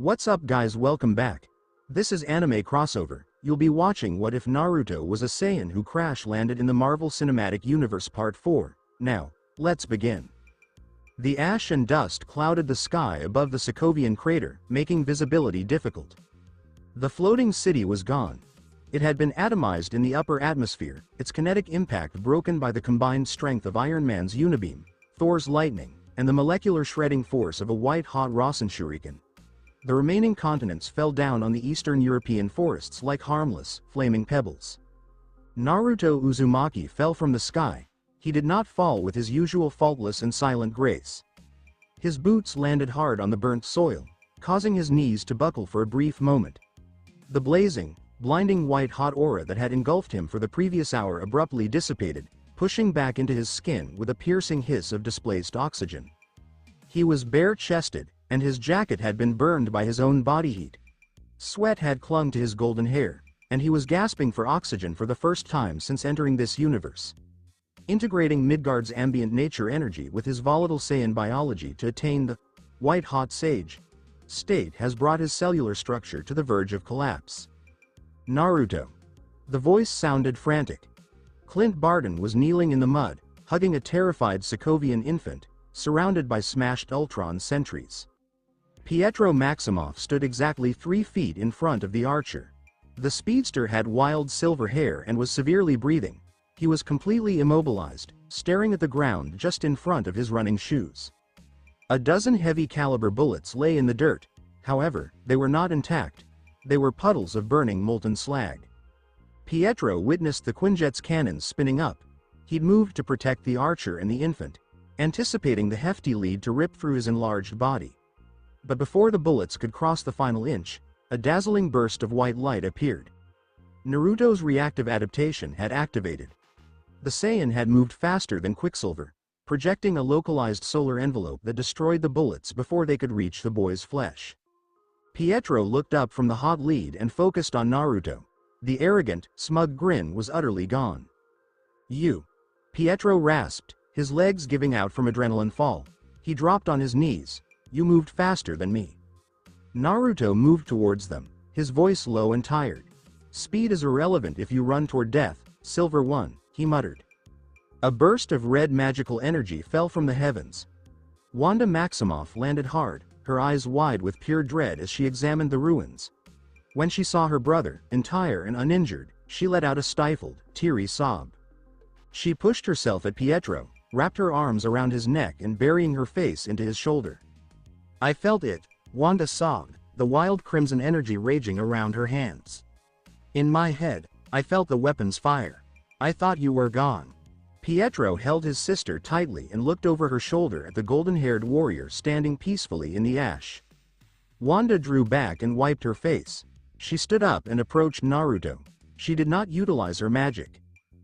What's up guys, welcome back. This is Anime Crossover. You'll be watching What If Naruto Was a Saiyan Who Crash Landed in the Marvel Cinematic Universe Part 4. Now, let's begin. The ash and dust clouded the sky above the Sokovian crater, making visibility difficult. The floating city was gone. It had been atomized in the upper atmosphere, its kinetic impact broken by the combined strength of Iron Man's Unibeam, Thor's lightning, and the molecular shredding force of a white-hot Rasen shuriken. The remaining continents fell down on the Eastern European forests like harmless, flaming pebbles. Naruto Uzumaki fell from the sky. He did not fall with his usual faultless and silent grace. His boots landed hard on the burnt soil, causing his knees to buckle for a brief moment. The blazing, blinding white-hot aura that had engulfed him for the previous hour abruptly dissipated, pushing back into his skin with a piercing hiss of displaced oxygen. He was bare-chested, and his jacket had been burned by his own body heat. Sweat had clung to his golden hair, and he was gasping for oxygen for the first time since entering this universe. Integrating Midgard's ambient nature energy with his volatile Saiyan biology to attain the white-hot sage state has brought his cellular structure to the verge of collapse. Naruto. The voice sounded frantic. Clint Barton was kneeling in the mud, hugging a terrified Sokovian infant, surrounded by smashed Ultron sentries. Pietro Maximoff stood exactly 3 feet in front of the archer. The speedster had wild silver hair and was severely breathing. He was completely immobilized, staring at the ground just in front of his running shoes. A dozen heavy-caliber bullets lay in the dirt. However, they were not intact. They were puddles of burning molten slag. Pietro witnessed the Quinjet's cannons spinning up. He'd moved to protect the archer and the infant, anticipating the hefty lead to rip through his enlarged body. But before the bullets could cross the final inch, a dazzling burst of white light appeared. Naruto's reactive adaptation had activated. The Saiyan had moved faster than Quicksilver, projecting a localized solar envelope that destroyed the bullets before they could reach the boy's flesh. Pietro looked up from the hot lead and focused on Naruto. The arrogant, smug grin was utterly gone. "You." Pietro rasped, his legs giving out from adrenaline fall. He dropped on his knees. "You moved faster than me." Naruto moved towards them, his voice low and tired. "Speed is irrelevant if you run toward death, Silver One," he muttered. A burst of red magical energy fell from the heavens. Wanda Maximoff landed hard, her eyes wide with pure dread as she examined the ruins. When she saw her brother, entire and uninjured, she let out a stifled, teary sob. She pushed herself at Pietro, wrapped her arms around his neck and burying her face into his shoulder. "I felt it," Wanda sobbed, the wild crimson energy raging around her hands. "In my head, I felt the weapon's fire. I thought you were gone." Pietro held his sister tightly and looked over her shoulder at the golden-haired warrior standing peacefully in the ash. Wanda drew back and wiped her face. She stood up and approached Naruto. She did not utilize her magic.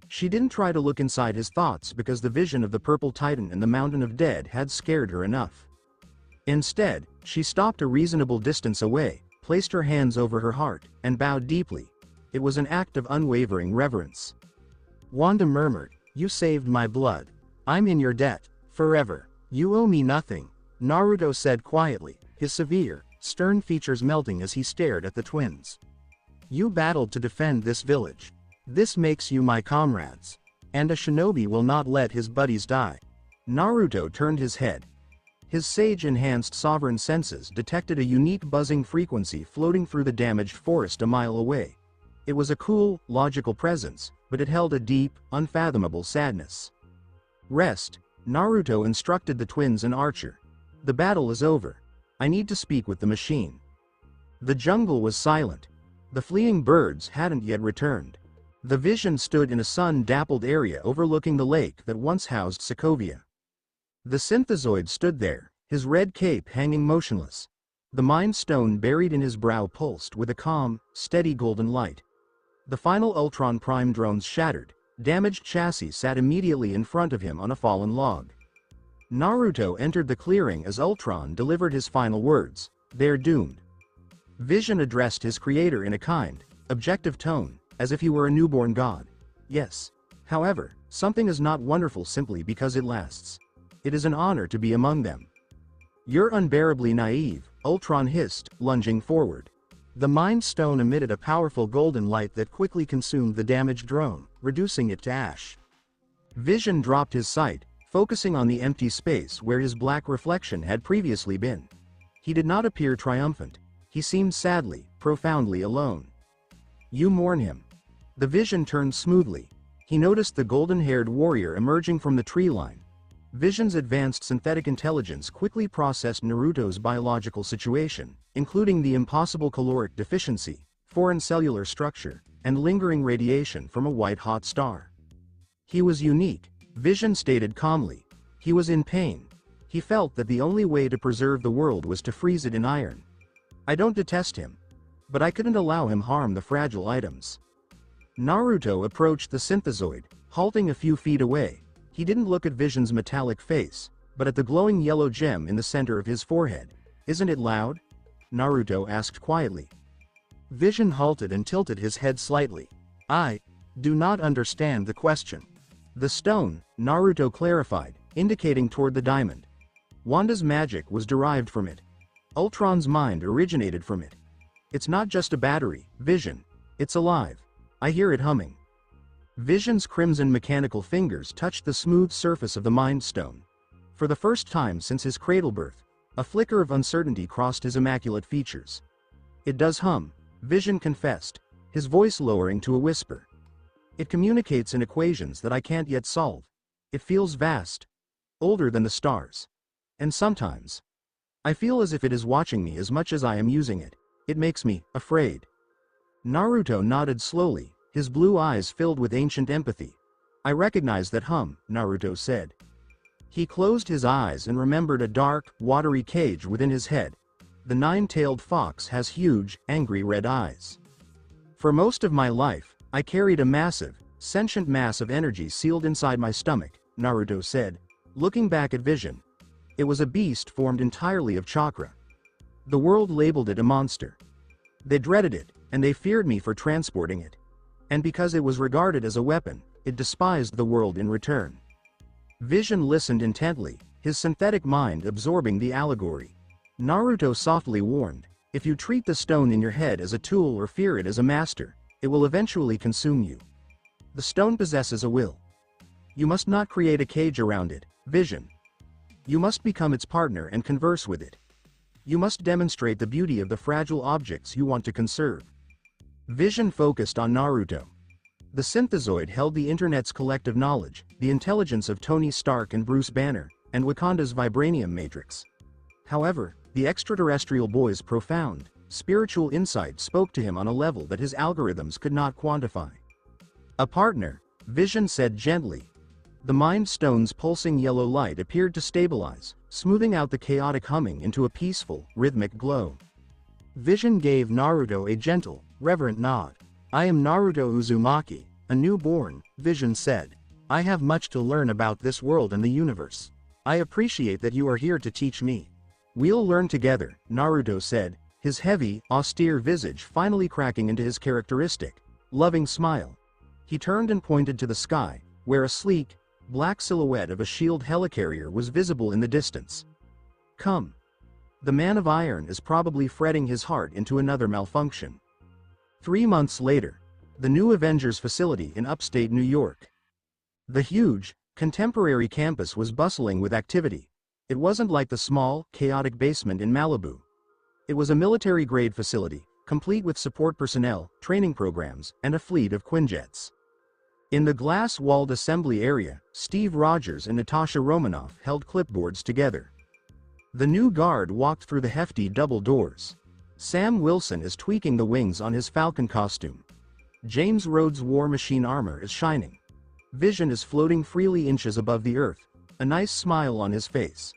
She didn't try to look inside his thoughts because the vision of the purple titan and the mountain of dead had scared her enough. Instead, she stopped a reasonable distance away, placed her hands over her heart, and bowed deeply. It was an act of unwavering reverence. Wanda murmured, "You saved my blood. I'm in your debt, forever. You owe me nothing," Naruto said quietly, his severe, stern features melting as he stared at the twins. "You battled to defend this village. This makes you my comrades. And a shinobi will not let his buddies die." Naruto turned his head. His sage-enhanced sovereign senses detected a unique buzzing frequency floating through the damaged forest a mile away. It was a cool, logical presence, but it held a deep, unfathomable sadness. "Rest," Naruto instructed the twins and Archer. "The battle is over. I need to speak with the machine." The jungle was silent. The fleeing birds hadn't yet returned. The vision stood in a sun-dappled area overlooking the lake that once housed Sokovia. The synthezoid stood there, his red cape hanging motionless. The Mind Stone buried in his brow pulsed with a calm, steady golden light. The final Ultron Prime drones shattered. Damaged chassis sat immediately in front of him on a fallen log. Naruto entered the clearing as Ultron delivered his final words, "They're doomed." Vision addressed his creator in a kind, objective tone, as if he were a newborn god. "Yes. However, something is not wonderful simply because it lasts. It is an honor to be among them." "You're unbearably naive," Ultron hissed, lunging forward. The Mind Stone emitted a powerful golden light that quickly consumed the damaged drone, reducing it to ash. Vision dropped his sight, focusing on the empty space where his black reflection had previously been. He did not appear triumphant. He seemed sadly, profoundly alone. You mourn him. The Vision turned smoothly. He noticed the golden-haired warrior emerging from the tree line. Vision's advanced synthetic intelligence quickly processed Naruto's biological situation, including the impossible caloric deficiency, foreign cellular structure, and lingering radiation from a white-hot star. He was unique, Vision stated calmly. He was in pain. He felt that the only way to preserve the world was to freeze it in iron. I don't detest him. But I couldn't allow him harm the fragile items. Naruto approached the synthezoid, halting a few feet away. He didn't look at Vision's metallic face, but at the glowing yellow gem in the center of his forehead. Isn't it loud? Naruto asked quietly. Vision halted and tilted his head slightly. I do not understand the question. The stone, Naruto clarified, indicating toward the diamond. Wanda's magic was derived from it. Ultron's mind originated from it. It's not just a battery, Vision. It's alive. I hear it humming. Vision's crimson mechanical fingers touched the smooth surface of the Mind Stone. For the first time since his cradle birth, a flicker of uncertainty crossed his immaculate features. It does hum, Vision confessed, his voice lowering to a whisper. It communicates in equations that I can't yet solve. It feels vast, older than the stars. And sometimes, I feel as if it is watching me as much as I am using it. It makes me afraid. Naruto nodded slowly, his blue eyes filled with ancient empathy. I recognize that hum, Naruto said. He closed his eyes and remembered a dark, watery cage within his head. The nine-tailed fox has huge, angry red eyes. For most of my life, I carried a massive, sentient mass of energy sealed inside my stomach, Naruto said, looking back at Vision. It was a beast formed entirely of chakra. The world labeled it a monster. They dreaded it, and they feared me for transporting it. And because it was regarded as a weapon, it despised the world in return. Vision listened intently, his synthetic mind absorbing the allegory. Naruto softly warned, if you treat the stone in your head as a tool or fear it as a master, it will eventually consume you. The stone possesses a will. You must not create a cage around it, Vision. You must become its partner and converse with it. You must demonstrate the beauty of the fragile objects you want to conserve. Vision focused on Naruto. The synthezoid held the internet's collective knowledge, the intelligence of Tony Stark and Bruce Banner, and Wakanda's vibranium matrix. However, the extraterrestrial boy's profound, spiritual insight spoke to him on a level that his algorithms could not quantify. A partner, Vision said gently. The Mind Stone's pulsing yellow light appeared to stabilize, smoothing out the chaotic humming into a peaceful, rhythmic glow. Vision gave Naruto a gentle, reverent nod. I am Naruto Uzumaki, a newborn, Vision said. I have much to learn about this world and the universe. I appreciate that you are here to teach me. We'll learn together, Naruto said, his heavy, austere visage finally cracking into his characteristic, loving smile. He turned and pointed to the sky, where a sleek, black silhouette of a shield helicarrier was visible in the distance. Come. The Man of Iron is probably fretting his heart into another malfunction. 3 months later, the new Avengers facility in upstate New York. The huge, contemporary campus was bustling with activity. It wasn't like the small, chaotic basement in Malibu. It was a military-grade facility, complete with support personnel, training programs, and a fleet of Quinjets. In the glass-walled assembly area, Steve Rogers and Natasha Romanoff held clipboards together. The new guard walked through the hefty double doors. Sam Wilson is tweaking the wings on his Falcon costume. James Rhodes' War Machine armor is shining. Vision is floating freely inches above the earth, a nice smile on his face.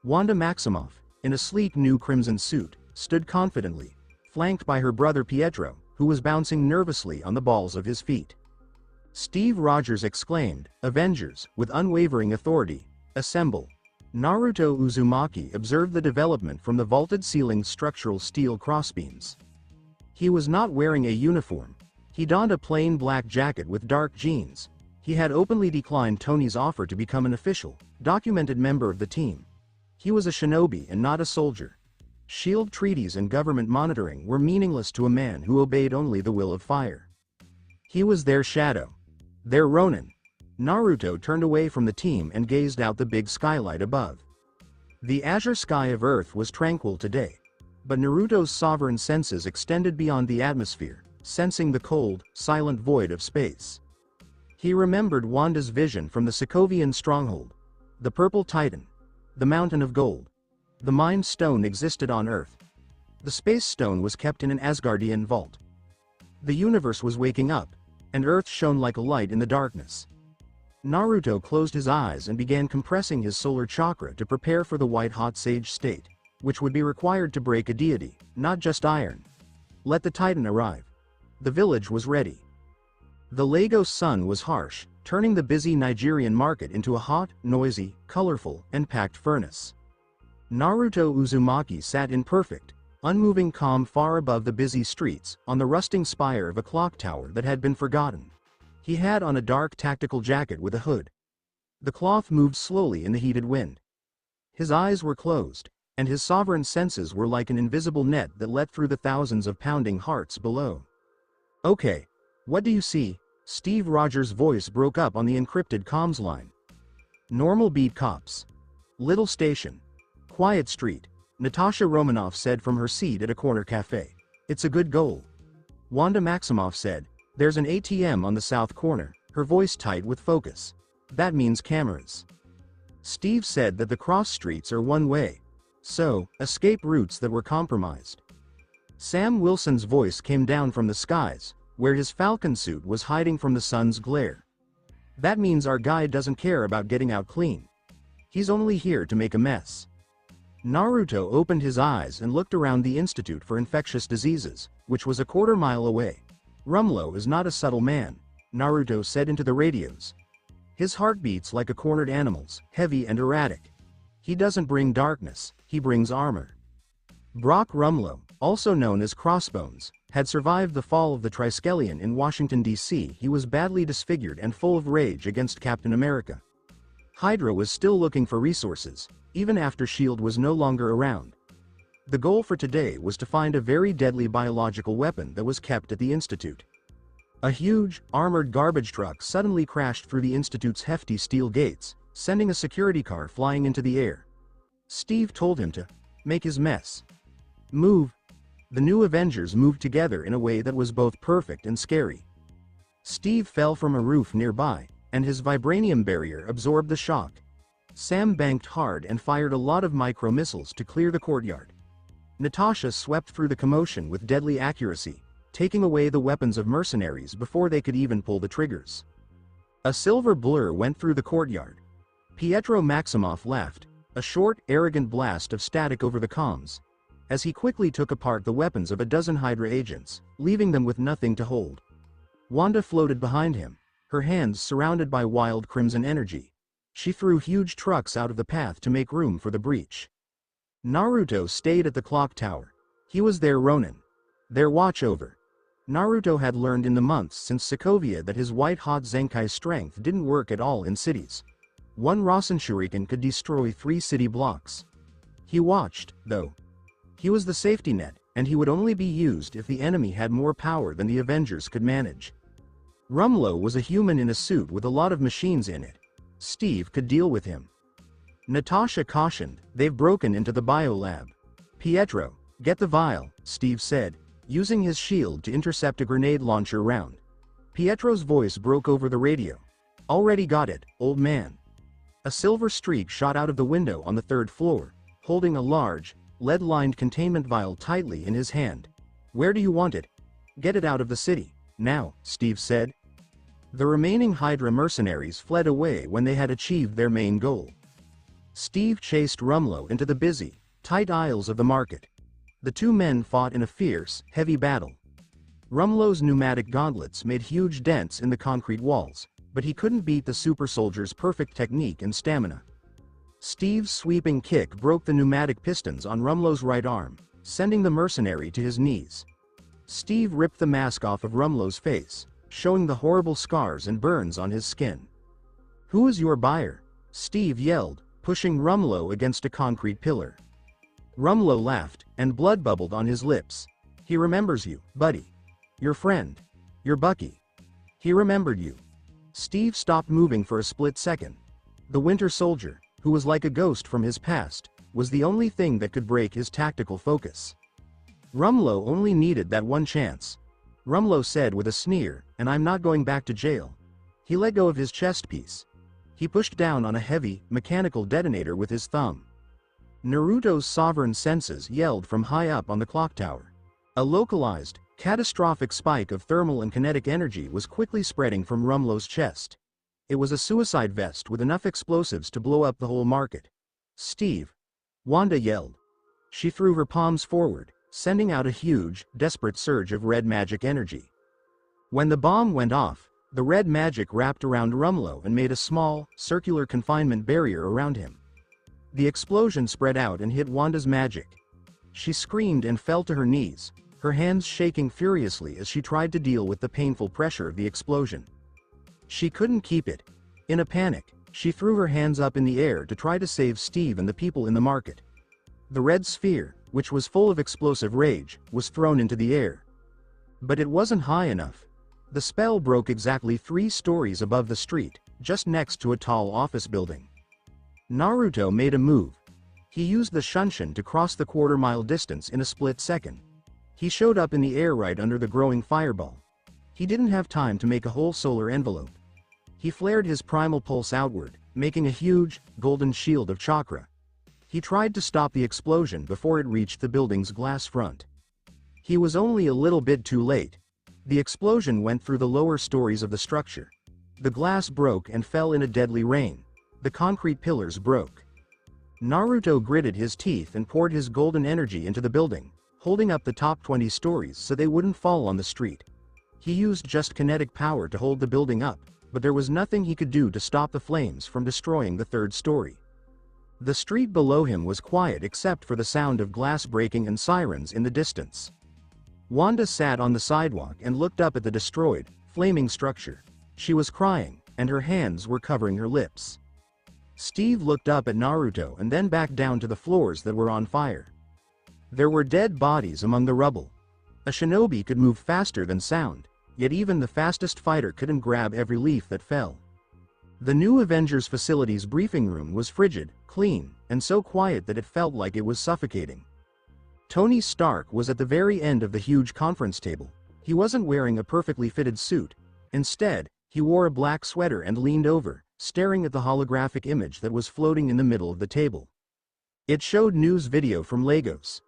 Wanda Maximoff, in a sleek new crimson suit, stood confidently, flanked by her brother Pietro, who was bouncing nervously on the balls of his feet. Steve Rogers exclaimed, Avengers, with unwavering authority, assemble. Naruto Uzumaki observed the development from the vaulted ceiling's structural steel crossbeams. He was not wearing a uniform. He donned a plain black jacket with dark jeans. He had openly declined Tony's offer to become an official, documented member of the team. He was a shinobi and not a soldier. Shield treaties and government monitoring were meaningless to a man who obeyed only the will of fire. He was their shadow. Their Ronin. Naruto turned away from the team and gazed out the big skylight above. The azure sky of Earth was tranquil today. But Naruto's sovereign senses extended beyond the atmosphere, sensing the cold, silent void of space. He remembered Wanda's vision from the Sokovian stronghold. The Purple Titan. The Mountain of Gold. The Mind Stone existed on Earth. The Space Stone was kept in an Asgardian vault. The universe was waking up, and Earth shone like a light in the darkness. Naruto closed his eyes and began compressing his solar chakra to prepare for the white-hot sage state, which would be required to break a deity, not just iron. Let the Titan arrive. The village was ready. The Lagos sun was harsh, turning the busy Nigerian market into a hot, noisy, colorful, and packed furnace. Naruto Uzumaki sat in perfect, unmoving calm far above the busy streets, on the rusting spire of a clock tower that had been forgotten. He had on a dark tactical jacket with a hood. The cloth moved slowly in the heated wind. His eyes were closed, and his sovereign senses were like an invisible net that let through the thousands of pounding hearts below. "Okay. What do you see?" Steve Rogers' voice broke up on the encrypted comms line. "Normal beat cops. Little station. Quiet street," Natasha Romanoff said from her seat at a corner cafe. "It's a good goal." Wanda Maximoff said, "There's an ATM on the south corner," her voice tight with focus. "That means cameras." Steve said that the cross streets are one way. So, escape routes that were compromised. Sam Wilson's voice came down from the skies, where his falcon suit was hiding from the sun's glare. "That means our guy doesn't care about getting out clean. He's only here to make a mess." Naruto opened his eyes and looked around the Institute for Infectious Diseases, which was a quarter-mile away. "Rumlow is not a subtle man," Naruto said into the radios. "His heart beats like a cornered animal's, heavy and erratic. He doesn't bring darkness, he brings armor." Brock Rumlow, also known as Crossbones, had survived the fall of the Triskelion in Washington, D.C. He was badly disfigured and full of rage against Captain America. Hydra was still looking for resources, even after S.H.I.E.L.D. was no longer around. The goal for today was to find a very deadly biological weapon that was kept at the Institute. A huge, armored garbage truck suddenly crashed through the Institute's hefty steel gates, sending a security car flying into the air. Steve told him to make his mess. Move. The new Avengers moved together in a way that was both perfect and scary. Steve fell from a roof nearby, and his vibranium barrier absorbed the shock. Sam banked hard and fired a lot of micro-missiles to clear the courtyard. Natasha swept through the commotion with deadly accuracy, taking away the weapons of mercenaries before they could even pull the triggers. A silver blur went through the courtyard. Pietro Maximoff laughed, a short, arrogant blast of static over the comms, as he quickly took apart the weapons of a dozen Hydra agents, leaving them with nothing to hold. Wanda floated behind him, her hands surrounded by wild crimson energy. She threw huge trucks out of the path to make room for the breach. Naruto stayed at the clock tower. He was their Ronin. Their watchover. Naruto had learned in the months since Sokovia that his white-hot Zenkai strength didn't work at all in cities. One Rasen Shuriken could destroy 3 city blocks. He watched, though. He was the safety net, and he would only be used if the enemy had more power than the Avengers could manage. Rumlow was a human in a suit with a lot of machines in it. Steve could deal with him. Natasha cautioned, "They've broken into the biolab." "Pietro, get the vial," Steve said, using his shield to intercept a grenade launcher round. Pietro's voice broke over the radio. "Already got it, old man." A silver streak shot out of the window on the 3rd floor, holding a large, lead-lined containment vial tightly in his hand. "Where do you want it?" "Get it out of the city, now," Steve said. The remaining Hydra mercenaries fled away when they had achieved their main goal. Steve chased Rumlow into the busy, tight aisles of the market. The two men fought in a fierce, heavy battle. Rumlow's pneumatic gauntlets made huge dents in the concrete walls, but he couldn't beat the super soldier's perfect technique and stamina. Steve's sweeping kick broke the pneumatic pistons on Rumlow's right arm, sending the mercenary to his knees. Steve ripped the mask off of Rumlow's face, showing the horrible scars and burns on his skin. "Who is your buyer?" Steve yelled, pushing Rumlow against a concrete pillar. Rumlow laughed, and blood bubbled on his lips. He remembers you, buddy. Your friend. Your Bucky. He remembered you. Steve stopped moving for a split second. The Winter Soldier, who was like a ghost from his past, was the only thing that could break his tactical focus. Rumlow only needed that one chance. Rumlow said with a sneer, and I'm not going back to jail. He let go of his chest piece. He pushed down on a heavy, mechanical detonator with his thumb. Naruto's sovereign senses yelled from high up on the clock tower. A localized, catastrophic spike of thermal and kinetic energy was quickly spreading from Rumlow's chest. It was a suicide vest with enough explosives to blow up the whole market. Steve! Wanda yelled. She threw her palms forward, sending out a huge, desperate surge of red magic energy. When the bomb went off, the red magic wrapped around Rumlow and made a small, circular confinement barrier around him. The explosion spread out and hit Wanda's magic. She screamed and fell to her knees, her hands shaking furiously as she tried to deal with the painful pressure of the explosion. She couldn't keep it. In a panic, she threw her hands up in the air to try to save Steve and the people in the market. The red sphere, which was full of explosive rage, was thrown into the air. But it wasn't high enough. The spell broke exactly 3 stories above the street, just next to a tall office building. Naruto made a move. He used the Shunshin to cross the quarter-mile distance in a split second. He showed up in the air right under the growing fireball. He didn't have time to make a whole solar envelope. He flared his primal pulse outward, making a huge, golden shield of chakra. He tried to stop the explosion before it reached the building's glass front. He was only a little bit too late. The explosion went through the lower stories of the structure. The glass broke and fell in a deadly rain. The concrete pillars broke. Naruto gritted his teeth and poured his golden energy into the building, holding up the top 20 stories so they wouldn't fall on the street. He used just kinetic power to hold the building up, but there was nothing he could do to stop the flames from destroying the 3rd story. The street below him was quiet except for the sound of glass breaking and sirens in the distance. Wanda sat on the sidewalk and looked up at the destroyed, flaming structure. She was crying, and her hands were covering her lips. Steve looked up at Naruto and then back down to the floors that were on fire. There were dead bodies among the rubble. A shinobi could move faster than sound, yet even the fastest fighter couldn't grab every leaf that fell. The new Avengers facility's briefing room was frigid, clean, and so quiet that it felt like it was suffocating. Tony Stark was at the very end of the huge conference table. He wasn't wearing a perfectly fitted suit. Instead, he wore a black sweater and leaned over, staring at the holographic image that was floating in the middle of the table. It showed news video from Lagos.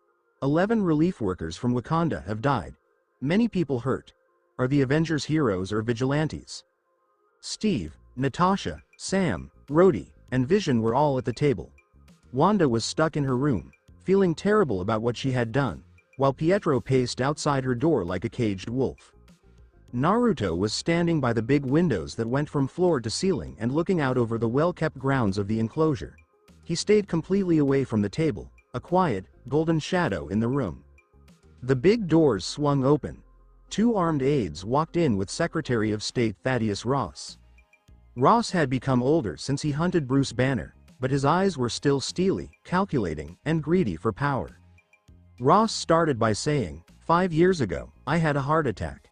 11 relief workers from Wakanda have died. Many people hurt. Are the Avengers heroes or vigilantes? Steve, Natasha, Sam, Rhodey, and Vision were all at the table. Wanda was stuck in her room, feeling terrible about what she had done, while Pietro paced outside her door like a caged wolf. Naruto was standing by the big windows that went from floor to ceiling and looking out over the well-kept grounds of the enclosure. He stayed completely away from the table, a quiet, golden shadow in the room. The big doors swung open. 2 armed aides walked in with Secretary of State Thaddeus Ross. Ross had become older since he hunted Bruce Banner, but his eyes were still steely, calculating, and greedy for power. Ross started by saying, 5 years ago, I had a heart attack.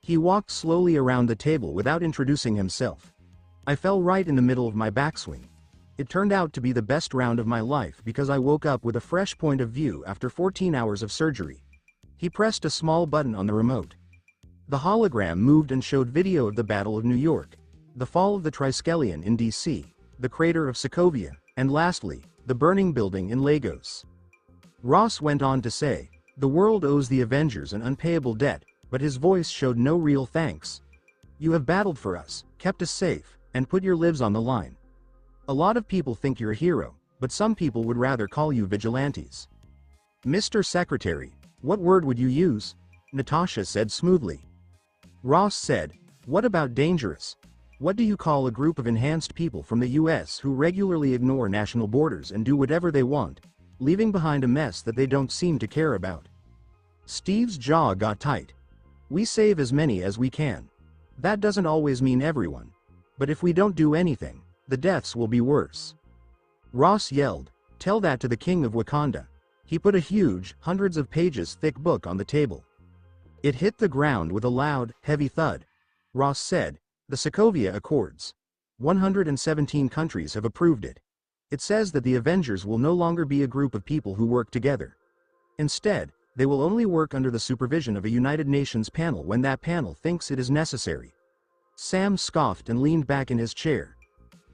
He walked slowly around the table without introducing himself. I fell right in the middle of my backswing. It turned out to be the best round of my life because I woke up with a fresh point of view after 14 hours of surgery. He pressed a small button on the remote. The hologram moved and showed video of the Battle of New York, the fall of the Triskelion in DC, the crater of Sokovia, and lastly, the burning building in Lagos. Ross went on to say, the world owes the Avengers an unpayable debt, but his voice showed no real thanks. You have battled for us, kept us safe, and put your lives on the line. A lot of people think you're a hero, but some people would rather call you vigilantes. Mr. Secretary, what word would you use? Natasha said smoothly. Ross said, what about dangerous? What do you call a group of enhanced people from the US who regularly ignore national borders and do whatever they want, leaving behind a mess that they don't seem to care about? Steve's jaw got tight. We save as many as we can. That doesn't always mean everyone. But if we don't do anything, the deaths will be worse. Ross yelled, tell that to the king of Wakanda. He put a huge, hundreds of pages thick book on the table. It hit the ground with a loud, heavy thud. Ross said, "The Sokovia Accords. 117 countries have approved it. It says that the Avengers will no longer be a group of people who work together. Instead, they will only work under the supervision of a United Nations panel when that panel thinks it is necessary." Sam scoffed and leaned back in his chair.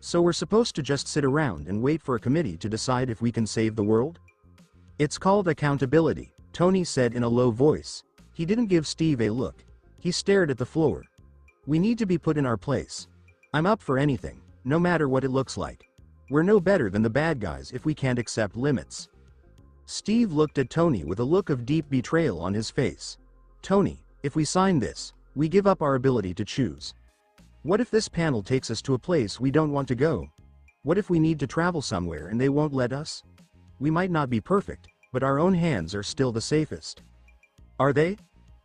"So we're supposed to just sit around and wait for a committee to decide if we can save the world?" "It's called accountability," Tony said in a low voice. He didn't give Steve a look. He stared at the floor. "We need to be put in our place. I'm up for anything, no matter what it looks like. We're no better than the bad guys if we can't accept limits." Steve looked at Tony with a look of deep betrayal on his face. "Tony, if we sign this, we give up our ability to choose. What if this panel takes us to a place we don't want to go? What if we need to travel somewhere and they won't let us? We might not be perfect, but our own hands are still the safest." "Are they?"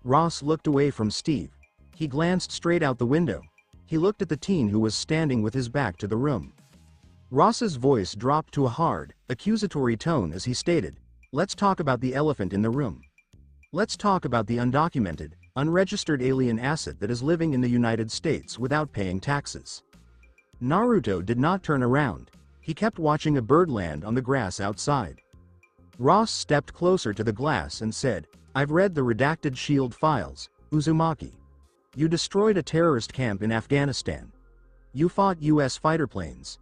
Ross looked away from Steve. He glanced straight out the window. He looked at the teen who was standing with his back to the room. Ross's voice dropped to a hard, accusatory tone as he stated, "Let's talk about the elephant in the room. Let's talk about the undocumented, unregistered alien asset that is living in the United States without paying taxes." Naruto did not turn around. He kept watching a bird land on the grass outside. Ross stepped closer to the glass and said, "I've read the redacted SHIELD files, Uzumaki. You destroyed a terrorist camp in Afghanistan. You fought US fighter planes.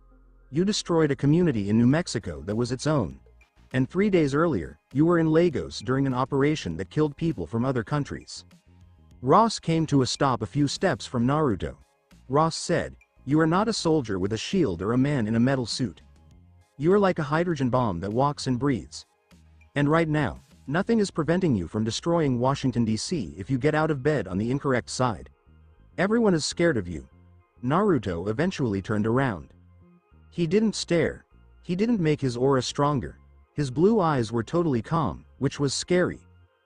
You destroyed a community in New Mexico that was its own. And 3 days earlier, you were in Lagos during an operation that killed people from other countries." Ross came to a stop a few steps from Naruto. Ross said, "You are not a soldier with a shield or a man in a metal suit. You are like a hydrogen bomb that walks and breathes. And right now, nothing is preventing you from destroying Washington, D.C. if you get out of bed on the incorrect side. Everyone is scared of you." Naruto eventually turned around. He didn't stare. He didn't make his aura stronger. His blue eyes were totally calm, which was scary.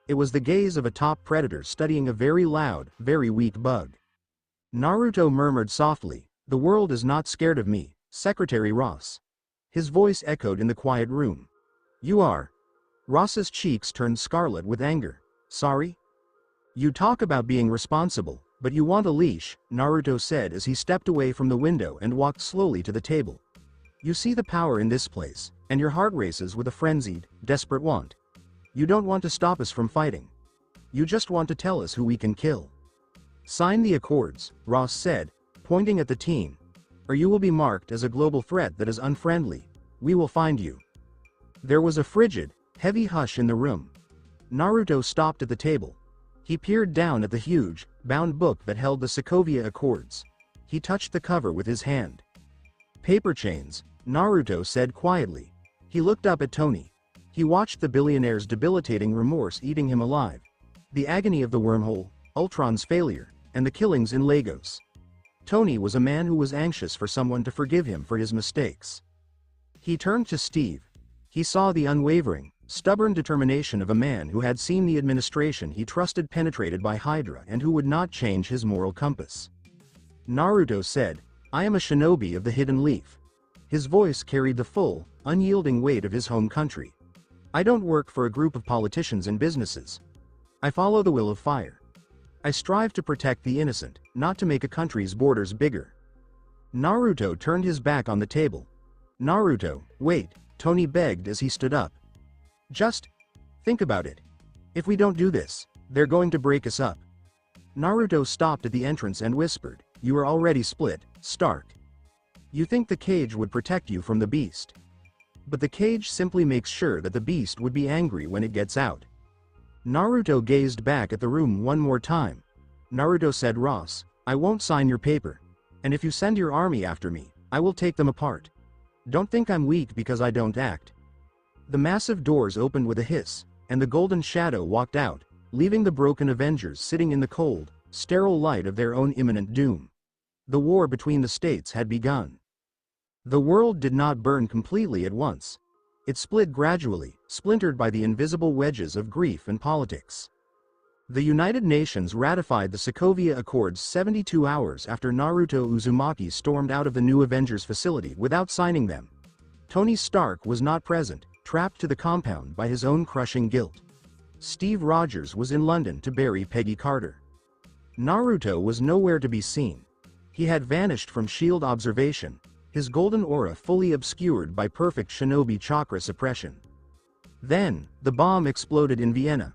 It was the gaze of a top predator studying a very loud, very weak bug. Naruto murmured softly, "The world is not scared of me, Secretary Ross." His voice echoed in the quiet room. "You are." Ross's cheeks turned scarlet with anger. "Sorry? You talk about being responsible, but you want a leash," Naruto said as he stepped away from the window and walked slowly to the table. "You see the power in this place, and your heart races with a frenzied, desperate want. You don't want to stop us from fighting. You just want to tell us who we can kill. Sign the accords," Ross said, pointing at the teen, "or you will be marked as a global threat that is unfriendly. We will find you." There was a frigid, heavy hush in the room. Naruto stopped at the table. He peered down at the huge, bound book that held the Sokovia Accords. He touched the cover with his hand. "Paper chains," Naruto said quietly. He looked up at Tony. He watched the billionaire's debilitating remorse eating him alive. The agony of the wormhole, Ultron's failure, and the killings in Lagos. Tony was a man who was anxious for someone to forgive him for his mistakes. He turned to Steve. He saw the unwavering, stubborn determination of a man who had seen the administration he trusted penetrated by Hydra and who would not change his moral compass. Naruto said, "I am a shinobi of the Hidden Leaf." His voice carried the full, unyielding weight of his home country. "I don't work for a group of politicians and businesses. I follow the will of fire. I strive to protect the innocent, not to make a country's borders bigger." Naruto turned his back on the table. "Naruto, wait," Tony begged as he stood up. "Just think about it. If we don't do this, they're going to break us up." Naruto stopped at the entrance and whispered, "You are already split, Stark. You think the cage would protect you from the beast. But the cage simply makes sure that the beast would be angry when it gets out." Naruto gazed back at the room one more time. Naruto said, "Ross, I won't sign your paper. And if you send your army after me, I will take them apart. Don't think I'm weak because I don't act." The massive doors opened with a hiss, and the Golden Shadow walked out, leaving the broken Avengers sitting in the cold, sterile light of their own imminent doom. The war between the states had begun. The world did not burn completely at once. It split gradually, splintered by the invisible wedges of grief and politics. The United Nations ratified the Sokovia Accords 72 hours after Naruto Uzumaki stormed out of the new Avengers facility without signing them. Tony Stark was not present, trapped to the compound by his own crushing guilt. Steve Rogers was in London to bury Peggy Carter. Naruto was nowhere to be seen. He had vanished from shield observation, his golden aura fully obscured by perfect shinobi chakra suppression. Then, the bomb exploded in Vienna.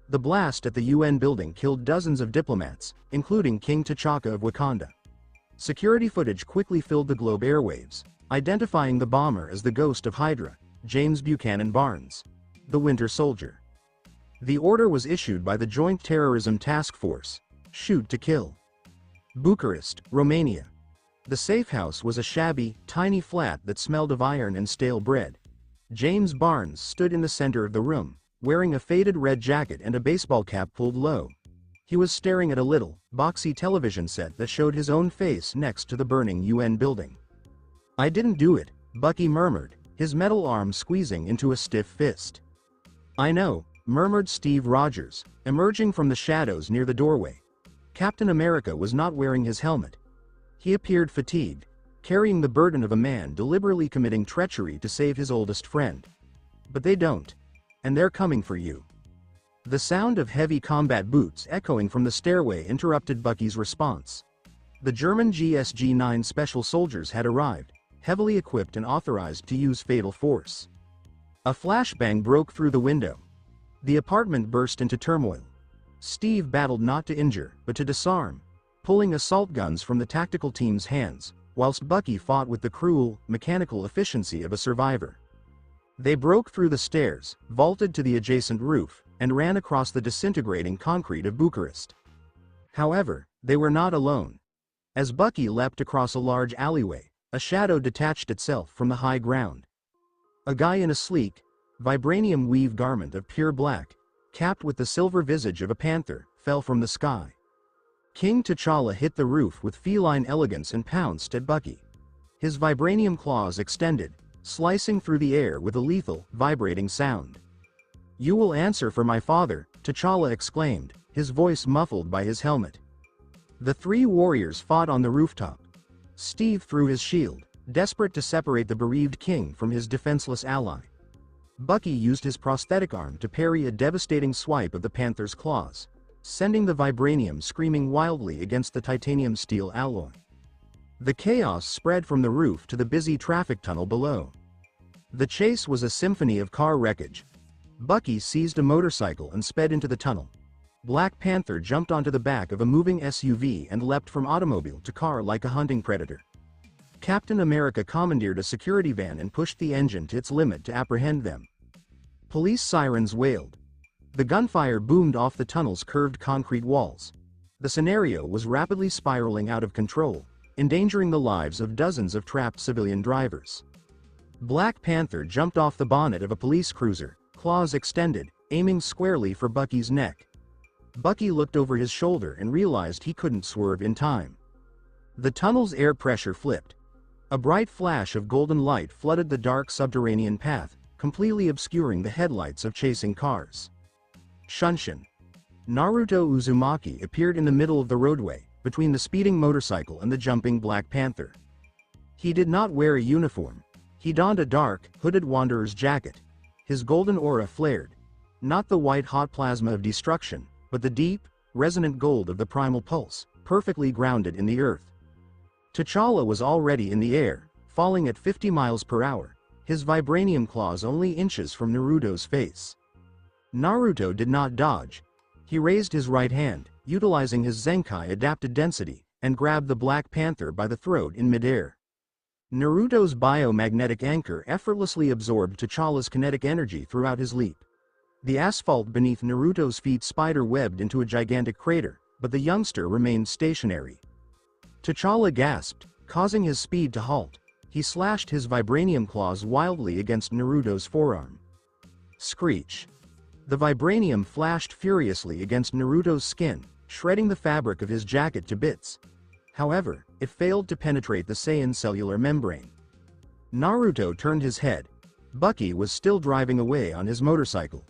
The blast at the UN building killed dozens of diplomats, including King T'Chaka of Wakanda. Security footage quickly filled the globe airwaves, identifying the bomber as the ghost of Hydra, James Buchanan Barnes, the Winter Soldier. The order was issued by the Joint Terrorism Task Force, shoot to kill. Bucharest, Romania. The safe house was a shabby, tiny flat that smelled of iron and stale bread. James Barnes stood in the center of the room, wearing a faded red jacket and a baseball cap pulled low. He was staring at a little, boxy television set that showed his own face next to the burning UN building. "I didn't do it," Bucky murmured, his metal arm squeezing into a stiff fist. "I know," murmured Steve Rogers, emerging from the shadows near the doorway. Captain America was not wearing his helmet. He appeared fatigued, carrying the burden of a man deliberately committing treachery to save his oldest friend. "But they don't. And they're coming for you." The sound of heavy combat boots echoing from the stairway interrupted Bucky's response. The German GSG-9 special soldiers had arrived, heavily equipped and authorized to use fatal force. A flashbang broke through the window. The apartment burst into turmoil. Steve battled not to injure, but to disarm, pulling assault guns from the tactical team's hands, whilst Bucky fought with the cruel, mechanical efficiency of a survivor. They broke through the stairs, vaulted to the adjacent roof, and ran across the disintegrating concrete of Bucharest. However, they were not alone. As Bucky leapt across a large alleyway, a shadow detached itself from the high ground. A guy in a sleek, vibranium weave garment of pure black, capped with the silver visage of a panther, fell from the sky. King T'Challa hit the roof with feline elegance and pounced at Bucky. His vibranium claws extended, slicing through the air with a lethal, vibrating sound. "You will answer for my father," T'Challa exclaimed, his voice muffled by his helmet. The three warriors fought on the rooftop. Steve threw his shield, desperate to separate the bereaved king from his defenseless ally. Bucky used his prosthetic arm to parry a devastating swipe of the panther's claws, sending the vibranium screaming wildly against the titanium steel alloy. The chaos spread from the roof to the busy traffic tunnel below. The chase was a symphony of car wreckage. Bucky seized a motorcycle and sped into the tunnel. Black Panther jumped onto the back of a moving SUV and leapt from automobile to car like a hunting predator. Captain America commandeered a security van and pushed the engine to its limit to apprehend them. Police sirens wailed. The gunfire boomed off the tunnel's curved concrete walls. The scenario was rapidly spiraling out of control, endangering the lives of dozens of trapped civilian drivers. Black Panther jumped off the bonnet of a police cruiser, claws extended, aiming squarely for Bucky's neck. Bucky looked over his shoulder and realized he couldn't swerve in time. The tunnel's air pressure flipped. A bright flash of golden light flooded the dark subterranean path, completely obscuring the headlights of chasing cars. Shunshin. Naruto Uzumaki appeared in the middle of the roadway, between the speeding motorcycle and the jumping Black Panther. He did not wear a uniform. He donned a dark, hooded wanderer's jacket. His golden aura flared. Not the white-hot plasma of destruction, but the deep, resonant gold of the primal pulse, perfectly grounded in the earth. T'Challa was already in the air, falling at 50 miles per hour, his vibranium claws only inches from Naruto's face. Naruto did not dodge. He raised his right hand, utilizing his Zenkai adapted density, and grabbed the Black Panther by the throat in midair. Naruto's biomagnetic anchor effortlessly absorbed T'Challa's kinetic energy throughout his leap. The asphalt beneath Naruto's feet spider-webbed into a gigantic crater, but the youngster remained stationary. T'Challa gasped, causing his speed to halt. He slashed his vibranium claws wildly against Naruto's forearm. Screech. The vibranium flashed furiously against Naruto's skin, shredding the fabric of his jacket to bits. However, it failed to penetrate the Saiyan cellular membrane. Naruto turned his head. Bucky was still driving away on his motorcycle.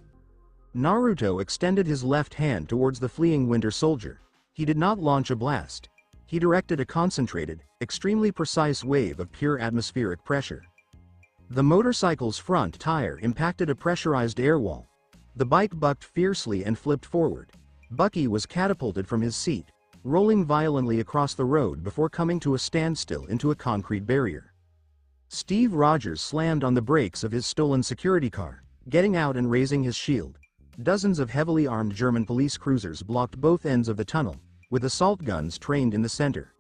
Naruto extended his left hand towards the fleeing Winter Soldier. He did not launch a blast. He directed a concentrated, extremely precise wave of pure atmospheric pressure. The motorcycle's front tire impacted a pressurized air wall. The bike bucked fiercely and flipped forward. Bucky was catapulted from his seat, rolling violently across the road before coming to a standstill into a concrete barrier. Steve Rogers slammed on the brakes of his stolen security car, getting out and raising his shield. Dozens of heavily armed German police cruisers blocked both ends of the tunnel, with assault guns trained in the center.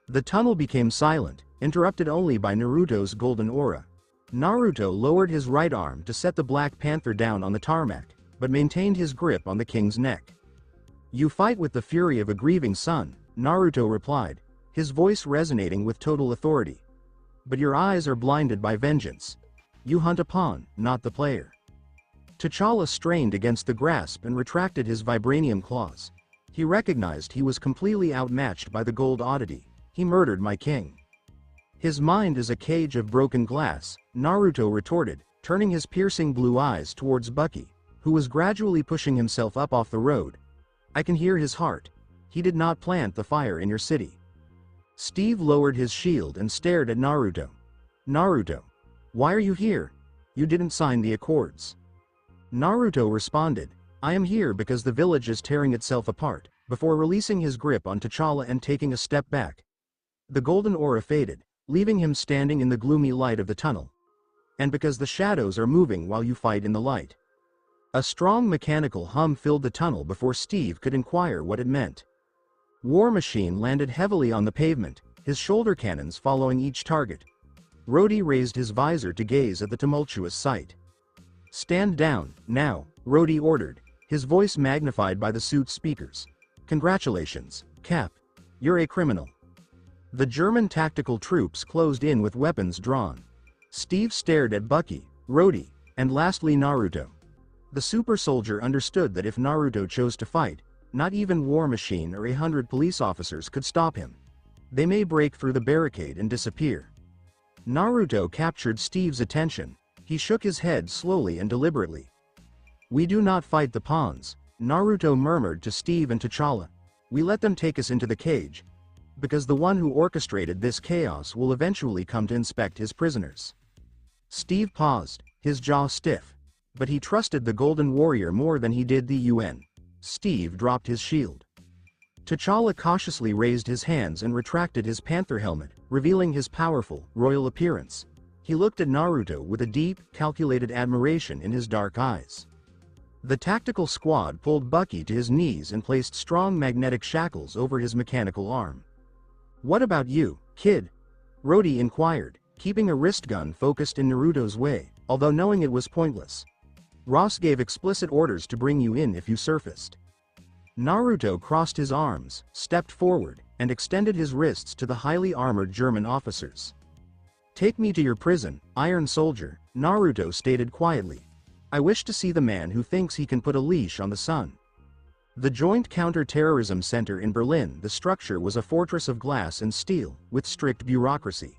The tunnel became silent, interrupted only by Naruto's golden aura. Naruto lowered his right arm to set the Black Panther down on the tarmac, but maintained his grip on the king's neck. "You fight with the fury of a grieving son," Naruto replied, his voice resonating with total authority. "But your eyes are blinded by vengeance. You hunt a pawn, not the player." T'Challa strained against the grasp and retracted his vibranium claws. He recognized he was completely outmatched by the gold oddity. "He murdered my king." "His mind is a cage of broken glass," Naruto retorted, turning his piercing blue eyes towards Bucky, who was gradually pushing himself up off the road. "I can hear his heart. He did not plant the fire in your city." Steve lowered his shield and stared at Naruto. "Naruto, why are you here? You didn't sign the accords." Naruto responded, "I am here because the village is tearing itself apart," before releasing his grip on T'Challa and taking a step back. The golden aura faded, leaving him standing in the gloomy light of the tunnel. "And because the shadows are moving while you fight in the light." A strong mechanical hum filled the tunnel before Steve could inquire what it meant. War Machine landed heavily on the pavement, his shoulder cannons following each target. Rhodey raised his visor to gaze at the tumultuous sight. "Stand down, now," Rhodey ordered, his voice magnified by the suit's speakers. "Congratulations, Cap. You're a criminal." The German tactical troops closed in with weapons drawn. Steve stared at Bucky, Rhodey, and lastly Naruto. The super soldier understood that if Naruto chose to fight, not even War Machine or 100 police officers could stop him. They may break through the barricade and disappear. Naruto captured Steve's attention. He shook his head slowly and deliberately. "We do not fight the pawns," Naruto murmured to Steve and T'Challa. "We let them take us into the cage. Because the one who orchestrated this chaos will eventually come to inspect his prisoners." Steve paused, his jaw stiff. But he trusted the Golden Warrior more than he did the UN. Steve dropped his shield. T'Challa cautiously raised his hands and retracted his panther helmet, revealing his powerful, royal appearance. He looked at Naruto with a deep, calculated admiration in his dark eyes. The tactical squad pulled Bucky to his knees and placed strong magnetic shackles over his mechanical arm. "What about you, kid?" Rhodey inquired, keeping a wrist gun focused in Naruto's way, although knowing it was pointless. "Ross gave explicit orders to bring you in if you surfaced." Naruto crossed his arms, stepped forward, and extended his wrists to the highly armored German officers. "Take me to your prison, Iron Soldier," Naruto stated quietly. "I wish to see the man who thinks he can put a leash on the sun." The Joint Counter-Terrorism Center in Berlin. The structure was a fortress of glass and steel, with strict bureaucracy.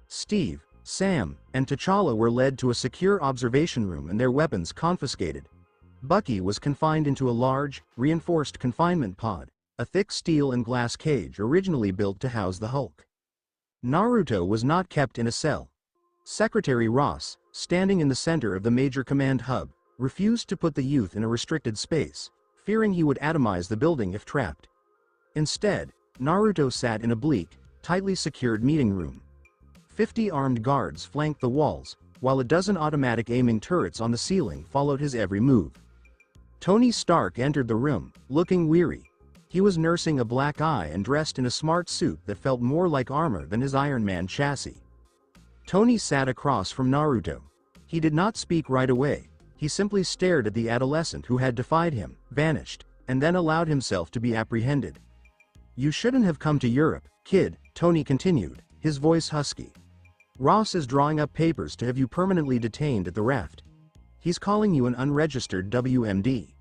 Steve, Sam, and T'Challa were led to a secure observation room and their weapons confiscated. Bucky was confined into a large, reinforced confinement pod, a thick steel and glass cage originally built to house the Hulk. Naruto was not kept in a cell. Secretary Ross, standing in the center of the major command hub, refused to put the youth in a restricted space, fearing he would atomize the building if trapped. Instead, Naruto sat in a bleak, tightly secured meeting room. 50 armed guards flanked the walls, while a dozen automatic aiming turrets on the ceiling followed his every move. Tony Stark entered the room, looking weary. He was nursing a black eye and dressed in a smart suit that felt more like armor than his Iron Man chassis. Tony sat across from Naruto. He did not speak right away. He simply stared at the adolescent who had defied him, vanished, and then allowed himself to be apprehended. "You shouldn't have come to Europe, kid," Tony continued, his voice husky. "Ross is drawing up papers to have you permanently detained at the raft. He's calling you an unregistered WMD.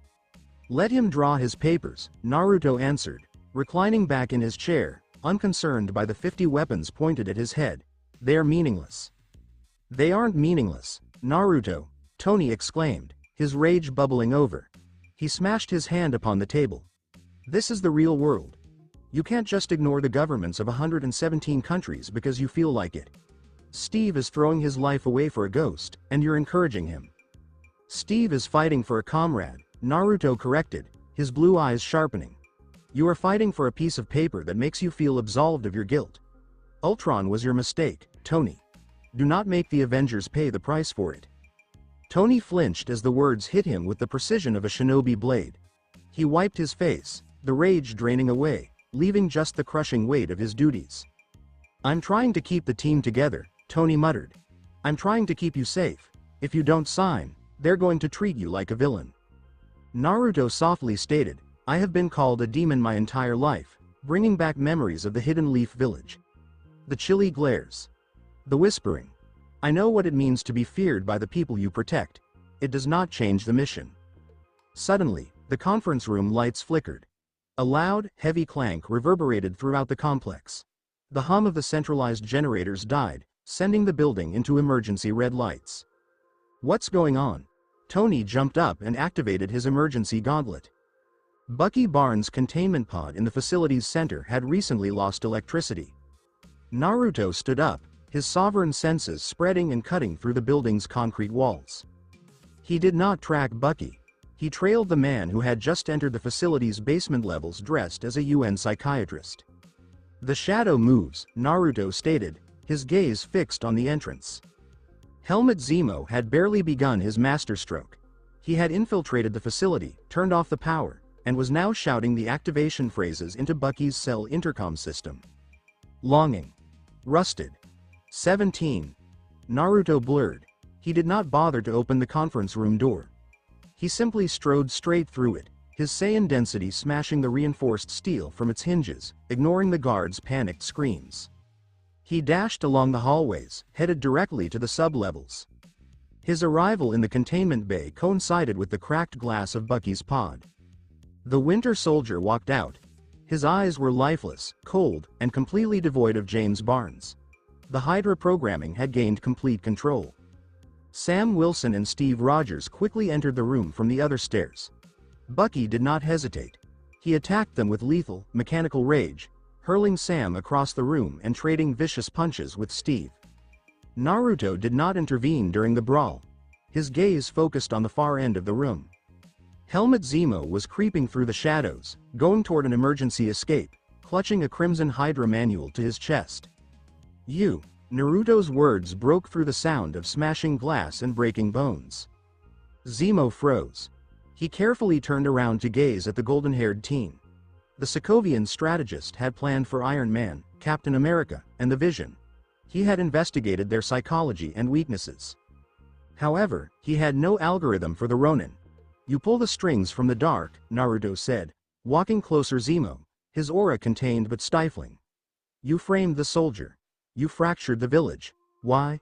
"Let him draw his papers," Naruto answered, reclining back in his chair, unconcerned by the 50 weapons pointed at his head. "They're meaningless." "They aren't meaningless, Naruto," Tony exclaimed, his rage bubbling over. He smashed his hand upon the table. "This is the real world. You can't just ignore the governments of 117 countries because you feel like it. Steve is throwing his life away for a ghost, and you're encouraging him. Steve is fighting for a comrade, Naruto corrected, his blue eyes sharpening. You are fighting for a piece of paper that makes you feel absolved of your guilt. Ultron was your mistake, Tony. Do not make the Avengers pay the price for it. Tony flinched as the words hit him with the precision of a shinobi blade. He wiped his face, the rage draining away, leaving just the crushing weight of his duties. I'm trying to keep the team together, Tony muttered. I'm trying to keep you safe. If you don't sign, they're going to treat you like a villain. Naruto softly stated, I have been called a demon my entire life, bringing back memories of the Hidden Leaf Village. The chilly glares. The whispering. I know what it means to be feared by the people you protect. It does not change the mission. Suddenly, the conference room lights flickered. A loud, heavy clank reverberated throughout the complex. The hum of the centralized generators died, sending the building into emergency red lights. What's going on? Tony jumped up and activated his emergency gauntlet. Bucky Barnes' containment pod in the facility's center had recently lost electricity. Naruto stood up, his sovereign senses spreading and cutting through the building's concrete walls. He did not track Bucky. He trailed the man who had just entered the facility's basement levels dressed as a UN psychiatrist. The shadow moves, Naruto stated, his gaze fixed on the entrance. Helmut Zemo had barely begun his masterstroke. He had infiltrated the facility, turned off the power, and was now shouting the activation phrases into Bucky's cell intercom system. Longing. Rusted. 17. Naruto blurred. He did not bother to open the conference room door. He simply strode straight through it, his Saiyan density smashing the reinforced steel from its hinges, ignoring the guards' panicked screams. He dashed along the hallways, headed directly to the sublevels. His arrival in the containment bay coincided with the cracked glass of Bucky's pod. The Winter Soldier walked out. His eyes were lifeless, cold, and completely devoid of James Barnes. The Hydra programming had gained complete control. Sam Wilson and Steve Rogers quickly entered the room from the other stairs. Bucky did not hesitate. He attacked them with lethal, mechanical rage, hurling Sam across the room and trading vicious punches with Steve. Naruto did not intervene during the brawl. His gaze focused on the far end of the room. Helmut Zemo was creeping through the shadows, going toward an emergency escape, clutching a Crimson Hydra manual to his chest. You. Naruto's words broke through the sound of smashing glass and breaking bones. Zemo froze. He carefully turned around to gaze at the golden-haired teen. The Sokovian strategist had planned for Iron Man, Captain America, and the Vision. He had investigated their psychology and weaknesses. However, he had no algorithm for the Ronin. You pull the strings from the dark, Naruto said, walking closer Zemo, his aura contained but stifling. You framed the soldier. You fractured the village. Why?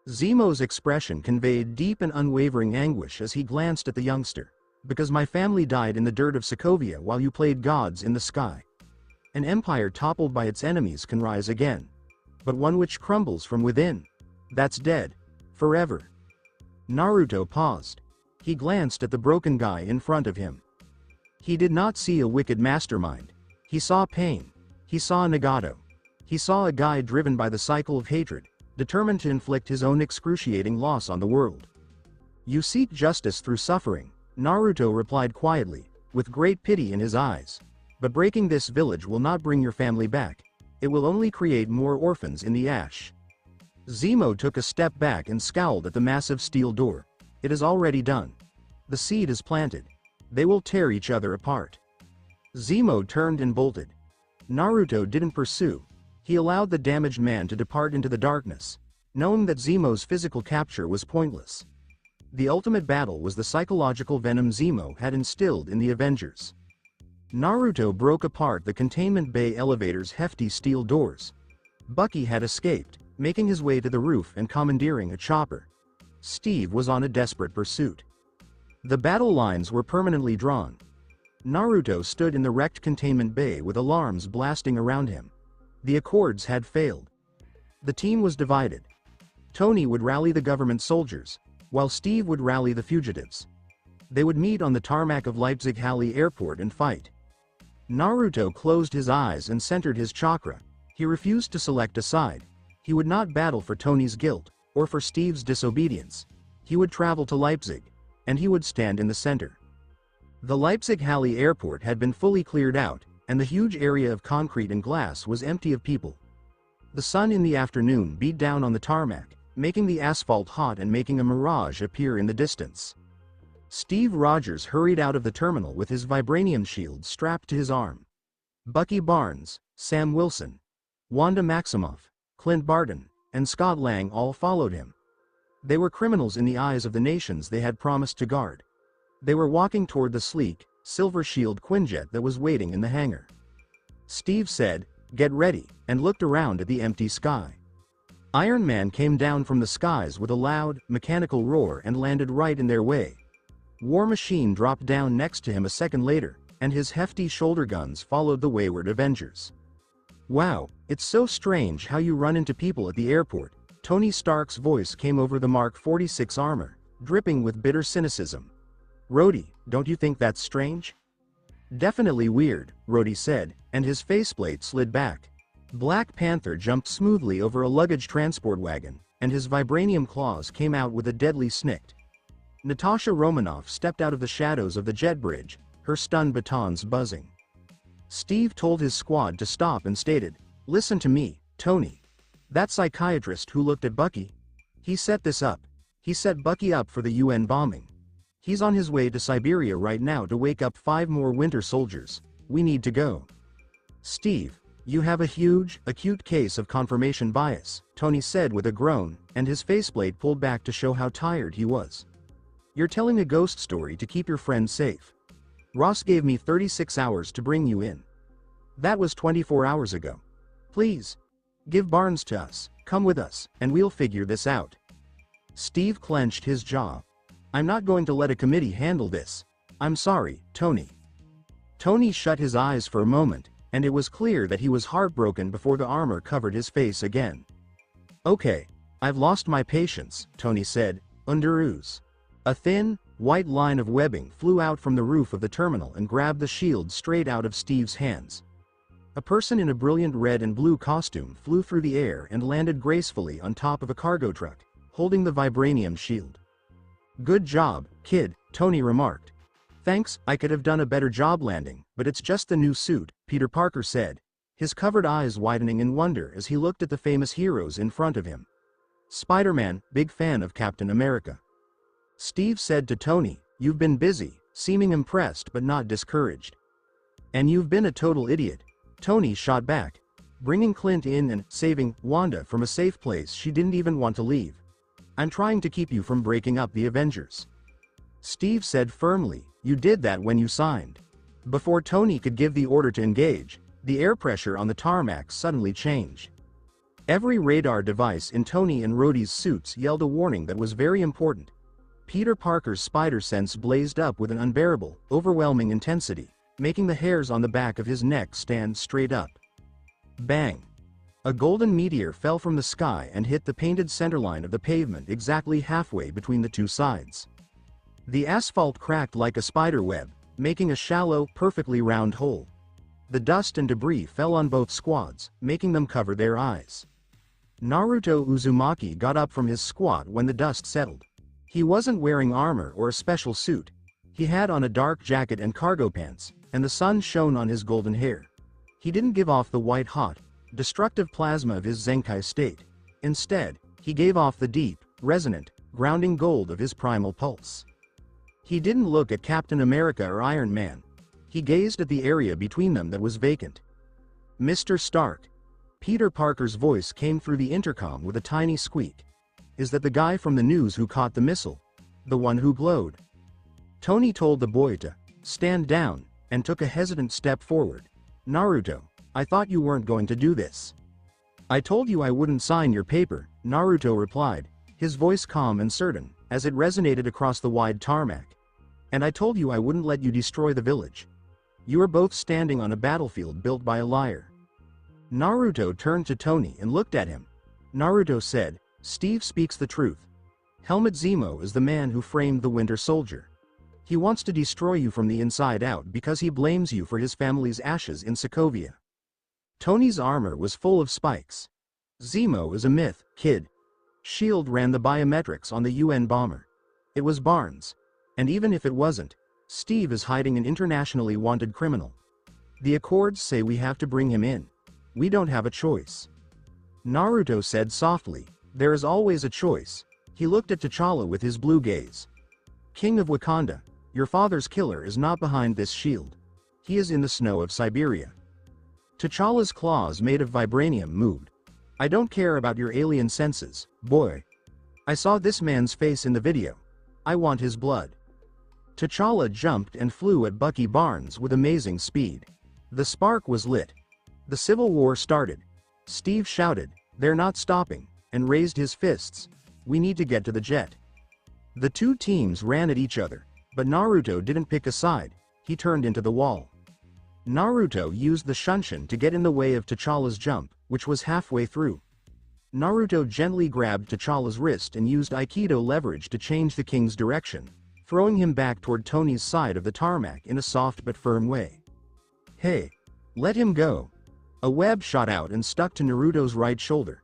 Zemo's expression conveyed deep and unwavering anguish as he glanced at the youngster. Because my family died in the dirt of Sokovia while you played gods in the sky. An empire toppled by its enemies can rise again. But one which crumbles from within, that's dead. Forever. Naruto paused. He glanced at the broken guy in front of him. He did not see a wicked mastermind. He saw pain. He saw Nagato. He saw a guy driven by the cycle of hatred, determined to inflict his own excruciating loss on the world. You seek justice through suffering, Naruto replied quietly, with great pity in his eyes. But breaking this village will not bring your family back. It will only create more orphans in the ash. Zemo took a step back and scowled at the massive steel door. It is already done. The seed is planted. They will tear each other apart. Zemo turned and bolted. Naruto didn't pursue. He allowed the damaged man to depart into the darkness, knowing that Zemo's physical capture was pointless. The ultimate battle was the psychological venom Zemo had instilled in the Avengers. Naruto broke apart the containment bay elevator's hefty steel doors. Bucky had escaped, making his way to the roof and commandeering a chopper. Steve was on a desperate pursuit. The battle lines were permanently drawn. Naruto stood in the wrecked containment bay with alarms blasting around him. The Accords had failed. The team was divided. Tony would rally the government soldiers, while Steve would rally the fugitives. They would meet on the tarmac of Leipzig-Halle Airport and fight. Naruto closed his eyes and centered his chakra. He refused to select a side. He would not battle for Tony's guilt, or for Steve's disobedience. He would travel to Leipzig, and he would stand in the center. The Leipzig-Halle airport had been fully cleared out, and the huge area of concrete and glass was empty of people. The sun in the afternoon beat down on the tarmac, making the asphalt hot and making a mirage appear in the distance. Steve Rogers hurried out of the terminal with his vibranium shield strapped to his arm. Bucky Barnes, Sam Wilson, Wanda Maximoff, Clint Barton, and Scott Lang all followed him. They were criminals in the eyes of the nations they had promised to guard. They were walking toward the sleek, Silver Shield Quinjet that was waiting in the hangar. Steve said, "Get ready," and looked around at the empty sky. Iron Man came down from the skies with a loud, mechanical roar and landed right in their way. War Machine dropped down next to him a second later, and his hefty shoulder guns followed the wayward Avengers. "Wow, it's so strange how you run into people at the airport." Tony Stark's voice came over the Mark 46 armor, dripping with bitter cynicism. "Rhodey, don't you think that's strange?" "Definitely weird," Rhodey said, and his faceplate slid back. Black Panther jumped smoothly over a luggage transport wagon, and his vibranium claws came out with a deadly snick. Natasha Romanoff stepped out of the shadows of the jet bridge, her stun batons buzzing. Steve told his squad to stop and stated, "Listen to me, Tony. That psychiatrist who looked at Bucky, he set this up. He set Bucky up for the UN bombing. He's on his way to Siberia right now to wake up 5 more winter soldiers. We need to go." "Steve, you have a huge, acute case of confirmation bias," Tony said with a groan, and his faceplate pulled back to show how tired he was. "You're telling a ghost story to keep your friend safe. Ross gave me 36 hours to bring you in. That was 24 hours ago. Please, give Barnes to us, come with us, and we'll figure this out." Steve clenched his jaw. "I'm not going to let a committee handle this. I'm sorry, Tony." Tony shut his eyes for a moment, and it was clear that he was heartbroken before the armor covered his face again. "Okay, I've lost my patience," Tony said, "Underoos." A thin, white line of webbing flew out from the roof of the terminal and grabbed the shield straight out of Steve's hands. A person in a brilliant red and blue costume flew through the air and landed gracefully on top of a cargo truck, holding the vibranium shield. "Good job, kid," Tony remarked. "Thanks, I could have done a better job landing, but it's just the new suit," Peter Parker said, his covered eyes widening in wonder as he looked at the famous heroes in front of him. "Spider-Man, big fan of Captain America." Steve said to Tony, "You've been busy, seeming impressed but not discouraged. And you've been a total idiot." Tony shot back, bringing Clint in and saving Wanda from a safe place she didn't even want to leave. "I'm trying to keep you from breaking up the Avengers." Steve said firmly, "You did that when you signed." Before Tony could give the order to engage, the air pressure on the tarmac suddenly changed. Every radar device in Tony and Rhodey's suits yelled a warning that was very important. Peter Parker's spider sense blazed up with an unbearable, overwhelming intensity, making the hairs on the back of his neck stand straight up. Bang! A golden meteor fell from the sky and hit the painted centerline of the pavement exactly halfway between the two sides. The asphalt cracked like a spider web, making a shallow, perfectly round hole. The dust and debris fell on both squads, making them cover their eyes. Naruto Uzumaki got up from his squat when the dust settled. He wasn't wearing armor or a special suit. He had on a dark jacket and cargo pants, and the sun shone on his golden hair. He didn't give off the white-hot, destructive plasma of his Zenkai state. Instead, he gave off the deep, resonant, grounding gold of his primal pulse. He didn't look at Captain America or Iron Man. He gazed at the area between them that was vacant. "Mr. Stark." Peter Parker's voice came through the intercom with a tiny squeak. "Is that the guy from the news who caught the missile? The one who glowed?" Tony told the boy to stand down, and took a hesitant step forward. "Naruto, I thought you weren't going to do this." "I told you I wouldn't sign your paper," Naruto replied, his voice calm and certain, as it resonated across the wide tarmac. "And I told you I wouldn't let you destroy the village. You are both standing on a battlefield built by a liar." Naruto turned to Tony and looked at him. Naruto said, "Steve speaks the truth. Helmut Zemo is the man who framed the Winter Soldier. He wants to destroy you from the inside out because he blames you for his family's ashes in Sokovia." Tony's armor was full of spikes. Zemo is a myth, kid. SHIELD ran the biometrics on the UN bomber. It was Barnes. And even if it wasn't, Steve is hiding an internationally wanted criminal. The Accords say we have to bring him in. We don't have a choice. Naruto said softly, there is always a choice. He looked at T'Challa with his blue gaze. King of Wakanda, your father's killer is not behind this shield. He is in the snow of Siberia. T'Challa's claws made of vibranium moved. I don't care about your alien senses, boy. I saw this man's face in the video. I want his blood. T'Challa jumped and flew at Bucky Barnes with amazing speed. The spark was lit. The Civil War started. Steve shouted, they're not stopping, and raised his fists. We need to get to the jet. The two teams ran at each other, but Naruto didn't pick a side. He turned into the wall. Naruto used the Shunshin to get in the way of T'Challa's jump, which was halfway through. Naruto gently grabbed T'Challa's wrist and used Aikido leverage to change the king's direction, throwing him back toward Tony's side of the tarmac in a soft but firm way. Hey! Let him go! A web shot out and stuck to Naruto's right shoulder.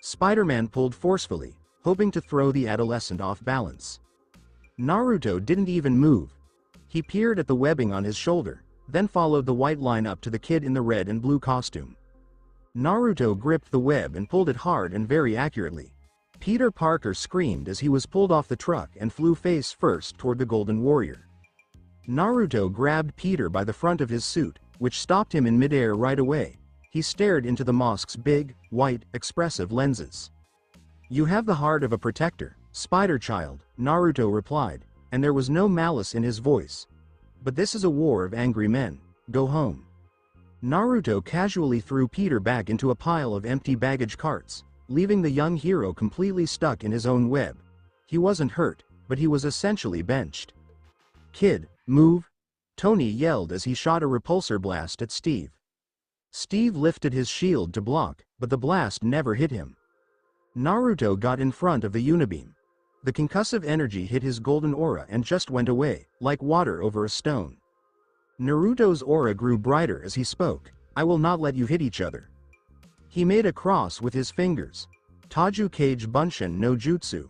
Spider-Man pulled forcefully, hoping to throw the adolescent off balance. Naruto didn't even move. He peered at the webbing on his shoulder, then followed the white line up to the kid in the red and blue costume. Naruto gripped the web and pulled it hard and very accurately. Peter Parker screamed as he was pulled off the truck and flew face first toward the Golden Warrior. Naruto grabbed Peter by the front of his suit, which stopped him in midair right away. He stared into the mosque's big, white, expressive lenses. You have the heart of a protector, Spider-Child, Naruto replied, and there was no malice in his voice. But this is a war of angry men. Go home. Naruto casually threw Peter back into a pile of empty baggage carts, leaving the young hero completely stuck in his own web. He wasn't hurt, but he was essentially benched. Kid, move! Tony yelled as he shot a repulsor blast at Steve. Steve lifted his shield to block, but the blast never hit him. Naruto got in front of the unibeam. The concussive energy hit his golden aura and just went away, like water over a stone. Naruto's aura grew brighter as he spoke, I will not let you hit each other. He made a cross with his fingers. Taju Kage Bunshin no Jutsu.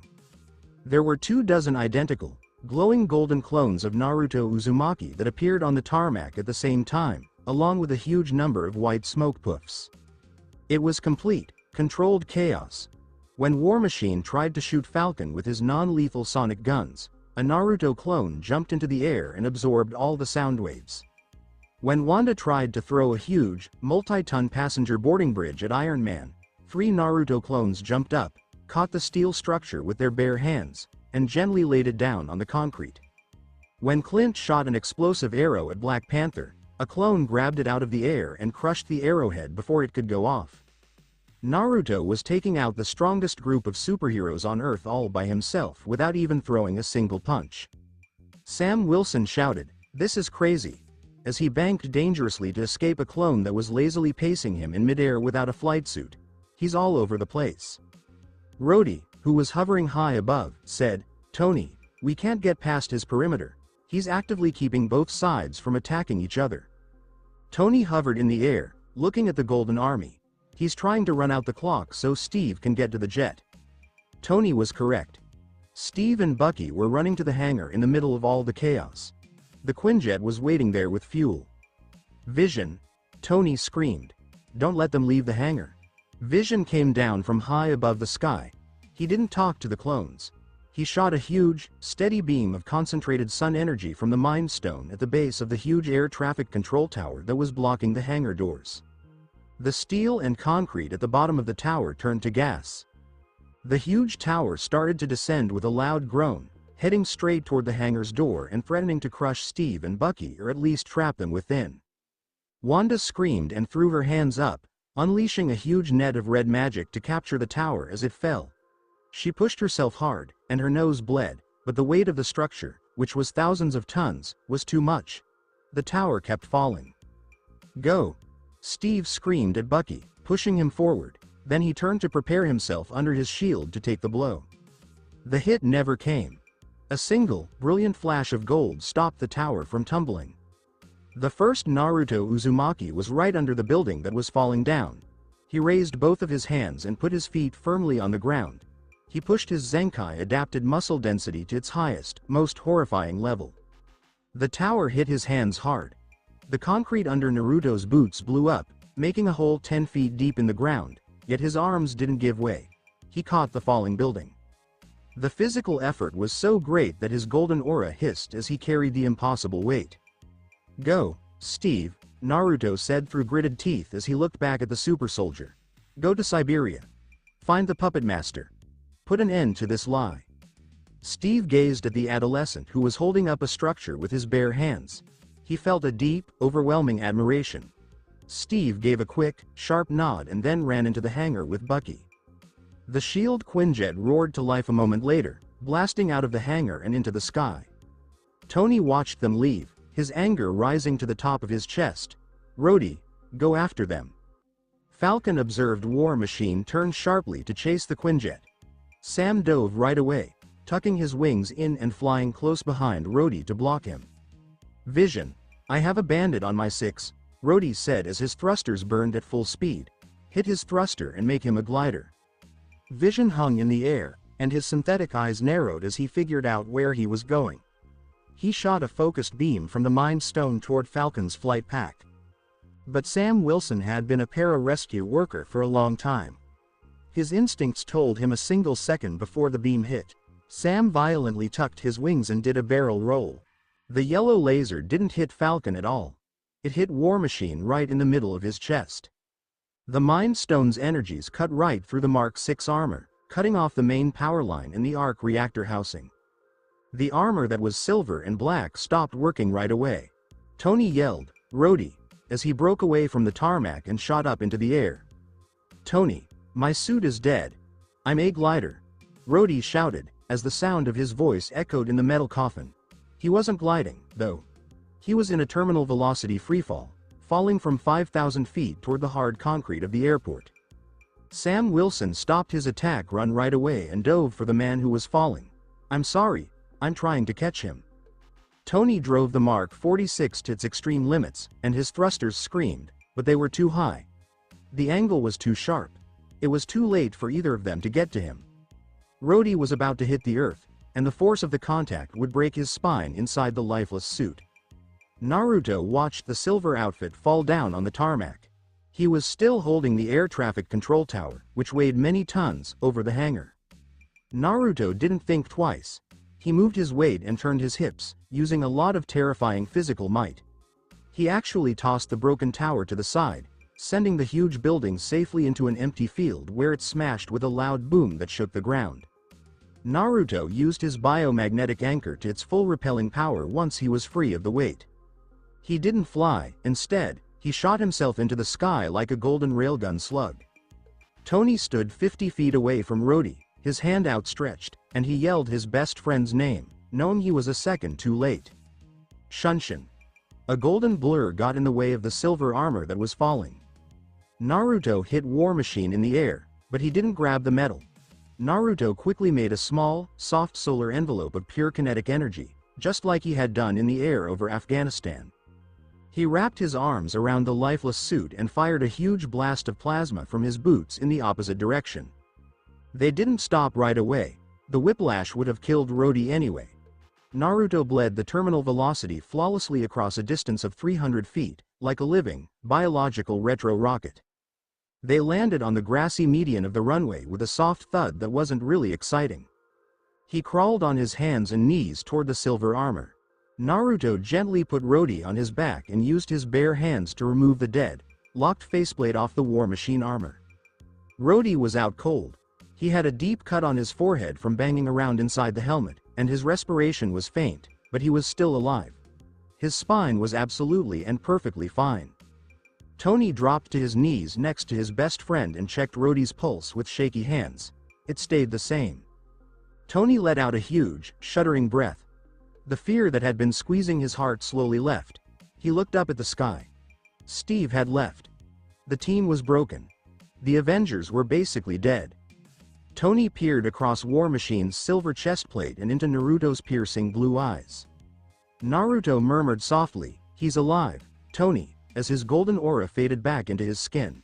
There were 24 identical, glowing golden clones of Naruto Uzumaki that appeared on the tarmac at the same time, along with a huge number of white smoke puffs. It was complete, controlled chaos. When War Machine tried to shoot Falcon with his non-lethal sonic guns, a Naruto clone jumped into the air and absorbed all the sound waves. When Wanda tried to throw a huge, multi-ton passenger boarding bridge at Iron Man, 3 Naruto clones jumped up, caught the steel structure with their bare hands, and gently laid it down on the concrete. When Clint shot an explosive arrow at Black Panther, a clone grabbed it out of the air and crushed the arrowhead before it could go off. Naruto was taking out the strongest group of superheroes on Earth all by himself without even throwing a single punch. Sam Wilson shouted, "This is crazy," as he banked dangerously to escape a clone that was lazily pacing him in midair without a flight suit. He's all over the place. Rhodey, who was hovering high above, said, "Tony, we can't get past his perimeter. He's actively keeping both sides from attacking each other." Tony hovered in the air, looking at the Golden Army. He's trying to run out the clock so Steve can get to the jet. Tony was correct. Steve and Bucky were running to the hangar in the middle of all the chaos. The Quinjet was waiting there with fuel. Vision! Tony screamed. Don't let them leave the hangar. Vision came down from high above the sky. He didn't talk to the clones. He shot a huge, steady beam of concentrated sun energy from the Mind Stone at the base of the huge air traffic control tower that was blocking the hangar doors. The steel and concrete at the bottom of the tower turned to gas. The huge tower started to descend with a loud groan, heading straight toward the hangar's door and threatening to crush Steve and Bucky or at least trap them within. Wanda screamed and threw her hands up, unleashing a huge net of red magic to capture the tower as it fell. She pushed herself hard, and her nose bled, but the weight of the structure, which was thousands of tons, was too much. The tower kept falling. Go! Steve screamed at Bucky, pushing him forward, then he turned to prepare himself under his shield to take the blow. The hit never came. A single, brilliant flash of gold stopped the tower from tumbling. The first Naruto Uzumaki was right under the building that was falling down. He raised both of his hands and put his feet firmly on the ground. He pushed his Zenkai adapted muscle density to its highest, most horrifying level. The tower hit his hands hard. The concrete under Naruto's boots blew up, making a hole 10 feet deep in the ground, yet his arms didn't give way. He caught the falling building. The physical effort was so great that his golden aura hissed as he carried the impossible weight. "Go, Steve," Naruto said through gritted teeth as he looked back at the super soldier. "Go to Siberia. Find the puppet master. Put an end to this lie." Steve gazed at the adolescent who was holding up a structure with his bare hands. He felt a deep, overwhelming admiration. Steve gave a quick, sharp nod and then ran into the hangar with Bucky. The shield Quinjet roared to life a moment later, blasting out of the hangar and into the sky. Tony watched them leave, his anger rising to the top of his chest. "Rhodey, go after them." Falcon observed War Machine turn sharply to chase the Quinjet. Sam dove right away, tucking his wings in and flying close behind Rhodey to block him. "Vision, I have a bandit on my 6, Rhodey said as his thrusters burned at full speed. Hit his thruster and make him a glider. Vision hung in the air, and his synthetic eyes narrowed as he figured out where he was going. He shot a focused beam from the Mind Stone toward Falcon's flight pack. But Sam Wilson had been a para-rescue worker for a long time. His instincts told him a single second before the beam hit. Sam violently tucked his wings and did a barrel roll. The yellow laser didn't hit Falcon at all. It hit War Machine right in the middle of his chest. The Mind Stone's energies cut right through the Mark 6 armor, cutting off the main power line and the arc reactor housing. The armor that was silver and black stopped working right away. Tony yelled, "Rhodey," as he broke away from the tarmac and shot up into the air. "Tony, my suit is dead. I'm a glider," Rhodey shouted, as the sound of his voice echoed in the metal coffin. He wasn't gliding, though. He was in a terminal velocity freefall, falling from 5,000 feet toward the hard concrete of the airport. Sam Wilson stopped his attack run right away and dove for the man who was falling. "I'm sorry, I'm trying to catch him." Tony drove the Mark 46 to its extreme limits, and his thrusters screamed, but they were too high. The angle was too sharp. It was too late for either of them to get to him. Rhodey was about to hit the earth, and the force of the contact would break his spine inside the lifeless suit. Naruto watched the silver outfit fall down on the tarmac. He was still holding the air traffic control tower, which weighed many tons, over the hangar. Naruto didn't think twice. He moved his weight and turned his hips, using a lot of terrifying physical might. He actually tossed the broken tower to the side, sending the huge building safely into an empty field where it smashed with a loud boom that shook the ground. Naruto used his biomagnetic anchor to its full repelling power once he was free of the weight. He didn't fly, instead, he shot himself into the sky like a golden railgun slug. Tony stood 50 feet away from Rhodey, his hand outstretched, and he yelled his best friend's name, knowing he was a second too late. Shunshin. A golden blur got in the way of the silver armor that was falling. Naruto hit War Machine in the air, but he didn't grab the metal. Naruto quickly made a small, soft solar envelope of pure kinetic energy, just like he had done in the air over Afghanistan. He wrapped his arms around the lifeless suit and fired a huge blast of plasma from his boots in the opposite direction. They didn't stop right away. The whiplash would have killed Rhodey anyway. Naruto bled the terminal velocity flawlessly across a distance of 300 feet, like a living, biological retro rocket. They landed on the grassy median of the runway with a soft thud that wasn't really exciting. He crawled on his hands and knees toward the silver armor. Naruto gently put Rhodey on his back and used his bare hands to remove the dead, locked faceplate off the War Machine armor. Rhodey was out cold. He had a deep cut on his forehead from banging around inside the helmet, and his respiration was faint, but he was still alive. His spine was absolutely and perfectly fine. Tony dropped to his knees next to his best friend and checked Rhodey's pulse with shaky hands. It stayed the same. Tony let out a huge, shuddering breath. The fear that had been squeezing his heart slowly left. He looked up at the sky. Steve had left. The team was broken. The Avengers were basically dead. Tony peered across War Machine's silver chestplate and into Naruto's piercing blue eyes. Naruto murmured softly, "He's alive, Tony," as his golden aura faded back into his skin.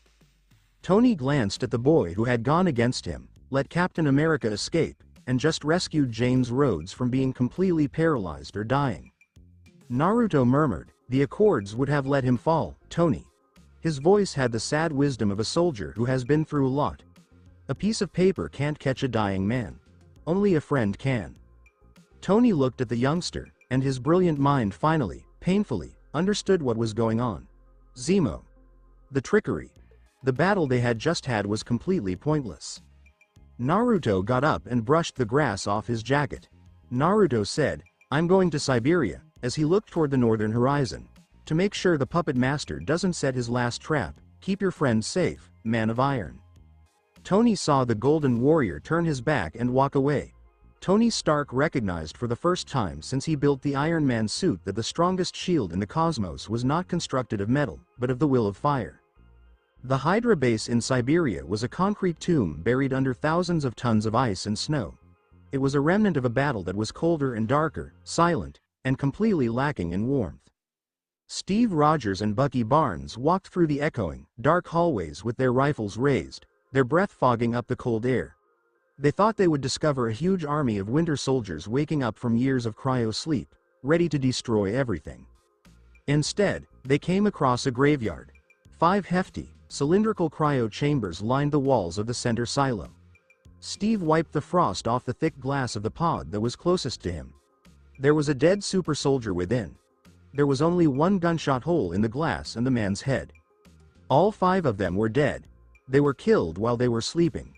Tony glanced at the boy who had gone against him, let Captain America escape, and just rescued James Rhodes from being completely paralyzed or dying. Naruto murmured, "The Accords would have let him fall, Tony." His voice had the sad wisdom of a soldier who has been through a lot. A piece of paper can't catch a dying man. Only a friend can. Tony looked at the youngster, and his brilliant mind finally, painfully, understood what was going on. Zemo. The trickery. The battle they had just had was completely pointless. Naruto got up and brushed the grass off his jacket. Naruto said, "I'm going to Siberia," as he looked toward the northern horizon. "To make sure the puppet master doesn't set his last trap, keep your friends safe, man of iron." Tony saw the Golden Warrior turn his back and walk away. Tony Stark recognized for the first time since he built the Iron Man suit that the strongest shield in the cosmos was not constructed of metal, but of the will of fire. The Hydra base in Siberia was a concrete tomb buried under thousands of tons of ice and snow. It was a remnant of a battle that was colder and darker, silent, and completely lacking in warmth. Steve Rogers and Bucky Barnes walked through the echoing, dark hallways with their rifles raised, their breath fogging up the cold air. They thought they would discover a huge army of winter soldiers waking up from years of cryo-sleep, ready to destroy everything. Instead, they came across a graveyard. 5 hefty, cylindrical cryo chambers lined the walls of the center silo. Steve wiped the frost off the thick glass of the pod that was closest to him. There was a dead super soldier within. There was only one gunshot hole in the glass and the man's head. All 5 of them were dead. They were killed while they were sleeping.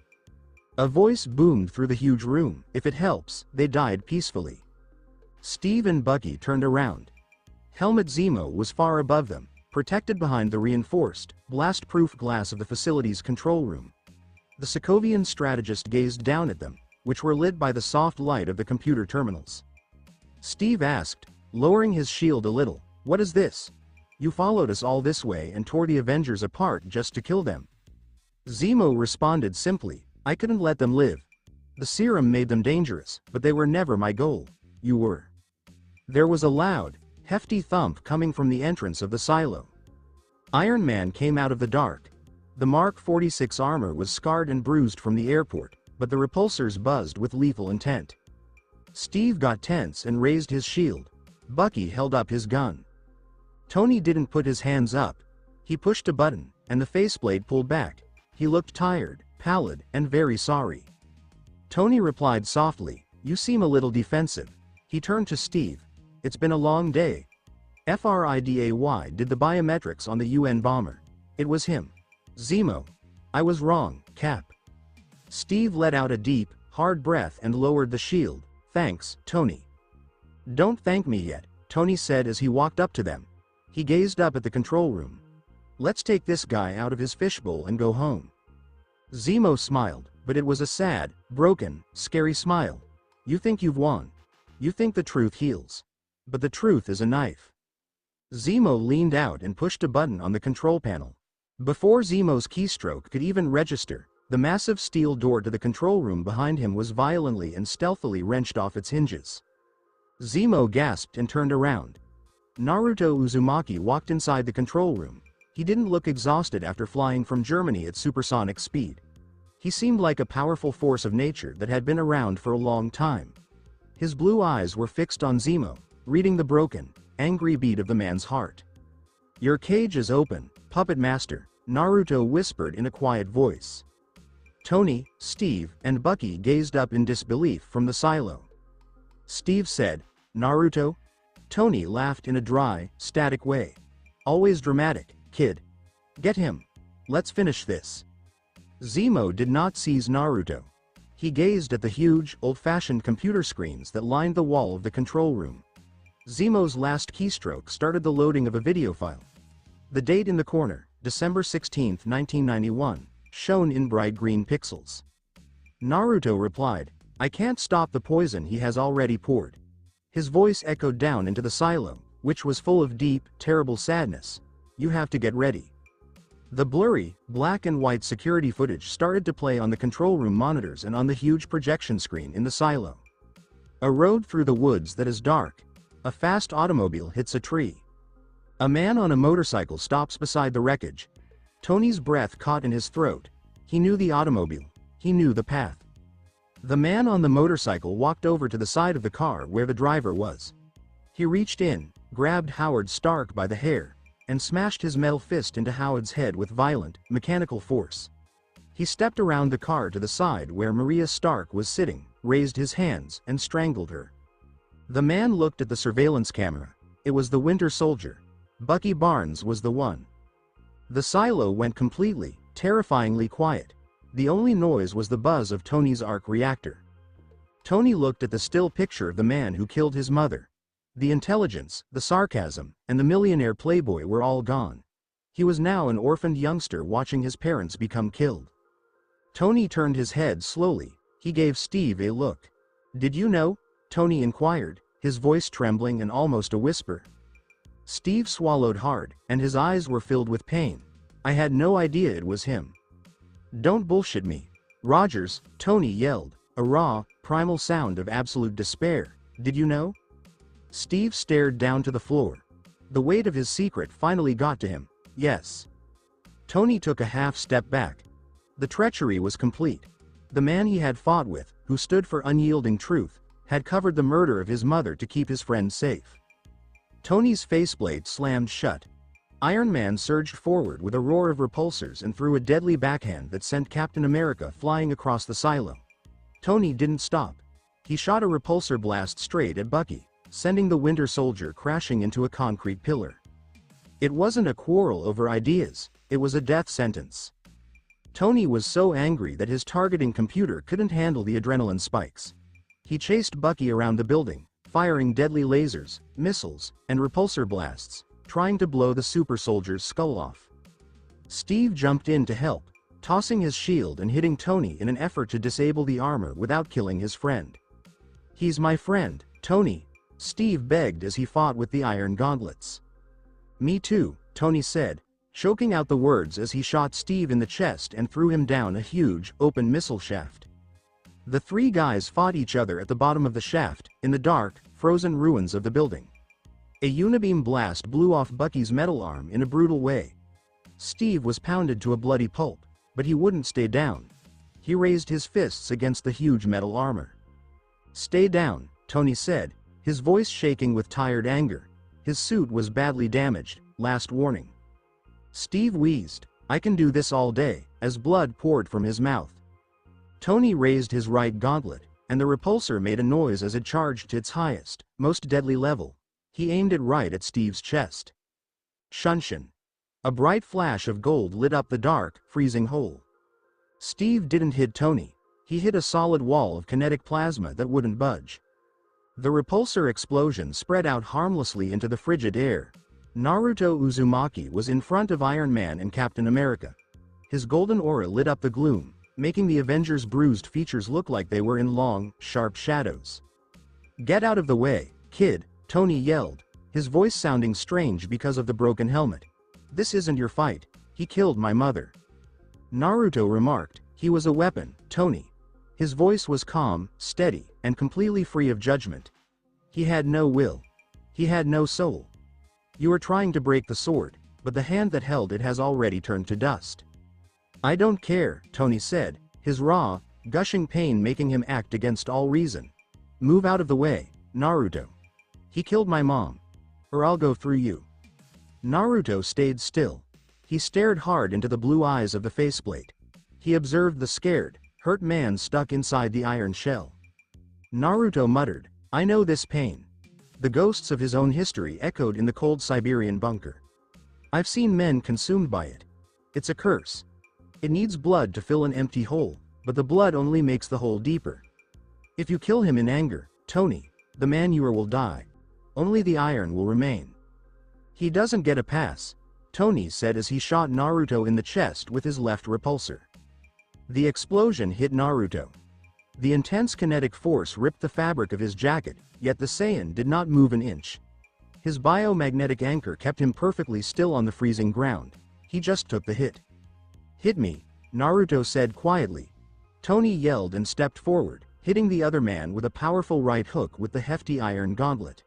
A voice boomed through the huge room, "If it helps, they died peacefully." Steve and Bucky turned around. Helmet Zemo was far above them, protected behind the reinforced, blast-proof glass of the facility's control room. The Sokovian strategist gazed down at them, which were lit by the soft light of the computer terminals. Steve asked, lowering his shield a little, "What is this? You followed us all this way and tore the Avengers apart just to kill them." Zemo responded simply, "I couldn't let them live. The serum made them dangerous, but they were never my goal. You were." There was a loud, hefty thump coming from the entrance of the silo. Iron Man came out of the dark. The Mark 46 armor was scarred and bruised from the airport, but the repulsors buzzed with lethal intent. Steve got tense and raised his shield. Bucky held up his gun. Tony didn't put his hands up. He pushed a button, and the faceplate pulled back. He looked tired, pallid, and very sorry. Tony replied softly, "You seem a little defensive." He turned to Steve. "It's been a long day." FRIDAY did the biometrics on the UN bomber. It was him. Zemo. "I was wrong, Cap." Steve let out a deep, hard breath and lowered the shield. "Thanks, Tony." "Don't thank me yet," Tony said as he walked up to them. He gazed up at the control room. "Let's take this guy out of his fishbowl and go home." Zemo smiled, but it was a sad, broken, scary smile. "You think you've won. You think the truth heals. But the truth is a knife." Zemo leaned out and pushed a button on the control panel. Before Zemo's keystroke could even register, the massive steel door to the control room behind him was violently and stealthily wrenched off its hinges. Zemo gasped and turned around. Naruto Uzumaki walked inside the control room. He didn't look exhausted after flying from Germany at supersonic speed. He seemed like a powerful force of nature that had been around for a long time. His blue eyes were fixed on Zemo, reading the broken, angry beat of the man's heart. "Your cage is open, Puppet Master," Naruto whispered in a quiet voice. Tony, Steve, and Bucky gazed up in disbelief from the silo. Steve said, "Naruto?" Tony laughed in a dry, static way. "Always dramatic, kid. Get him. Let's finish this." Zemo did not seize Naruto. He gazed at the huge, old-fashioned computer screens that lined the wall of the control room. Zemo's last keystroke started the loading of a video file. The date in the corner, December 16, 1991, shone in bright green pixels. Naruto replied, "I can't stop the poison he has already poured." His voice echoed down into the silo, which was full of deep, terrible sadness. "You have to get ready." The blurry, black and white security footage started to play on the control room monitors and on the huge projection screen in the silo. A road through the woods that is dark. A fast automobile hits a tree. A man on a motorcycle stops beside the wreckage. Tony's breath caught in his throat. He knew the automobile. He knew the path. The man on the motorcycle walked over to the side of the car where the driver was. He reached in, grabbed Howard Stark by the hair, and smashed his metal fist into Howard's head with violent, mechanical force. He stepped around the car to the side where Maria Stark was sitting, raised his hands, and strangled her. The man looked at the surveillance camera. It was the Winter Soldier. Bucky Barnes was the one. The silo went completely, terrifyingly quiet. The only noise was the buzz of Tony's arc reactor. Tony looked at the still picture of the man who killed his mother. The intelligence, the sarcasm, and the millionaire playboy were all gone. He was now an orphaned youngster watching his parents become killed. Tony turned his head slowly. He gave Steve a look. "Did you know?" Tony inquired, his voice trembling and almost a whisper. Steve swallowed hard, and his eyes were filled with pain. "I had no idea it was him." "Don't bullshit me. Rogers," Tony yelled, a raw, primal sound of absolute despair. "Did you know?" Steve stared down to the floor. The weight of his secret finally got to him. "Yes." Tony took a half step back. The treachery was complete. The man he had fought with, who stood for unyielding truth, had covered the murder of his mother to keep his friend safe. Tony's faceplate slammed shut. Iron Man surged forward with a roar of repulsors and threw a deadly backhand that sent Captain America flying across the silo. Tony didn't stop. He shot a repulsor blast straight at Bucky, sending the Winter Soldier crashing into a concrete pillar. It wasn't a quarrel over ideas, it was a death sentence. Tony was so angry that his targeting computer couldn't handle the adrenaline spikes. He chased Bucky around the building, firing deadly lasers, missiles, and repulsor blasts, trying to blow the super soldier's skull off. Steve jumped in to help, tossing his shield and hitting Tony in an effort to disable the armor without killing his friend. "He's my friend, Tony," Steve begged as he fought with the iron gauntlets. "Me too," Tony said, choking out the words as he shot Steve in the chest and threw him down a huge, open missile shaft. The three guys fought each other at the bottom of the shaft, in the dark, frozen ruins of the building. A unibeam blast blew off Bucky's metal arm in a brutal way. Steve was pounded to a bloody pulp, but he wouldn't stay down. He raised his fists against the huge metal armor. "Stay down," Tony said, his voice shaking with tired anger. His suit was badly damaged. "Last warning." Steve wheezed. "I can do this all day," as blood poured from his mouth. Tony raised his right gauntlet, and the repulsor made a noise as it charged to its highest, most deadly level. He aimed it right at Steve's chest. Shunshin. A bright flash of gold lit up the dark, freezing hole. Steve didn't hit Tony. He hit a solid wall of kinetic plasma that wouldn't budge. The repulsor explosion spread out harmlessly into the frigid air. Naruto Uzumaki was in front of Iron Man and Captain America. His golden aura lit up the gloom, making the Avengers' bruised features look like they were in long, sharp shadows. "Get out of the way, kid," Tony yelled, his voice sounding strange because of the broken helmet. "This isn't your fight. He killed my mother." Naruto remarked, "He was a weapon, Tony." His voice was calm, steady, and completely free of judgment. "He had no will. He had no soul. You are trying to break the sword, but the hand that held it has already turned to dust." "I don't care," Tony said, his raw, gushing pain making him act against all reason. "Move out of the way, Naruto. He killed my mom. Or I'll go through you." Naruto stayed still. He stared hard into the blue eyes of the faceplate. He observed the scared, hurt man stuck inside the iron shell. Naruto muttered, "I know this pain." The ghosts of his own history echoed in the cold Siberian bunker. "I've seen men consumed by it. It's a curse. It needs blood to fill an empty hole, but the blood only makes the hole deeper. If you kill him in anger, Tony, the man you are will die. Only the iron will remain." "He doesn't get a pass," Tony said as he shot Naruto in the chest with his left repulsor. The explosion hit Naruto. The intense kinetic force ripped the fabric of his jacket, yet the Saiyan did not move an inch. His biomagnetic anchor kept him perfectly still on the freezing ground. He just took the hit. "Hit me," Naruto said quietly. Tony yelled and stepped forward, hitting the other man with a powerful right hook with the hefty iron gauntlet.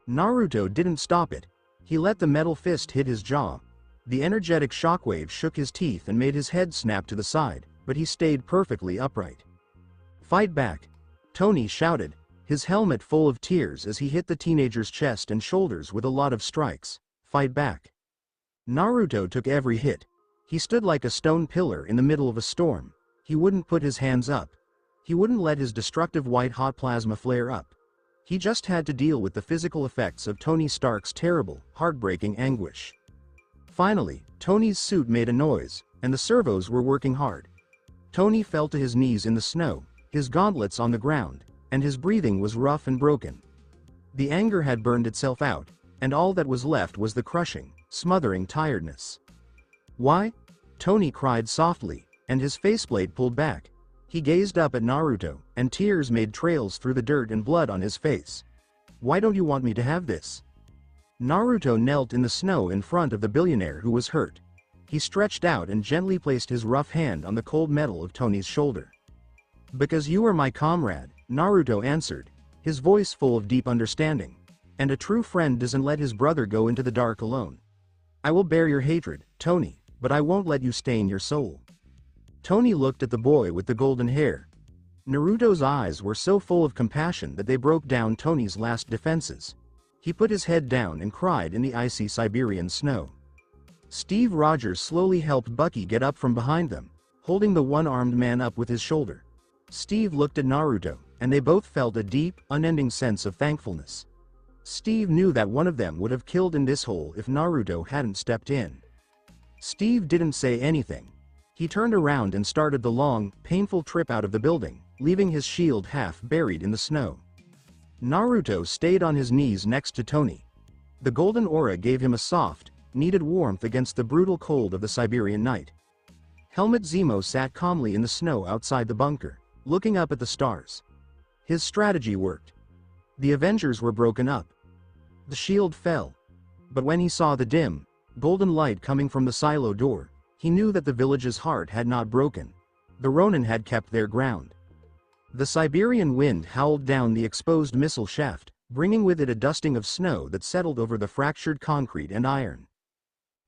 Naruto didn't stop it. He let the metal fist hit his jaw. The energetic shockwave shook his teeth and made his head snap to the side, but he stayed perfectly upright. "Fight back!" Tony shouted, his helmet full of tears as he hit the teenager's chest and shoulders with a lot of strikes. "Fight back!" Naruto took every hit. He stood like a stone pillar in the middle of a storm. He wouldn't put his hands up. He wouldn't let his destructive white-hot plasma flare up. He just had to deal with the physical effects of Tony Stark's terrible, heartbreaking anguish. Finally, Tony's suit made a noise, and the servos were working hard. Tony fell to his knees in the snow, his gauntlets on the ground, and his breathing was rough and broken. The anger had burned itself out, and all that was left was the crushing, smothering tiredness. "Why?" Tony cried softly, and his faceplate pulled back. He gazed up at Naruto, and tears made trails through the dirt and blood on his face. "Why don't you want me to have this?" Naruto knelt in the snow in front of the billionaire who was hurt. He stretched out and gently placed his rough hand on the cold metal of Tony's shoulder. "Because you are my comrade," Naruto answered, his voice full of deep understanding. "And a true friend doesn't let his brother go into the dark alone. I will bear your hatred, Tony, but I won't let you stain your soul." Tony looked at the boy with the golden hair. Naruto's eyes were so full of compassion that they broke down Tony's last defenses. He put his head down and cried in the icy Siberian snow. Steve Rogers slowly helped Bucky get up from behind them, holding the one-armed man up with his shoulder. Steve looked at Naruto, and they both felt a deep, unending sense of thankfulness. Steve knew that one of them would have killed in this hole if Naruto hadn't stepped in. Steve didn't say anything. He turned around and started the long, painful trip out of the building, leaving his shield half buried in the snow. Naruto stayed on his knees next to Tony. The golden aura gave him a soft, needed warmth against the brutal cold of the Siberian night. Helmut Zemo sat calmly in the snow outside the bunker, looking up at the stars. His strategy worked. The Avengers were broken up. The shield fell. But when he saw the dim, golden light coming from the silo door, he knew that the village's heart had not broken. The Ronin had kept their ground. The Siberian wind howled down the exposed missile shaft, bringing with it a dusting of snow that settled over the fractured concrete and iron.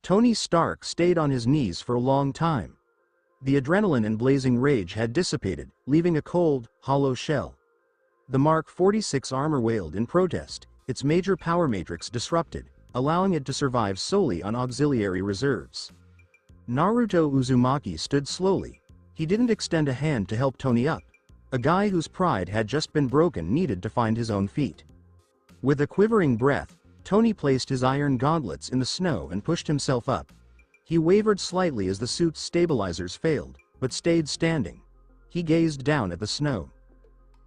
Tony Stark stayed on his knees for a long time. The adrenaline and blazing rage had dissipated, leaving a cold, hollow shell. The Mark 46 armor wailed in protest, its major power matrix disrupted, allowing it to survive solely on auxiliary reserves. Naruto Uzumaki stood slowly. He didn't extend a hand to help Tony up. A guy whose pride had just been broken needed to find his own feet. With a quivering breath, Tony placed his iron gauntlets in the snow and pushed himself up. He wavered slightly as the suit's stabilizers failed, but stayed standing. He gazed down at the snow.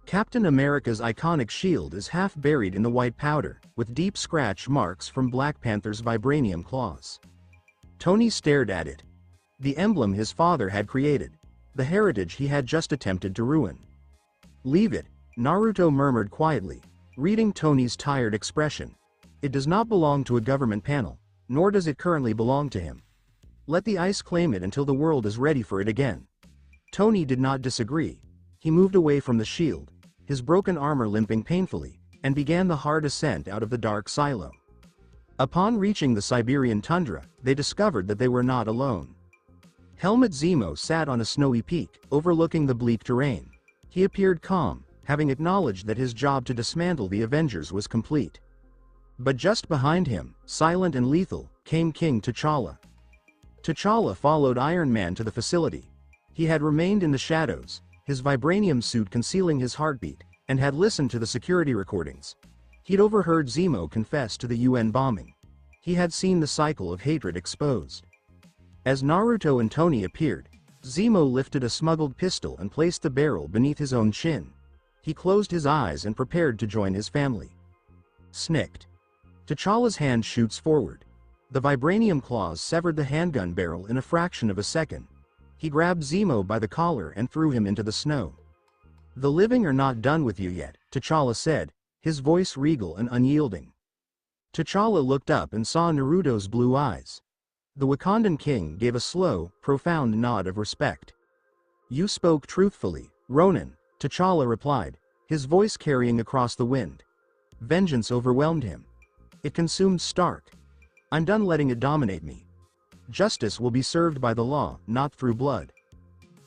Captain America's iconic shield is half buried in the white powder, with deep scratch marks from Black Panther's vibranium claws. Tony stared at it. The emblem his father had created. The heritage he had just attempted to ruin. "Leave it," Naruto murmured quietly, reading Tony's tired expression. "It does not belong to a government panel, nor does it currently belong to him. Let the ice claim it until the world is ready for it again." Tony did not disagree. He moved away from the shield, his broken armor limping painfully, and began the hard ascent out of the dark silo. Upon reaching the Siberian tundra, they discovered that they were not alone. Helmut Zemo sat on a snowy peak, overlooking the bleak terrain. He appeared calm, having acknowledged that his job to dismantle the Avengers was complete. But just behind him, silent and lethal, came King T'Challa. T'Challa followed Iron Man to the facility. He had remained in the shadows, his vibranium suit concealing his heartbeat, and had listened to the security recordings. He'd overheard Zemo confess to the UN bombing. He had seen the cycle of hatred exposed. As Naruto and Tony appeared, Zemo lifted a smuggled pistol and placed the barrel beneath his own chin. He closed his eyes and prepared to join his family. Snicked. T'Challa's hand shoots forward. The vibranium claws severed the handgun barrel in a fraction of a second. He grabbed Zemo by the collar and threw him into the snow. "The living are not done with you yet," T'Challa said, his voice regal and unyielding. T'Challa looked up and saw Naruto's blue eyes. The Wakandan king gave a slow, profound nod of respect. "You spoke truthfully, Ronin," T'Challa replied, his voice carrying across the wind. Vengeance overwhelmed him. It consumed Stark. "I'm done letting it dominate me." Justice will be served by the law, not through blood.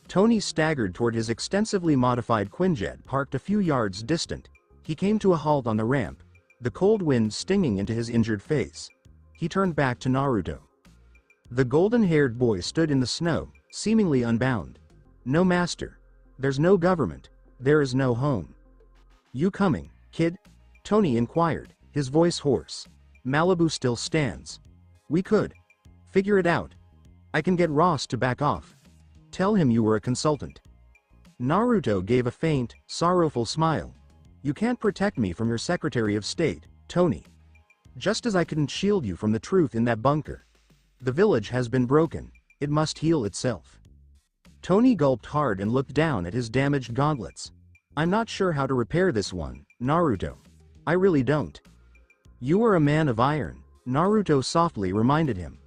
Tony staggered toward his extensively modified Quinjet parked a few yards distant. He came to a halt on the ramp, the cold wind stinging into his injured face. He turned back to Naruto. The golden-haired boy stood in the snow, seemingly unbound. No master. There's no government. There is no home. You coming, kid? Tony inquired, his voice hoarse. Malibu still stands. We could figure it out. I can get Ross to back off. Tell him you were a consultant. Naruto gave a faint, sorrowful smile. You can't protect me from your Secretary of State, Tony. Just as I couldn't shield you from the truth in that bunker. The village has been broken. It must heal itself. Tony gulped hard and looked down at his damaged gauntlets. I'm not sure how to repair this one, Naruto. I really don't. You are a man of iron, Naruto softly reminded him.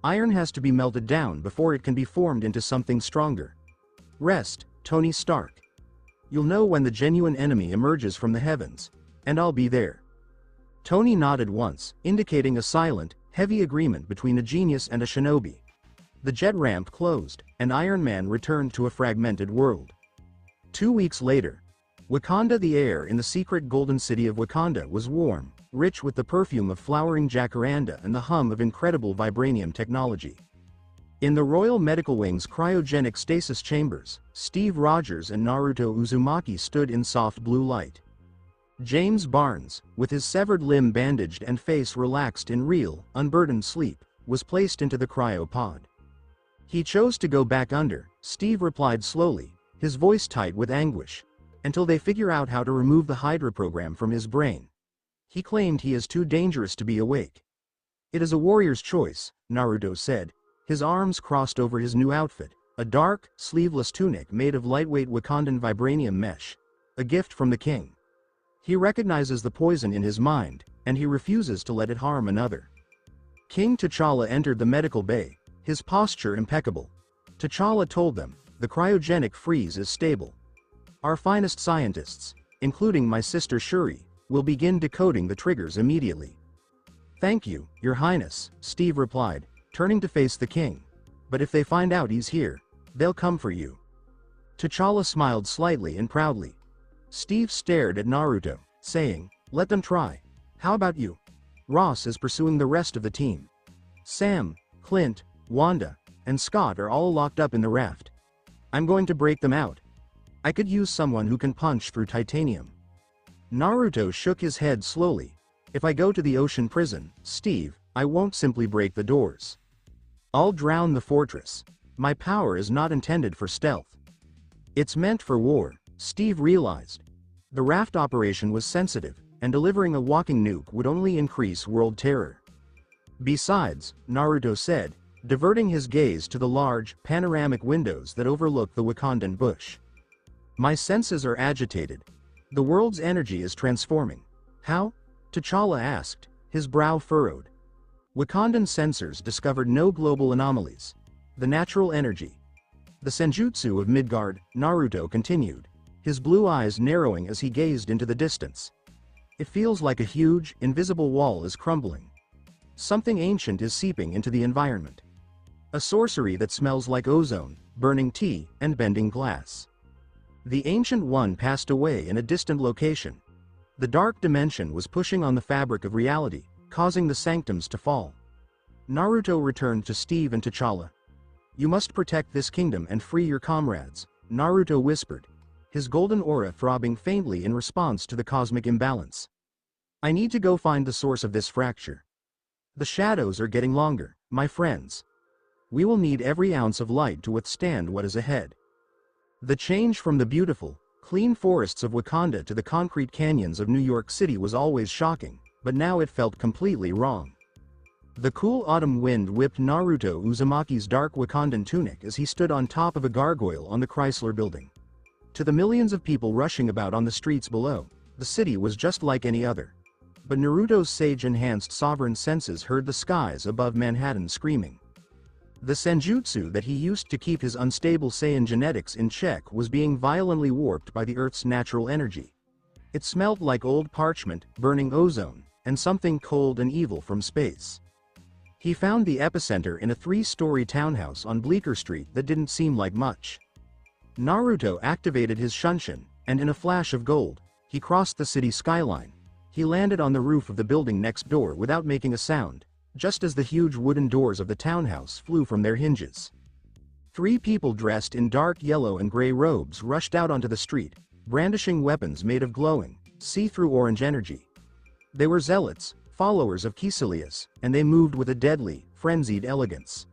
Iron has to be melted down before it can be formed into something stronger. Rest, Tony Stark. You'll know when the genuine enemy emerges from the heavens, and I'll be there. Tony nodded once, indicating a silent, heavy agreement between a genius and a shinobi. The jet ramp closed, and Iron Man returned to a fragmented world. 2 weeks later, Wakanda. The air in the secret golden city of Wakanda was warm, rich with the perfume of flowering jacaranda and the hum of incredible vibranium technology. In the Royal Medical Wing's cryogenic stasis chambers, Steve Rogers and Naruto Uzumaki stood in soft blue light. James Barnes, with his severed limb bandaged and face relaxed in real, unburdened sleep, was placed into the cryopod. He chose to go back under, Steve replied slowly, his voice tight with anguish, until they figure out how to remove the Hydra program from his brain. He claimed he is too dangerous to be awake. It is a warrior's choice, Naruto said, his arms crossed over his new outfit, a dark, sleeveless tunic made of lightweight Wakandan vibranium mesh, a gift from the king. He recognizes the poison in his mind, and he refuses to let it harm another. King T'Challa entered the medical bay, his posture impeccable. T'Challa told them, the cryogenic freeze is stable. Our finest scientists, including my sister Shuri, will begin decoding the triggers immediately. Thank you, Your Highness, Steve replied, turning to face the king. But if they find out he's here, they'll come for you. T'Challa smiled slightly and proudly. Steve stared at Naruto, saying, let them try. How about you? Ross is pursuing the rest of the team. Sam, Clint, Wanda, and Scott are all locked up in the raft. I'm going to break them out. I could use someone who can punch through titanium. Naruto shook his head slowly. If I go to the ocean prison, Steve, I won't simply break the doors. I'll drown the fortress. My power is not intended for stealth. It's meant for war, Steve realized. The raft operation was sensitive, and delivering a walking nuke would only increase world terror. Besides, Naruto said, diverting his gaze to the large, panoramic windows that overlook the Wakandan bush. My senses are agitated. The world's energy is transforming. How? T'Challa asked, his brow furrowed. Wakandan sensors discovered no global anomalies. The natural energy. The senjutsu of Midgard, Naruto continued, his blue eyes narrowing as he gazed into the distance. It feels like a huge, invisible wall is crumbling. Something ancient is seeping into the environment. A sorcery that smells like ozone, burning tea, and bending glass. The Ancient One passed away in a distant location. The dark dimension was pushing on the fabric of reality, causing the sanctums to fall. Naruto returned to Steve and T'Challa. You must protect this kingdom and free your comrades, Naruto whispered, his golden aura throbbing faintly in response to the cosmic imbalance. I need to go find the source of this fracture. The shadows are getting longer, my friends. We will need every ounce of light to withstand what is ahead. The change from the beautiful, clean forests of Wakanda to the concrete canyons of New York City was always shocking, but now it felt completely wrong. The cool autumn wind whipped Naruto Uzumaki's dark Wakandan tunic as he stood on top of a gargoyle on the Chrysler Building. To the millions of people rushing about on the streets below, the city was just like any other. But Naruto's sage-enhanced sovereign senses heard the skies above Manhattan screaming. The senjutsu that he used to keep his unstable Saiyan genetics in check was being violently warped by the Earth's natural energy. It smelled like old parchment, burning ozone, and something cold and evil from space. He found the epicenter in a 3-story townhouse on Bleecker Street that didn't seem like much. Naruto activated his Shunshin, and in a flash of gold, he crossed the city skyline. He landed on the roof of the building next door without making a sound, just as the huge wooden doors of the townhouse flew from their hinges. 3 people dressed in dark yellow and gray robes rushed out onto the street, brandishing weapons made of glowing, see-through orange energy. They were zealots, followers of Caecilius, and they moved with a deadly, frenzied elegance.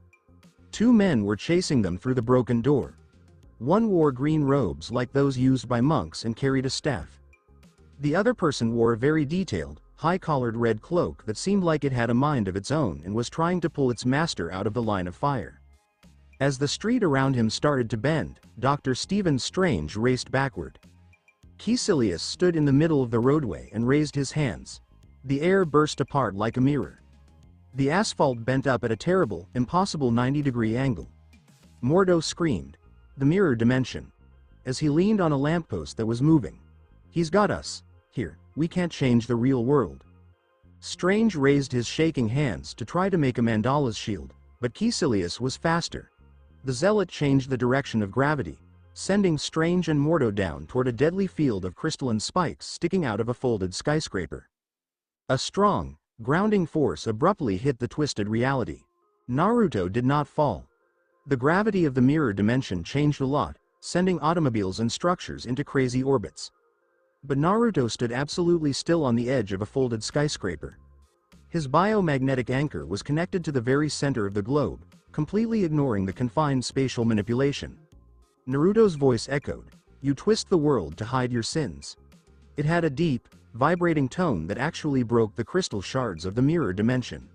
2 men were chasing them through the broken door. One wore green robes like those used by monks and carried a staff. The other person wore a very detailed, high-collared red cloak that seemed like it had a mind of its own and was trying to pull its master out of the line of fire. As the street around him started to bend, Dr. Stephen Strange raced backward. Caecilius stood in the middle of the roadway and raised his hands. The air burst apart like a mirror. The asphalt bent up at a terrible, impossible 90-degree angle. Mordo screamed. The mirror dimension. As he leaned on a lamppost that was moving. He's got us. Here, we can't change the real world. Strange raised his shaking hands to try to make a mandala's shield, but Caecilius was faster. The zealot changed the direction of gravity, sending Strange and Mordo down toward a deadly field of crystalline spikes sticking out of a folded skyscraper. A strong, grounding force abruptly hit the twisted reality. Naruto did not fall. The gravity of the mirror dimension changed a lot, sending automobiles and structures into crazy orbits. But Naruto stood absolutely still on the edge of a folded skyscraper. His biomagnetic anchor was connected to the very center of the globe, completely ignoring the confined spatial manipulation. Naruto's voice echoed, "You twist the world to hide your sins." It had a deep, vibrating tone that actually broke the crystal shards of the mirror dimension.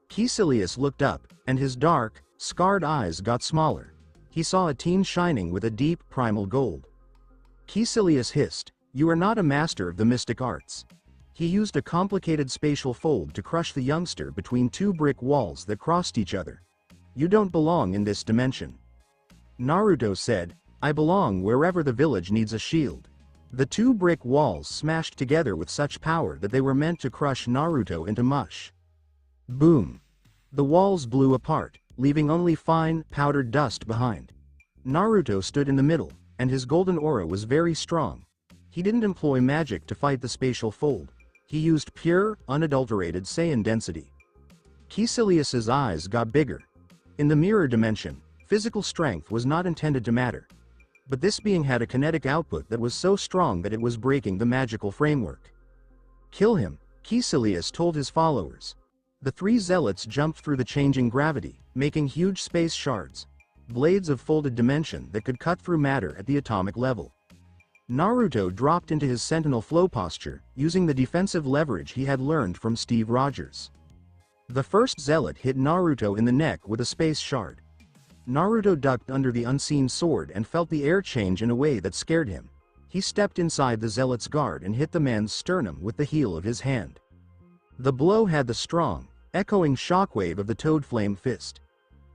Caecilius looked up, and his dark, scarred eyes got smaller. He saw a teen shining with a deep, primal gold. Caecilius hissed, "You are not a master of the mystic arts." He used a complicated spatial fold to crush the youngster between 2 brick walls that crossed each other. "You don't belong in this dimension." Naruto said, "I belong wherever the village needs a shield." The 2 brick walls smashed together with such power that they were meant to crush Naruto into mush. Boom! The walls blew apart, leaving only fine, powdered dust behind. Naruto stood in the middle, and his golden aura was very strong. He didn't employ magic to fight the spatial fold. He used pure, unadulterated Saiyan density. Caecilius's eyes got bigger. In the mirror dimension, physical strength was not intended to matter. But this being had a kinetic output that was so strong that it was breaking the magical framework. "Kill him," Caecilius told his followers. The 3 zealots jumped through the changing gravity, making huge space shards, blades of folded dimension that could cut through matter at the atomic level. Naruto dropped into his sentinel flow posture, using the defensive leverage he had learned from Steve Rogers. The first zealot hit Naruto in the neck with a space shard. Naruto ducked under the unseen sword and felt the air change in a way that scared him. He stepped inside the zealot's guard and hit the man's sternum with the heel of his hand. The blow had the strong, echoing shockwave of the toad flame fist.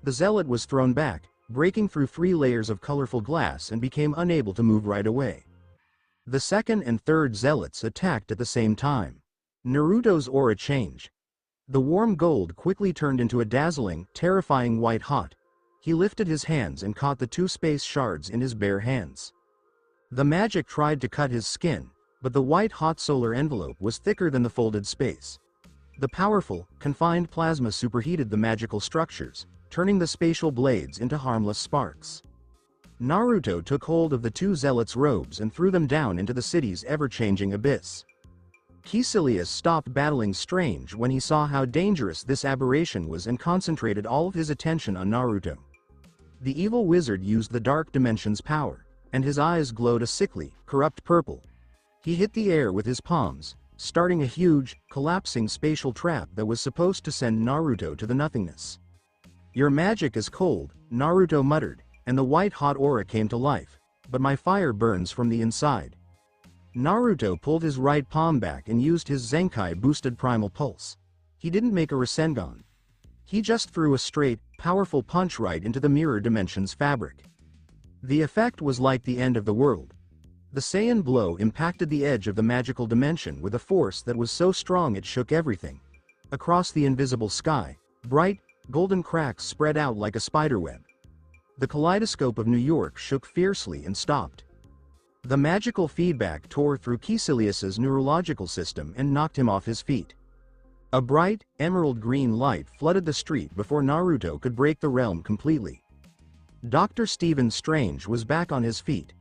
The zealot was thrown back, breaking through 3 layers of colorful glass and became unable to move right away. The second and third zealots attacked at the same time. Naruto's aura changed. The warm gold quickly turned into a dazzling, terrifying white hot. He lifted his hands and caught the 2 space shards in his bare hands. The magic tried to cut his skin, but the white-hot solar envelope was thicker than the folded space. The powerful, confined plasma superheated the magical structures, turning the spatial blades into harmless sparks. Naruto took hold of the 2 zealots' robes and threw them down into the city's ever-changing abyss. Caecilius stopped battling Strange when he saw how dangerous this aberration was and concentrated all of his attention on Naruto. The evil wizard used the dark dimension's power, and his eyes glowed a sickly, corrupt purple. He hit the air with his palms, starting a huge, collapsing spatial trap that was supposed to send Naruto to the nothingness. "Your magic is cold," Naruto muttered, and the white-hot aura came to life, "but my fire burns from the inside." Naruto pulled his right palm back and used his Zenkai-boosted primal pulse. He didn't make a Rasengan. He just threw a straight, powerful punch right into the mirror dimension's fabric. The effect was like the end of the world. The Saiyan blow impacted the edge of the magical dimension with a force that was so strong it shook everything. Across the invisible sky, Bright, golden cracks spread out like a spiderweb. The kaleidoscope of New York shook fiercely and stopped. The magical feedback tore through Caecilius's neurological system and knocked him off his feet. A bright, emerald green light flooded the street before Naruto could break the realm completely. Dr. Stephen Strange was back on his feet.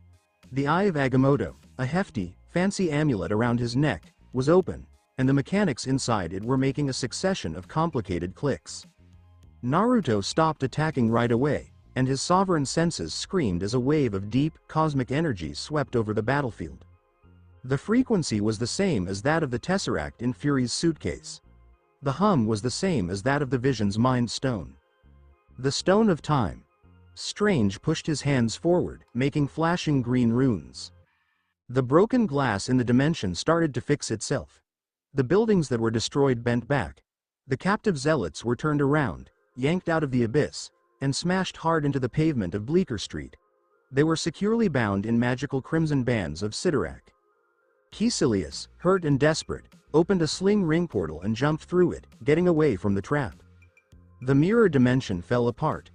The Eye of Agamotto, a hefty, fancy amulet around his neck, was open, and the mechanics inside it were making a succession of complicated clicks. Naruto stopped attacking right away, and his sovereign senses screamed as a wave of deep, cosmic energy swept over the battlefield. The frequency was the same as that of the Tesseract in Fury's suitcase. The hum was the same as that of the Vision's Mind Stone. The Stone of Time. Strange pushed his hands forward, making flashing green runes. The broken glass in the dimension started to fix itself. The buildings that were destroyed bent back. The captive zealots were turned around, yanked out of the abyss, and smashed hard into the pavement of Bleecker Street. They were securely bound in magical crimson bands of Sidorak. Caecilius, hurt and desperate, opened a sling ring portal and jumped through it, getting away from the trap. The mirror dimension fell apart.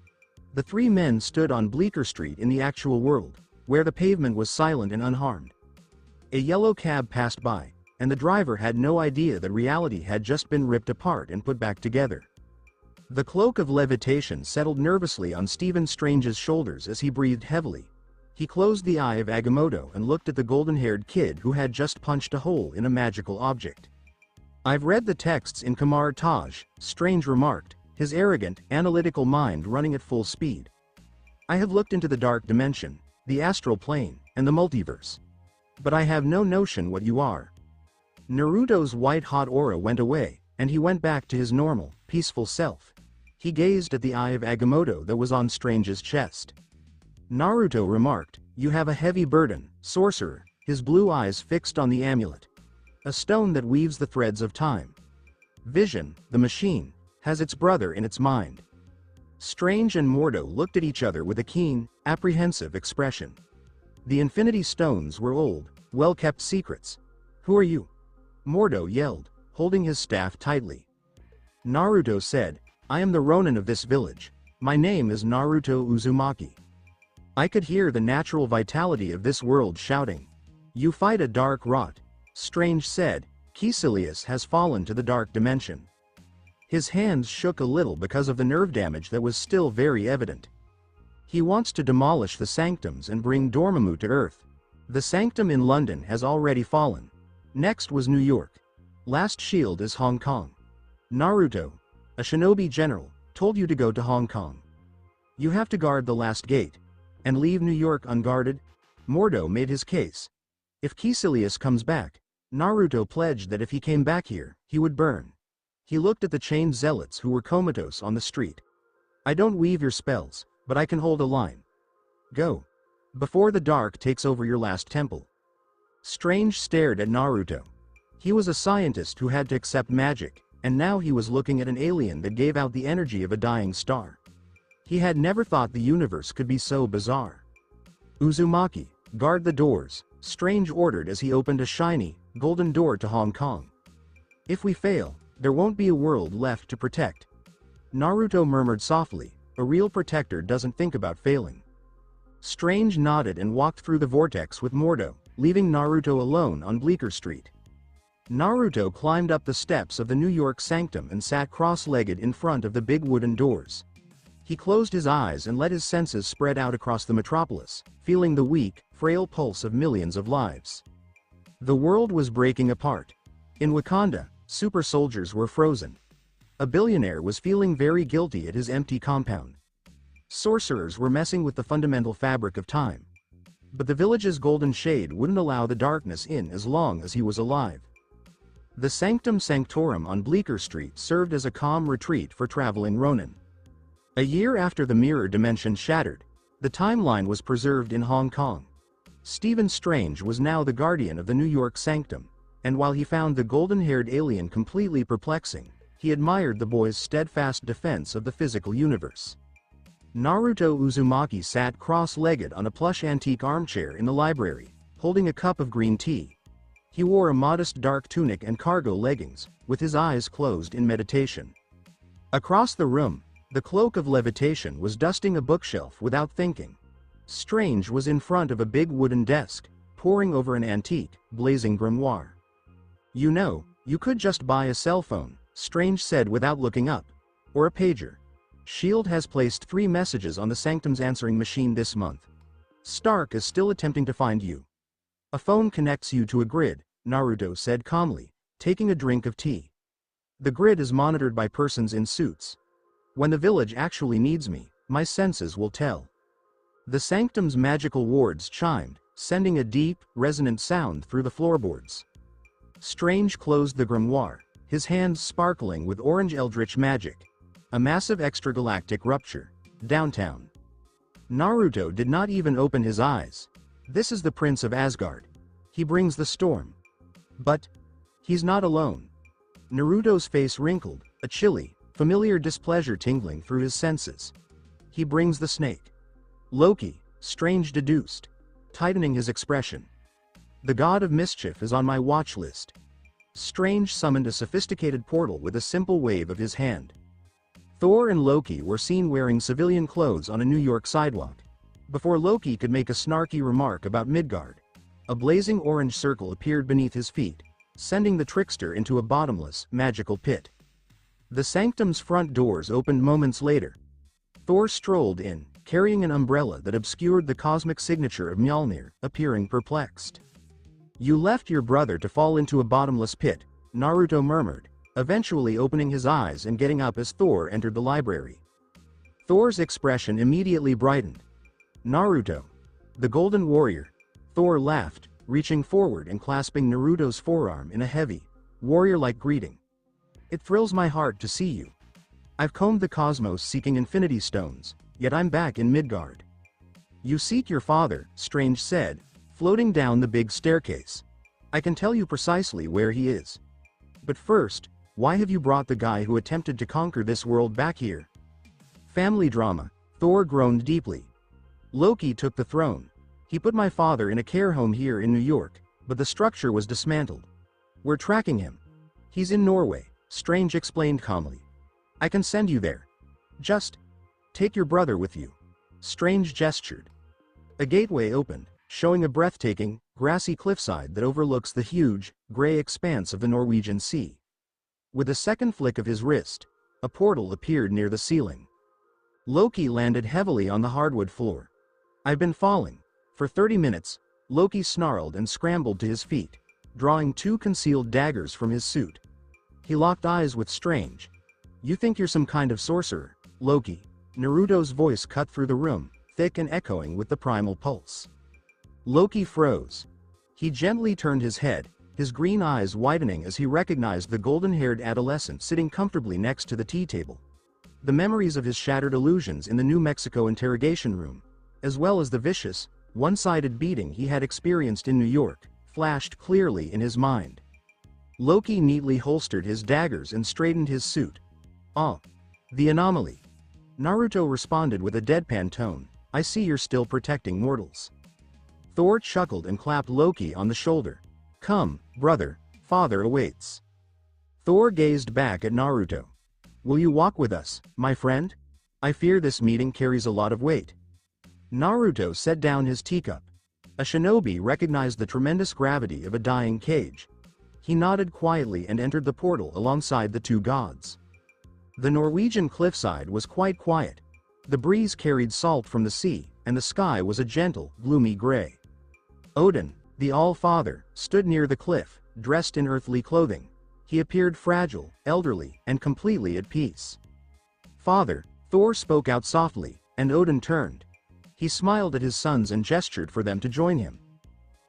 The three men stood on Bleecker Street in the actual world, where the pavement was silent and unharmed. A yellow cab passed by, and the driver had no idea that reality had just been ripped apart and put back together. The cloak of levitation settled nervously on Stephen Strange's shoulders as he breathed heavily. He closed the Eye of Agamotto and looked at the golden-haired kid who had just punched a hole in a magical object. "I've read the texts in Kamar Taj," Strange remarked, his arrogant, analytical mind running at full speed. "I have looked into the dark dimension, the astral plane, and the multiverse. But I have no notion what you are." Naruto's white-hot aura went away, and he went back to his normal, peaceful self. He gazed at the Eye of Agamotto that was on Strange's chest. Naruto remarked, "You have a heavy burden, sorcerer," his blue eyes fixed on the amulet. "A stone that weaves the threads of time. Vision, the machine, has its brother in its mind." Strange and Mordo looked at each other with a keen, apprehensive expression. The Infinity Stones were old, well-kept secrets. "Who are you?" Mordo yelled, holding his staff tightly. Naruto said, "I am the Ronin of this village. My name is Naruto Uzumaki." I could hear the natural vitality of this world shouting. "You fight a dark rot," Strange said. "Caecilius has fallen to the dark dimension." His hands shook a little because of the nerve damage that was still very evident. "He wants to demolish the sanctums and bring Dormammu to Earth. The sanctum in London has already fallen. Next was New York. Last shield is Hong Kong. Naruto, a shinobi general, told you to go to Hong Kong. You have to guard the last gate. And leave New York unguarded?" Mordo made his case. "If Caecilius comes back," Naruto pledged that if he came back here, he would burn. He looked at the chained zealots who were comatose on the street. "I don't weave your spells, but I can hold a line. Go. Before the dark takes over your last temple." Strange stared at Naruto. He was a scientist who had to accept magic, and now he was looking at an alien that gave out the energy of a dying star. He had never thought the universe could be so bizarre. "Uzumaki, guard the doors," Strange ordered as he opened a shiny, golden door to Hong Kong. "If we fail, there won't be a world left to protect." Naruto murmured softly, "A real protector doesn't think about failing." Strange nodded and walked through the vortex with Mordo, leaving Naruto alone on Bleecker Street. Naruto climbed up the steps of the New York sanctum and sat cross-legged in front of the big wooden doors. He closed his eyes and let his senses spread out across the metropolis, feeling the weak, frail pulse of millions of lives. The world was breaking apart. In Wakanda, super soldiers were frozen. A billionaire was feeling very guilty at his empty compound. Sorcerers were messing with the fundamental fabric of time. But the village's golden shade wouldn't allow the darkness in as long as he was alive. The Sanctum Sanctorum on Bleecker Street served as a calm retreat for traveling Ronin. A year after the mirror dimension shattered, the timeline was preserved in Hong Kong. Stephen Strange was now the guardian of the New York Sanctum, and while he found the golden-haired alien completely perplexing, he admired the boy's steadfast defense of the physical universe. Naruto Uzumaki sat cross-legged on a plush antique armchair in the library, holding a cup of green tea. He wore a modest dark tunic and cargo leggings, with his eyes closed in meditation. Across the room, the cloak of levitation was dusting a bookshelf without thinking. Strange was in front of a big wooden desk, poring over an antique, blazing grimoire. You know, you could just buy a cell phone, Strange said without looking up. Or a pager. SHIELD has placed 3 messages on the Sanctum's answering machine this month. Stark is still attempting to find you. A phone connects you to a grid, Naruto said calmly, taking a drink of tea. The grid is monitored by persons in suits. When the village actually needs me, my senses will tell. The Sanctum's magical wards chimed, sending a deep, resonant sound through the floorboards. Strange closed the grimoire, his hands sparkling with orange eldritch magic. A massive extragalactic rupture. Downtown. Naruto did not even open his eyes. This is the Prince of Asgard. He brings the storm. But he's not alone. Naruto's face wrinkled, a chilly, familiar displeasure tingling through his senses. He brings the snake. Loki, Strange deduced, tightening his expression. The god of mischief is on my watch list. Strange summoned a sophisticated portal with a simple wave of his hand. Thor and Loki were seen wearing civilian clothes on a New York sidewalk. Before Loki could make a snarky remark about Midgard, a blazing orange circle appeared beneath his feet, sending the trickster into a bottomless, magical pit. The Sanctum's front doors opened moments later. Thor strolled in, carrying an umbrella that obscured the cosmic signature of Mjolnir, appearing perplexed. You left your brother to fall into a bottomless pit, Naruto murmured, eventually opening his eyes and getting up as Thor entered the library. Thor's expression immediately brightened. Naruto. The Golden Warrior. Thor laughed, reaching forward and clasping Naruto's forearm in a heavy, warrior-like greeting. It thrills my heart to see you. I've combed the cosmos seeking Infinity Stones, yet I'm back in Midgard. You seek your father, Strange said, floating down the big staircase. I can tell you precisely where he is. But first, why have you brought the guy who attempted to conquer this world back here? Family drama, Thor groaned deeply. Loki took the throne. He put my father in a care home here in New York, but the structure was dismantled. We're tracking him. He's in Norway, Strange explained calmly. I can send you there. Just take your brother with you. Strange gestured. A gateway opened, showing a breathtaking, grassy cliffside that overlooks the huge, gray expanse of the Norwegian Sea. With a second flick of his wrist, a portal appeared near the ceiling. Loki landed heavily on the hardwood floor. I've been falling. For 30 minutes, Loki snarled and scrambled to his feet, drawing 2 concealed daggers from his suit. He locked eyes with Strange. You think you're some kind of sorcerer, Loki? Naruto's voice cut through the room, thick and echoing with the primal pulse. Loki froze. He gently turned his head, his green eyes widening as he recognized the golden-haired adolescent sitting comfortably next to the tea table. The memories of his shattered illusions in the New Mexico interrogation room, as well as the vicious, one-sided beating he had experienced in New York, flashed clearly in his mind. Loki neatly holstered his daggers and straightened his suit. Oh. The anomaly. Naruto responded with a deadpan tone. I see you're still protecting mortals. Thor chuckled and clapped Loki on the shoulder. Come, brother, father awaits. Thor gazed back at Naruto. Will you walk with us, my friend? I fear this meeting carries a lot of weight. Naruto set down his teacup. A shinobi recognized the tremendous gravity of a dying cage. He nodded quietly and entered the portal alongside the 2 gods. The Norwegian cliffside was quite quiet. The breeze carried salt from the sea, and the sky was a gentle, gloomy gray. Odin, the All-Father, stood near the cliff, dressed in earthly clothing. He appeared fragile, elderly, and completely at peace. Father, Thor spoke out softly, and Odin turned. He smiled at his sons and gestured for them to join him.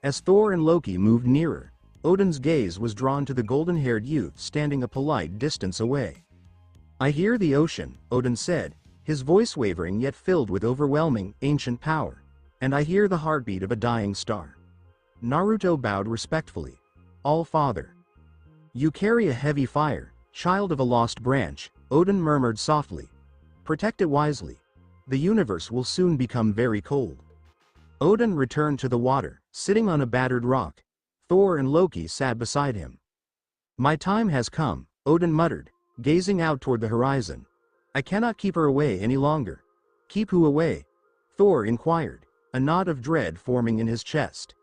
As Thor and Loki moved nearer, Odin's gaze was drawn to the golden-haired youth standing a polite distance away. I hear the ocean, Odin said, his voice wavering yet filled with overwhelming, ancient power. And I hear the heartbeat of a dying star. Naruto bowed respectfully. All-Father. You carry a heavy fire, child of a lost branch, Odin murmured softly. Protect it wisely. The universe will soon become very cold. Odin returned to the water, sitting on a battered rock. Thor and Loki sat beside him. My time has come, Odin muttered, gazing out toward the horizon. I cannot keep her away any longer. Keep who away? Thor inquired, a knot of dread forming in his chest.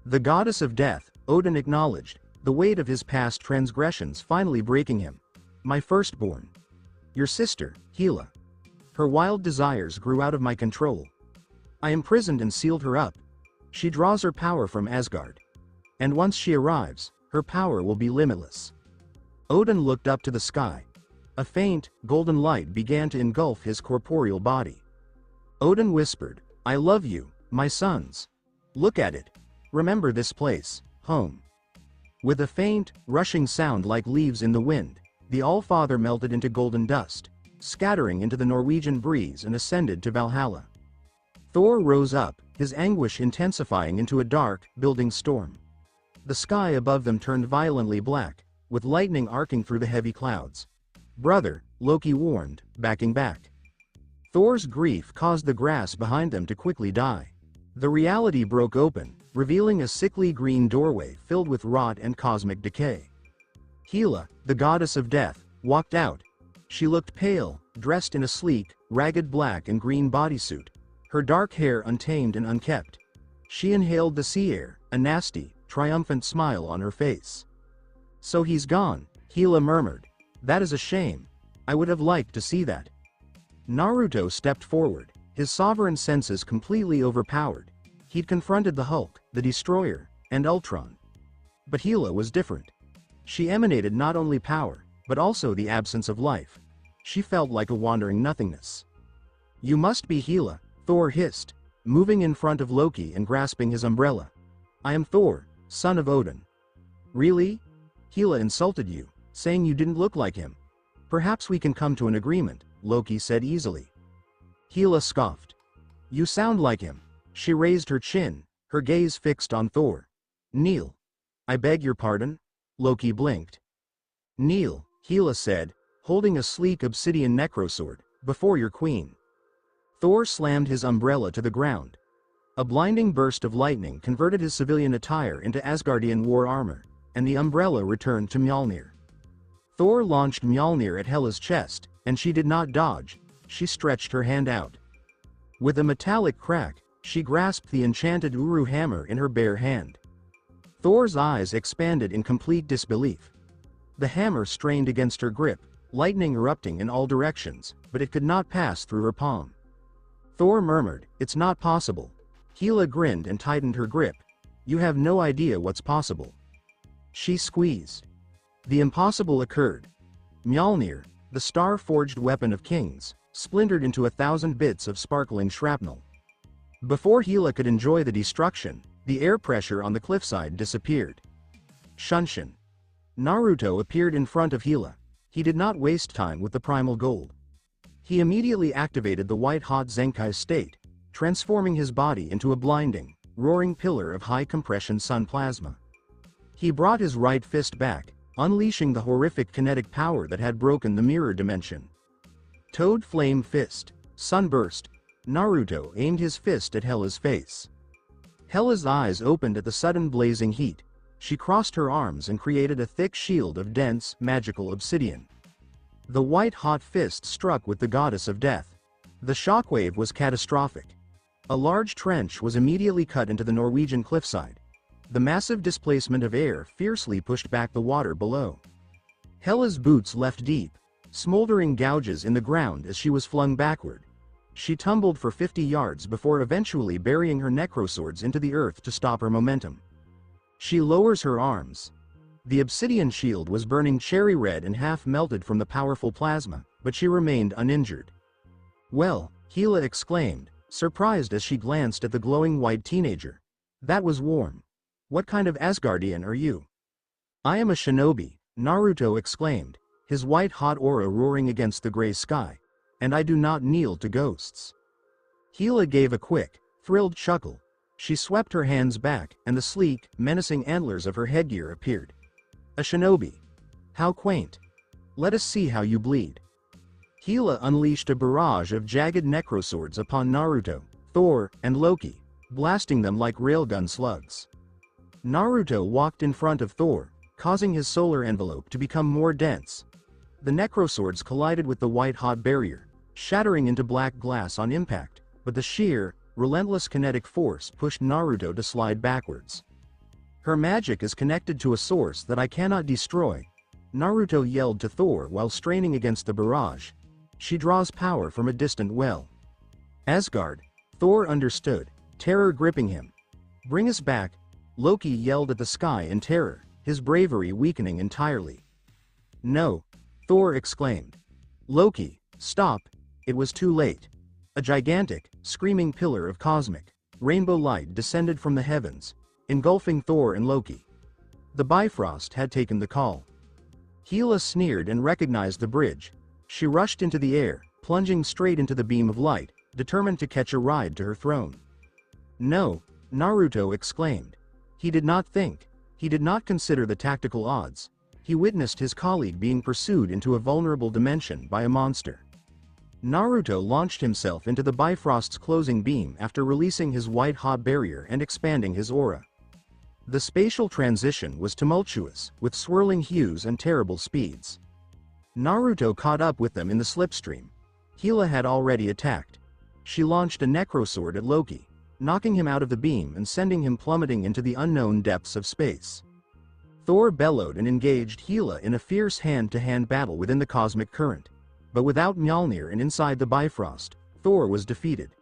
The goddess of death, Odin acknowledged, the weight of his past transgressions finally breaking him. My firstborn. Your sister, Hela. Her wild desires grew out of my control. I imprisoned and sealed her up. She draws her power from Asgard. And once she arrives, her power will be limitless. Odin looked up to the sky. A faint, golden light began to engulf his corporeal body. Odin whispered, I love you, my sons. Look at it. Remember this place, home. With a faint, rushing sound like leaves in the wind, the All-Father melted into golden dust, scattering into the Norwegian breeze and ascended to Valhalla. Thor rose up, his anguish intensifying into a dark, building storm. The sky above them turned violently black, with lightning arcing through the heavy clouds. Brother, Loki warned, backing back. Thor's grief caused the grass behind them to quickly die. The reality broke open, revealing a sickly green doorway filled with rot and cosmic decay. Hela, the goddess of death, walked out. She looked pale, dressed in a sleek, ragged black and green bodysuit, her dark hair untamed and unkempt. She inhaled the sea air, a nasty, triumphant smile on her face. So he's gone, Hela murmured. That is a shame. I would have liked to see that. Naruto stepped forward, his sovereign senses completely overpowered. He'd confronted the Hulk, the Destroyer, and Ultron. But Hela was different. She emanated not only power, but also the absence of life. She felt like a wandering nothingness. You must be Hela, Thor hissed, moving in front of Loki and grasping his umbrella. I am Thor, son of Odin. Really? Hela insulted you, saying you didn't look like him. Perhaps we can come to an agreement, Loki said easily. Hela scoffed. You sound like him. She raised her chin, her gaze fixed on Thor. Kneel. I beg your pardon? Loki blinked. Kneel, Hela said, holding a sleek obsidian necrosword, before your queen. Thor slammed his umbrella to the ground. A blinding burst of lightning converted his civilian attire into Asgardian war armor, and the umbrella returned to Mjolnir. Thor launched Mjolnir at Hela's chest, and she did not dodge. She stretched her hand out. With a metallic crack, she grasped the enchanted Uru hammer in her bare hand. Thor's eyes expanded in complete disbelief. The hammer strained against her grip, lightning erupting in all directions, but it could not pass through her palm. Thor murmured, It's not possible. Hela grinned and tightened her grip. You have no idea what's possible. She squeezed. The impossible occurred. Mjolnir, the star-forged weapon of kings, splintered into 1,000 bits of sparkling shrapnel. Before Hela could enjoy the destruction, the air pressure on the cliffside disappeared. Shunshin. Naruto appeared in front of Hela. He did not waste time with the primal gold. He immediately activated the white-hot Zenkai state, transforming his body into a blinding, roaring pillar of high-compression sun plasma. He brought his right fist back, unleashing the horrific kinetic power that had broken the mirror dimension. Toad Flame Fist. Sunburst. Naruto aimed his fist at Hela's face. Hela's eyes opened at the sudden blazing heat. She crossed her arms and created a thick shield of dense, magical obsidian. The white-hot fist struck with the goddess of death. The shockwave was catastrophic. A large trench was immediately cut into the Norwegian cliffside. The massive displacement of air fiercely pushed back the water below. Hela's boots left deep, smoldering gouges in the ground as she was flung backward. She tumbled for 50 yards before eventually burying her necroswords into the earth to stop her momentum. She lowers her arms. The obsidian shield was burning cherry red and half melted from the powerful plasma, but she remained uninjured. Well, Hela exclaimed, surprised as she glanced at the glowing white teenager. That was warm. What kind of Asgardian are you? I am a shinobi, Naruto exclaimed, his white-hot aura roaring against the gray sky. And I do not kneel to ghosts. Hela gave a quick, thrilled chuckle. She swept her hands back, and the sleek, menacing antlers of her headgear appeared. A shinobi. How quaint. Let us see how you bleed. Hela unleashed a barrage of jagged necroswords upon Naruto, Thor, and Loki, blasting them like railgun slugs. Naruto walked in front of Thor, causing his solar envelope to become more dense. The necroswords collided with the white-hot barrier, shattering into black glass on impact, but the sheer, relentless kinetic force pushed Naruto to slide backwards. Her magic is connected to a source that I cannot destroy, Naruto yelled to Thor while straining against the barrage. She draws power from a distant well. Asgard, Thor understood, terror gripping him. Bring us back, Loki yelled at the sky in terror, his bravery weakening entirely. No, Thor exclaimed. Loki, stop, it was too late. A gigantic, screaming pillar of cosmic, rainbow light descended from the heavens, engulfing Thor and Loki. The Bifrost had taken the call. Hela sneered and recognized the bridge. She rushed into the air, plunging straight into the beam of light, determined to catch a ride to her throne. No, Naruto exclaimed. He did not think. He did not consider the tactical odds. He witnessed his colleague being pursued into a vulnerable dimension by a monster. Naruto launched himself into the Bifrost's closing beam after releasing his white-hot barrier and expanding his aura. The spatial transition was tumultuous, with swirling hues and terrible speeds. Naruto caught up with them in the slipstream. Hela had already attacked. She launched a necrosword at Loki, knocking him out of the beam and sending him plummeting into the unknown depths of space. Thor bellowed and engaged Hela in a fierce hand-to-hand battle within the cosmic current. But without Mjolnir and inside the Bifrost, Thor was defeated.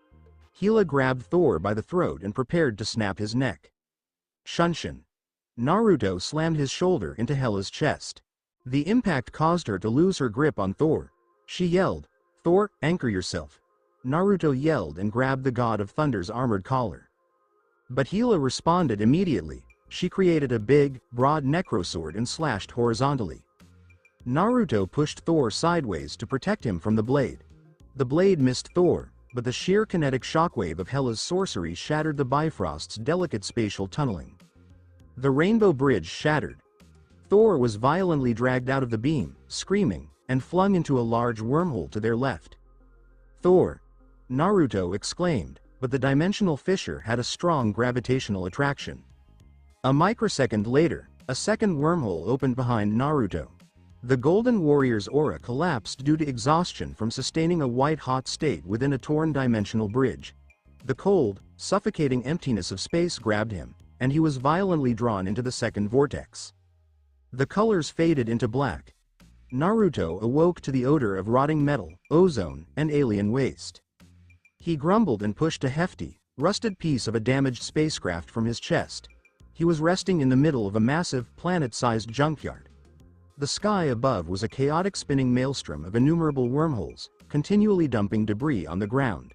Hela grabbed Thor by the throat and prepared to snap his neck. Shunshin. Naruto slammed his shoulder into Hela's chest. The impact caused her to lose her grip on Thor. She yelled, "Thor, anchor yourself." Naruto yelled and grabbed the God of Thunder's armored collar. But Hela responded immediately. She created a big, broad necrosword and slashed horizontally. Naruto pushed Thor sideways to protect him from the blade. The blade missed Thor, but the sheer kinetic shockwave of Hela's sorcery shattered the Bifrost's delicate spatial tunneling. The rainbow bridge shattered. Thor was violently dragged out of the beam, screaming, and flung into a large wormhole to their left. Thor! Naruto exclaimed, but the dimensional fissure had a strong gravitational attraction. A microsecond later, a second wormhole opened behind Naruto. The Golden Warrior's aura collapsed due to exhaustion from sustaining a white-hot state within a torn dimensional bridge. The cold, suffocating emptiness of space grabbed him, and he was violently drawn into the second vortex. The colors faded into black. Naruto awoke to the odor of rotting metal, ozone, and alien waste. He grumbled and pushed a hefty, rusted piece of a damaged spacecraft from his chest. He was resting in the middle of a massive, planet-sized junkyard. The sky above was a chaotic spinning maelstrom of innumerable wormholes, continually dumping debris on the ground.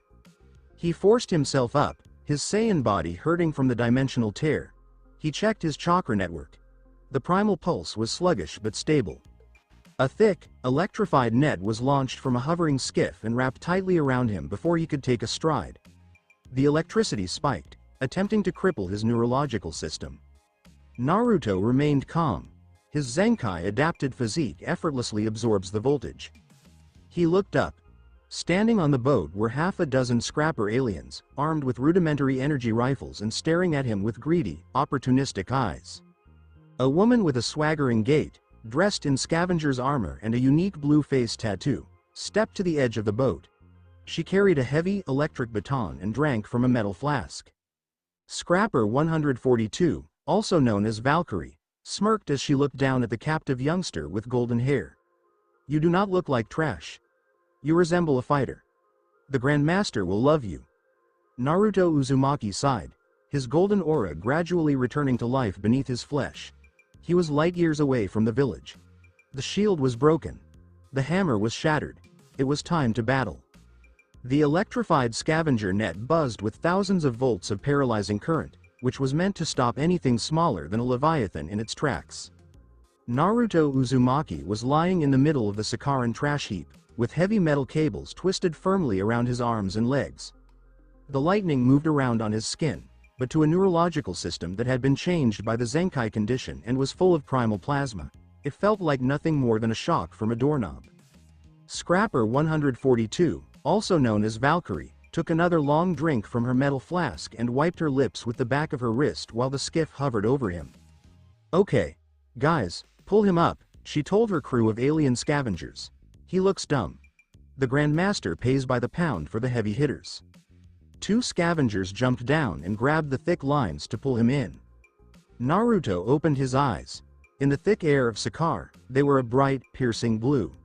He forced himself up, his Saiyan body hurting from the dimensional tear. He checked his chakra network. The primal pulse was sluggish but stable. A thick, electrified net was launched from a hovering skiff and wrapped tightly around him before he could take a stride. The electricity spiked, attempting to cripple his neurological system. Naruto remained calm. His Zenkai-adapted physique effortlessly absorbs the voltage. He looked up. Standing on the boat were half a dozen scrapper aliens, armed with rudimentary energy rifles and staring at him with greedy, opportunistic eyes. A woman with a swaggering gait, dressed in scavenger's armor and a unique blue face tattoo, stepped to the edge of the boat. She carried a heavy, electric baton and drank from a metal flask. Scrapper 142, also known as Valkyrie, smirked as she looked down at the captive youngster with golden hair. "You do not look like trash. You resemble a fighter. The Grandmaster will love you." Naruto Uzumaki sighed, his golden aura gradually returning to life beneath his flesh. He was light years away from the village. The shield was broken. The hammer was shattered. It was time to battle. The electrified scavenger net buzzed with thousands of volts of paralyzing current, which was meant to stop anything smaller than a leviathan in its tracks. Naruto Uzumaki was lying in the middle of the Sakaran trash heap, with heavy metal cables twisted firmly around his arms and legs. The lightning moved around on his skin, but to a neurological system that had been changed by the Zenkai condition and was full of primal plasma, it felt like nothing more than a shock from a doorknob. Scrapper 142, also known as Valkyrie, took another long drink from her metal flask and wiped her lips with the back of her wrist while the skiff hovered over him. "Okay. Guys, pull him up," She told her crew of alien scavengers. He looks dumb. The Grandmaster pays by the pound for the heavy hitters. 2 scavengers jumped down and grabbed the thick lines to pull him in. Naruto opened his eyes. In the thick air of Sakar, they were a bright, piercing blue.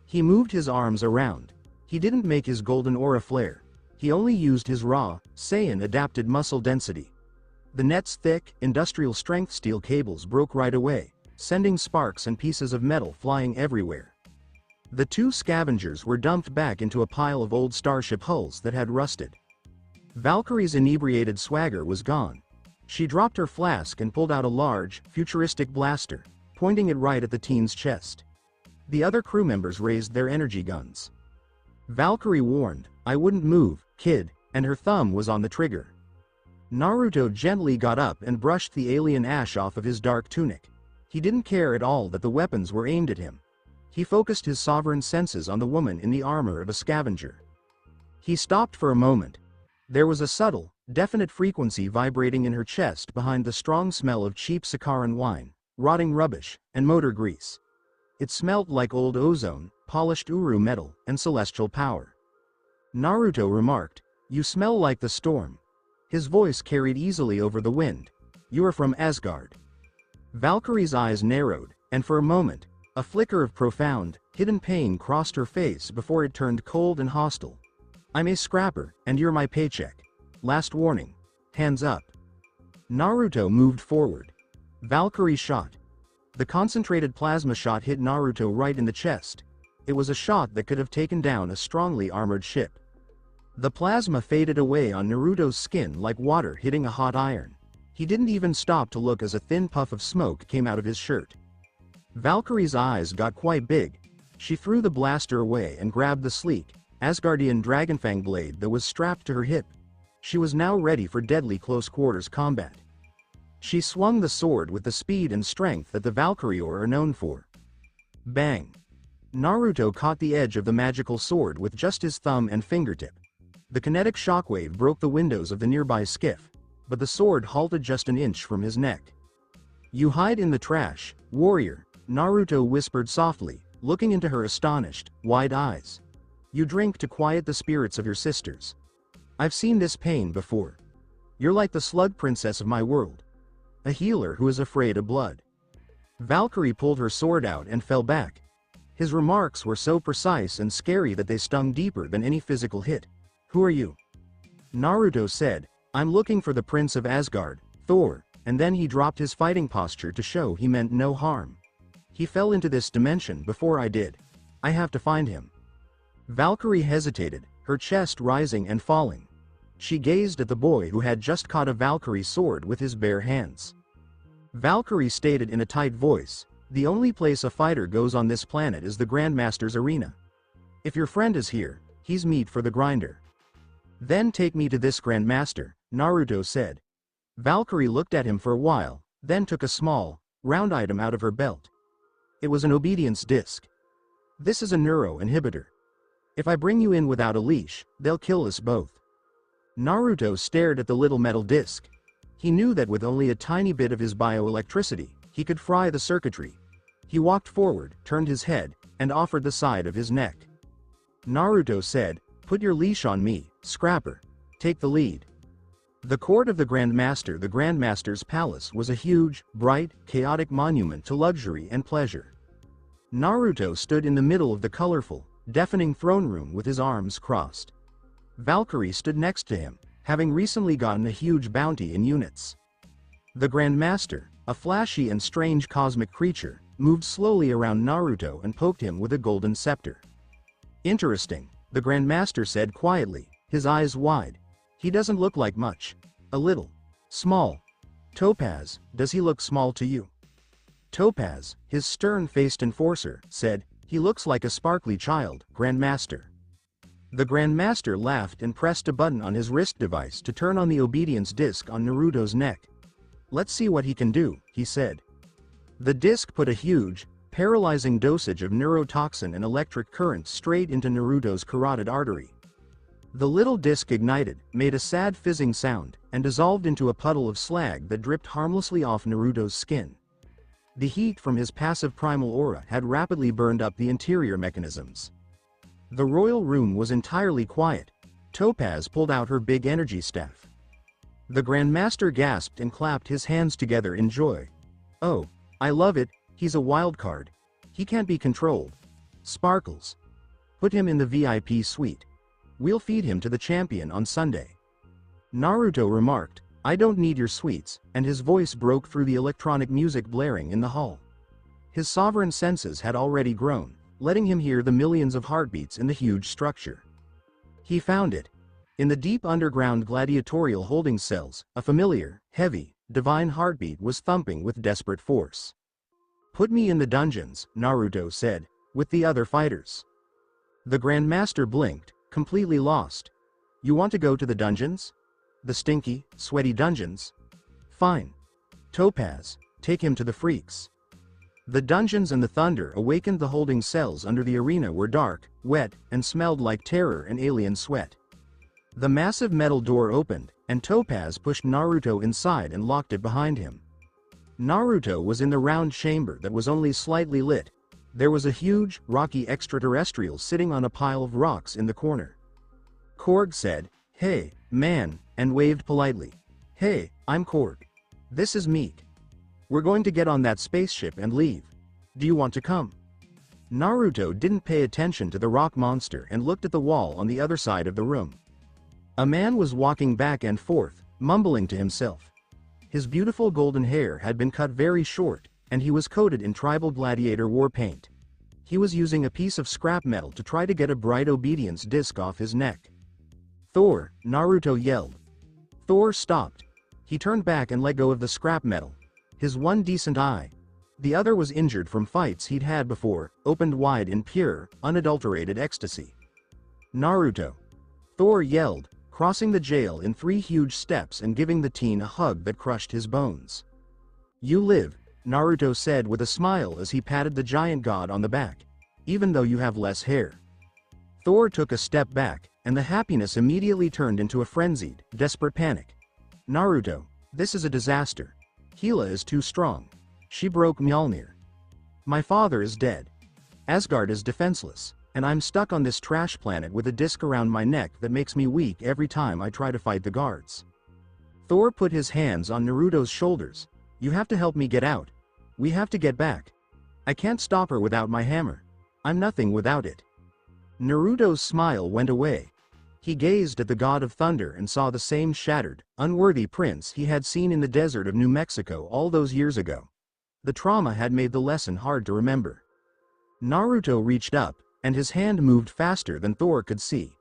He moved his arms around. He didn't make his golden aura flare. He only used his raw, Saiyan adapted muscle density. The net's thick, industrial strength steel cables broke right away, sending sparks and pieces of metal flying everywhere. The 2 scavengers were dumped back into a pile of old starship hulls that had rusted. Valkyrie's inebriated swagger was gone. She dropped her flask and pulled out a large, futuristic blaster, pointing it right at the teen's chest. The other crew members raised their energy guns. Valkyrie warned, "I wouldn't move, kid," and her thumb was on the trigger. Naruto gently got up and brushed the alien ash off of his dark tunic. He didn't care at all that the weapons were aimed at him. He focused his sovereign senses on the woman in the armor of a scavenger. He stopped for a moment. There was a subtle, definite frequency vibrating in her chest behind the strong smell of cheap Sakaran wine, rotting rubbish, and motor grease. It smelled like old ozone, polished Uru metal, and celestial power. Naruto remarked, "You smell like the storm." His voice carried easily over the wind. "You are from Asgard." Valkyrie's eyes narrowed, and for a moment, a flicker of profound, hidden pain crossed her face before it turned cold and hostile. "I'm a scrapper, and you're my paycheck. Last warning. Hands up." Naruto moved forward. Valkyrie shot. The concentrated plasma shot hit Naruto right in the chest. It was a shot that could have taken down a strongly armored ship. The plasma faded away on Naruto's skin like water hitting a hot iron. He didn't even stop to look as a thin puff of smoke came out of his shirt. Valkyrie's eyes got quite big. She threw the blaster away and grabbed the sleek, Asgardian dragonfang blade that was strapped to her hip. She was now ready for deadly close-quarters combat. She swung the sword with the speed and strength that the Valkyrior are known for. Bang! Naruto caught the edge of the magical sword with just his thumb and fingertip. The kinetic shockwave broke the windows of the nearby skiff, but the sword halted just an inch from his neck. "You hide in the trash, warrior," Naruto whispered softly, looking into her astonished, wide eyes. "You drink to quiet the spirits of your sisters. I've seen this pain before. You're like the slug princess of my world. A healer who is afraid of blood." Valkyrie pulled her sword out and fell back. His remarks were so precise and scary that they stung deeper than any physical hit. "Who are you?" Naruto said, "I'm looking for the Prince of Asgard, Thor," and then he dropped his fighting posture to show he meant no harm. "He fell into this dimension before I did. I have to find him." Valkyrie hesitated, her chest rising and falling. She gazed at the boy who had just caught a Valkyrie sword with his bare hands. Valkyrie stated in a tight voice, "The only place a fighter goes on this planet is the Grandmaster's arena. If your friend is here, he's meat for the grinder." "Then take me to this Grandmaster," Naruto said. Valkyrie looked at him for a while, then took a small, round item out of her belt. It was an obedience disc. "This is a neuro inhibitor. If I bring you in without a leash, they'll kill us both." Naruto stared at the little metal disc. He knew that with only a tiny bit of his bioelectricity, he could fry the circuitry. He walked forward, turned his head, and offered the side of his neck. Naruto said, "Put your leash on me, scrapper. Take the lead." The court of the Grandmaster's palace was a huge, bright, chaotic monument to luxury and pleasure. Naruto stood in the middle of the colorful, deafening throne room with his arms crossed. Valkyrie stood next to him, having recently gotten a huge bounty in units. The Grandmaster, a flashy and strange cosmic creature, moved slowly around Naruto and poked him with a golden scepter. "Interesting," the Grandmaster said quietly, his eyes wide. "He doesn't look like much. A little small. Topaz, does he look small to you?" Topaz, his stern-faced enforcer, said, "He looks like a sparkly child, Grandmaster." The Grandmaster laughed and pressed a button on his wrist device to turn on the obedience disc on Naruto's neck. "Let's see what he can do," he said. The disc put a huge, paralyzing dosage of neurotoxin and electric current straight into Naruto's carotid artery. The little disc ignited, made a sad fizzing sound, and dissolved into a puddle of slag that dripped harmlessly off Naruto's skin. The heat from his passive primal aura had rapidly burned up the interior mechanisms. The royal room was entirely quiet. Topaz pulled out her big energy staff. The Grandmaster gasped and clapped his hands together in joy. "Oh, I love it, he's a wild card. He can't be controlled. Sparkles. Put him in the VIP suite. We'll feed him to the champion on Sunday." Naruto remarked, "I don't need your sweets," and his voice broke through the electronic music blaring in the hall. His sovereign senses had already grown, letting him hear the millions of heartbeats in the huge structure. He found it. In the deep underground gladiatorial holding cells, a familiar, heavy, divine heartbeat was thumping with desperate force. "Put me in the dungeons," Naruto said, "with the other fighters." The Grandmaster blinked, completely lost. "You want to go to the dungeons? The stinky, sweaty dungeons? Fine. Topaz, take him to the freaks." The dungeons and the thunder awakened. The holding cells under the arena were dark, wet, and smelled like terror and alien sweat. The massive metal door opened, and Topaz pushed Naruto inside and locked it behind him. Naruto was in the round chamber that was only slightly lit. There was a huge, rocky extraterrestrial sitting on a pile of rocks in the corner. Korg said, "Hey, man," and waved politely. "Hey, I'm Korg. This is Meek. We're going to get on that spaceship and leave. Do you want to come?" Naruto didn't pay attention to the rock monster and looked at the wall on the other side of the room. A man was walking back and forth, mumbling to himself. His beautiful golden hair had been cut very short, and he was coated in tribal gladiator war paint. He was using a piece of scrap metal to try to get a bright obedience disc off his neck. "Thor!" Naruto yelled. Thor stopped. He turned back and let go of the scrap metal. His one decent eye, the other was injured from fights he'd had before, opened wide in pure, unadulterated ecstasy. "Naruto!" Thor yelled, crossing the jail in 3 huge steps and giving the teen a hug that crushed his bones. "You live," Naruto said with a smile as he patted the giant god on the back, "even though you have less hair." Thor took a step back, and the happiness immediately turned into a frenzied, desperate panic. "Naruto, this is a disaster. Hela is too strong. She broke Mjolnir. My father is dead. Asgard is defenseless, and I'm stuck on this trash planet with a disc around my neck that makes me weak every time I try to fight the guards." Thor put his hands on Naruto's shoulders. "You have to help me get out. We have to get back. I can't stop her without my hammer. I'm nothing without it." Naruto's smile went away. He gazed at the god of thunder and saw the same shattered, unworthy prince he had seen in the desert of New Mexico all those years ago. The trauma had made the lesson hard to remember. Naruto reached up, and his hand moved faster than Thor could see.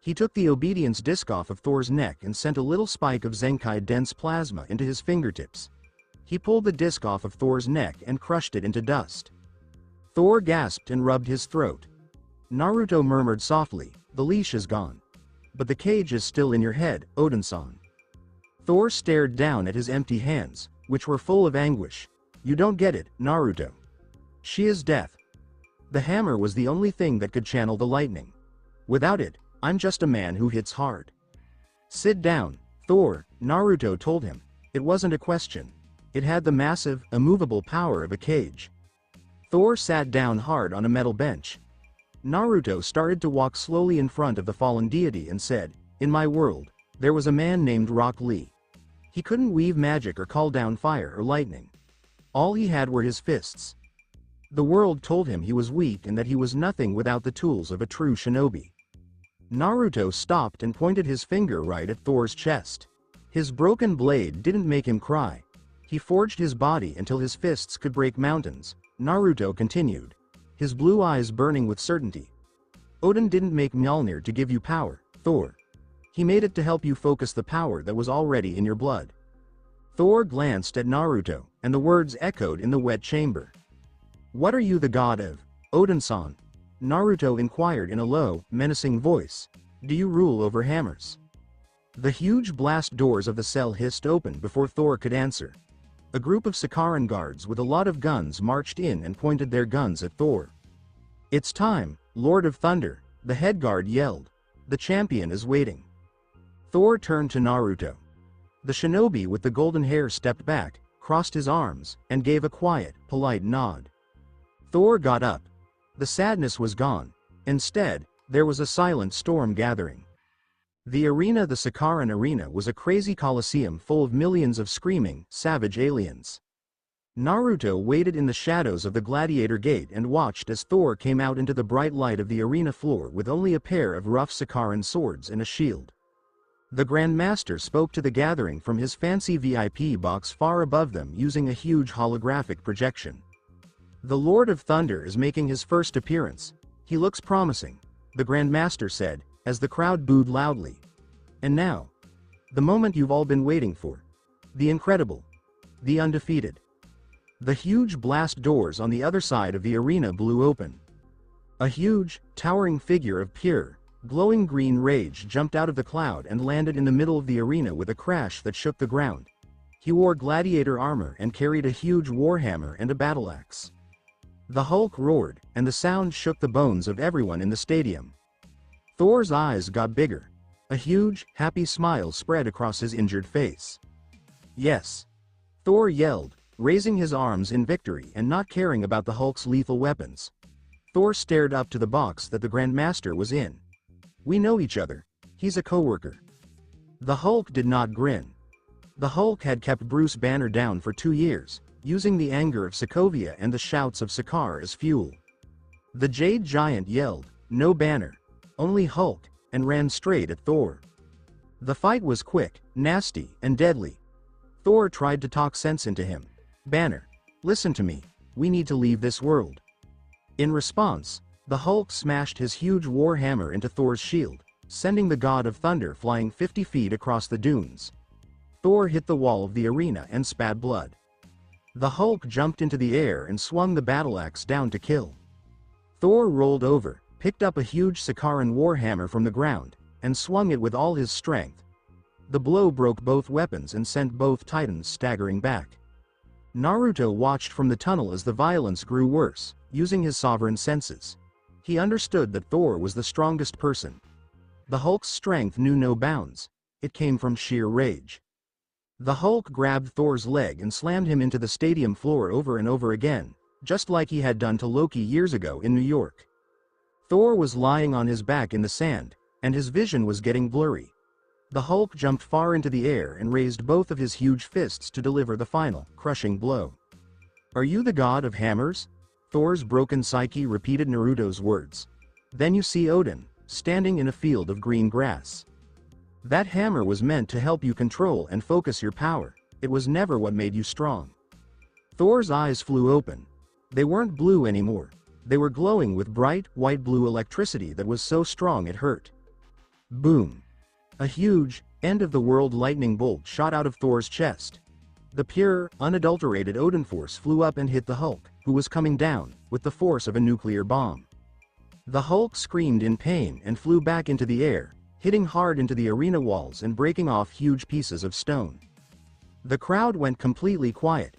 He took the obedience disc off of Thor's neck and sent a little spike of Zenkai dense plasma into his fingertips. He pulled the disc off of Thor's neck and crushed it into dust. Thor gasped and rubbed his throat. Naruto murmured softly, "The leash is gone. But the cage is still in your head, Odin-san." Thor stared down at his empty hands, which were full of anguish. "You don't get it, Naruto. She is death. The hammer was the only thing that could channel the lightning. Without it, I'm just a man who hits hard." "Sit down, Thor," Naruto told him. It wasn't a question. It had the massive, immovable power of a cage. Thor sat down hard on a metal bench. Naruto started to walk slowly in front of the fallen deity and said, "In my world, there was a man named Rock Lee. He couldn't weave magic or call down fire or lightning. All he had were his fists. The world told him he was weak and that he was nothing without the tools of a true shinobi." Naruto stopped and pointed his finger right at Thor's chest. His broken blade didn't make him cry. He forged his body until his fists could break mountains, Naruto continued, his blue eyes burning with certainty. "Odin didn't make Mjolnir to give you power, Thor. He made it to help you focus the power that was already in your blood." Thor glanced at Naruto, and the words echoed in the wet chamber. "What are you the god of, Odin-san?" Naruto inquired in a low, menacing voice. "Do you rule over hammers?" The huge blast doors of the cell hissed open before Thor could answer. A group of Sakaran guards with a lot of guns marched in and pointed their guns at Thor. "It's time, Lord of Thunder," the head guard yelled. "The champion is waiting." Thor turned to Naruto. The shinobi with the golden hair stepped back, crossed his arms, and gave a quiet, polite nod. Thor got up. The sadness was gone. Instead, there was a silent storm gathering. The Sakaran arena was a crazy coliseum full of millions of screaming, savage aliens. Naruto waited in the shadows of the gladiator gate and watched as Thor came out into the bright light of the arena floor with only a pair of rough Sakaran swords and a shield. The Grand Master spoke to the gathering from his fancy VIP box far above them using a huge holographic projection. "The Lord of Thunder is making his first appearance. He looks promising," the Grand Master said, as the crowd booed loudly. "And now, the moment you've all been waiting for. The incredible. The undefeated." The huge blast doors on the other side of the arena blew open. A huge, towering figure of pure, glowing green rage jumped out of the cloud and landed in the middle of the arena with a crash that shook the ground. He wore gladiator armor and carried a huge warhammer and a battle axe. The Hulk roared, and the sound shook the bones of everyone in the stadium. Thor's eyes got bigger. A huge, happy smile spread across his injured face. "Yes!" Thor yelled, raising his arms in victory and not caring about the Hulk's lethal weapons. Thor stared up to the box that the Grand Master was in. "We know each other. He's a coworker." The Hulk did not grin. The Hulk had kept Bruce Banner down for 2 years, using the anger of Sokovia and the shouts of Sakaar as fuel. The Jade Giant yelled, "No Banner, only Hulk," and ran straight at Thor. The fight was quick, nasty, and deadly. Thor tried to talk sense into him. "Banner, listen to me, we need to leave this world." In response, the Hulk smashed his huge war hammer into Thor's shield, sending the God of Thunder flying 50 feet across the dunes. Thor hit the wall of the arena and spat blood. The Hulk jumped into the air and swung the battle axe down to kill. Thor rolled over, picked up a huge Sakaran warhammer from the ground, and swung it with all his strength. The blow broke both weapons and sent both titans staggering back. Naruto watched from the tunnel as the violence grew worse, using his sovereign senses. He understood that Thor was the strongest person. The Hulk's strength knew no bounds. It came from sheer rage. The Hulk grabbed Thor's leg and slammed him into the stadium floor over and over again, just like he had done to Loki years ago in New York. Thor was lying on his back in the sand, and his vision was getting blurry. The Hulk jumped far into the air and raised both of his huge fists to deliver the final, crushing blow. "Are you the god of hammers?" Thor's broken psyche repeated Naruto's words. Then you see Odin, standing in a field of green grass. That hammer was meant to help you control and focus your power. It was never what made you strong. Thor's eyes flew open. They weren't blue anymore. They were glowing with bright, white-blue electricity that was so strong it hurt. Boom! A huge, end-of-the-world lightning bolt shot out of Thor's chest. The pure, unadulterated Odin force flew up and hit the Hulk, who was coming down, with the force of a nuclear bomb. The Hulk screamed in pain and flew back into the air, hitting hard into the arena walls and breaking off huge pieces of stone. The crowd went completely quiet.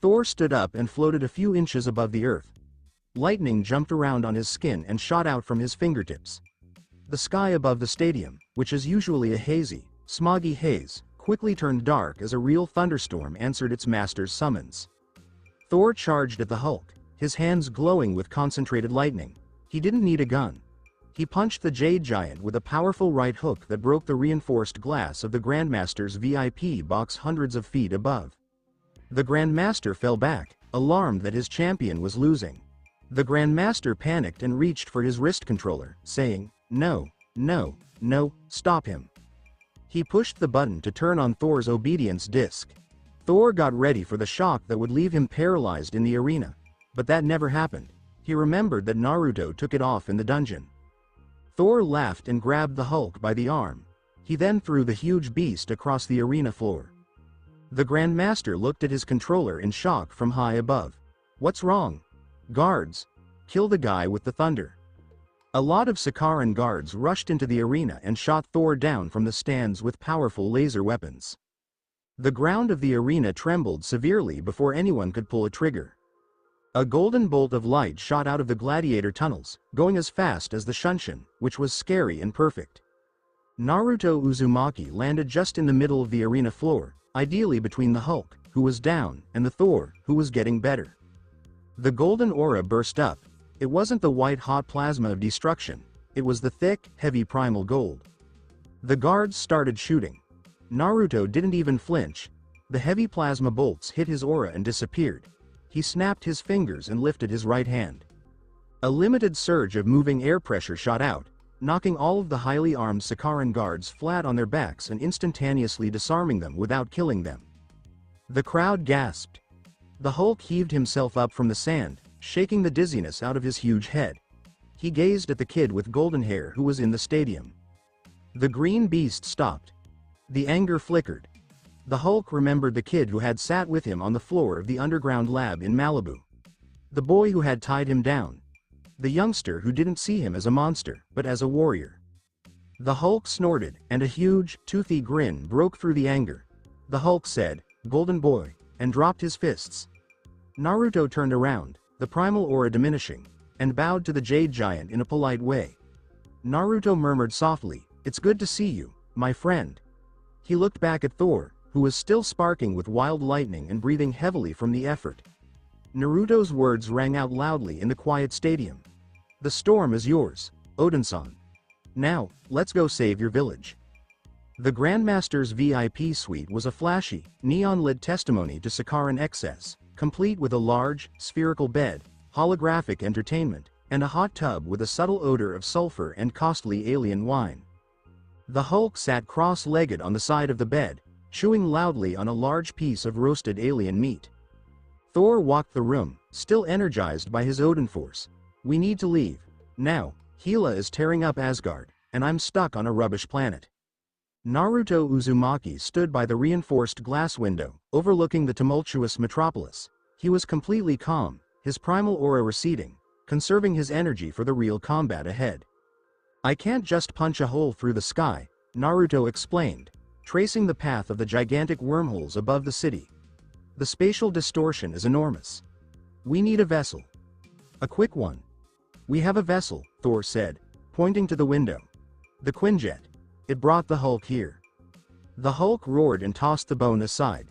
Thor stood up and floated a few inches above the earth. Lightning jumped around on his skin and shot out from his fingertips. The sky above the stadium, which is usually a hazy, smoggy haze, quickly turned dark as a real thunderstorm answered its master's summons. Thor charged at the Hulk, his hands glowing with concentrated lightning. He didn't need a gun. He punched the Jade Giant with a powerful right hook that broke the reinforced glass of the Grandmaster's VIP box hundreds of feet above. The Grandmaster fell back, alarmed that his champion was losing. The Grandmaster panicked and reached for his wrist controller, saying, "No, no, no, stop him." He pushed the button to turn on Thor's obedience disc. Thor got ready for the shock that would leave him paralyzed in the arena. But that never happened. He remembered that Naruto took it off in the dungeon. Thor laughed and grabbed the Hulk by the arm. He then threw the huge beast across the arena floor. The Grandmaster looked at his controller in shock from high above. "What's wrong?" "Guards! Kill the guy with the thunder." A lot of Sakaran guards rushed into the arena and shot Thor down from the stands with powerful laser weapons. The ground of the arena trembled severely before anyone could pull a trigger. A golden bolt of light shot out of the gladiator tunnels, going as fast as the Shunshin, which was scary and perfect. Naruto Uzumaki landed just in the middle of the arena floor, ideally between the Hulk, who was down, and the Thor, who was getting better. The golden aura burst up. It wasn't the white-hot plasma of destruction. It was the thick, heavy primal gold. The guards started shooting. Naruto didn't even flinch. The heavy plasma bolts hit his aura and disappeared. He snapped his fingers and lifted his right hand. A limited surge of moving air pressure shot out, knocking all of the highly armed Sakaran guards flat on their backs and instantaneously disarming them without killing them. The crowd gasped. The Hulk heaved himself up from the sand, shaking the dizziness out of his huge head. He gazed at the kid with golden hair who was in the stadium. The green beast stopped. The anger flickered. The Hulk remembered the kid who had sat with him on the floor of the underground lab in Malibu. The boy who had tied him down. The youngster who didn't see him as a monster, but as a warrior. The Hulk snorted, and a huge, toothy grin broke through the anger. The Hulk said, "Golden boy," and dropped his fists. Naruto turned around, the primal aura diminishing, and bowed to the Jade Giant in a polite way. Naruto murmured softly, "It's good to see you, my friend." He looked back at Thor, who was still sparking with wild lightning and breathing heavily from the effort. Naruto's words rang out loudly in the quiet stadium. "The storm is yours, Odin-san. Now, let's go save your village." The Grandmaster's VIP suite was a flashy, neon-lit testimony to Sakaran excess, complete with a large, spherical bed, holographic entertainment, and a hot tub with a subtle odor of sulfur and costly alien wine. The Hulk sat cross-legged on the side of the bed, chewing loudly on a large piece of roasted alien meat. Thor walked the room, still energized by his Odin force. "We need to leave. Now, Gila is tearing up Asgard, and I'm stuck on a rubbish planet." Naruto Uzumaki stood by the reinforced glass window, overlooking the tumultuous metropolis. He was completely calm, his primal aura receding, conserving his energy for the real combat ahead. "I can't just punch a hole through the sky," Naruto explained, tracing the path of the gigantic wormholes above the city. "The spatial distortion is enormous. We need a vessel. A quick one." "We have a vessel," Thor said, pointing to the window. "The Quinjet. It brought the Hulk here." The Hulk roared and tossed the bone aside.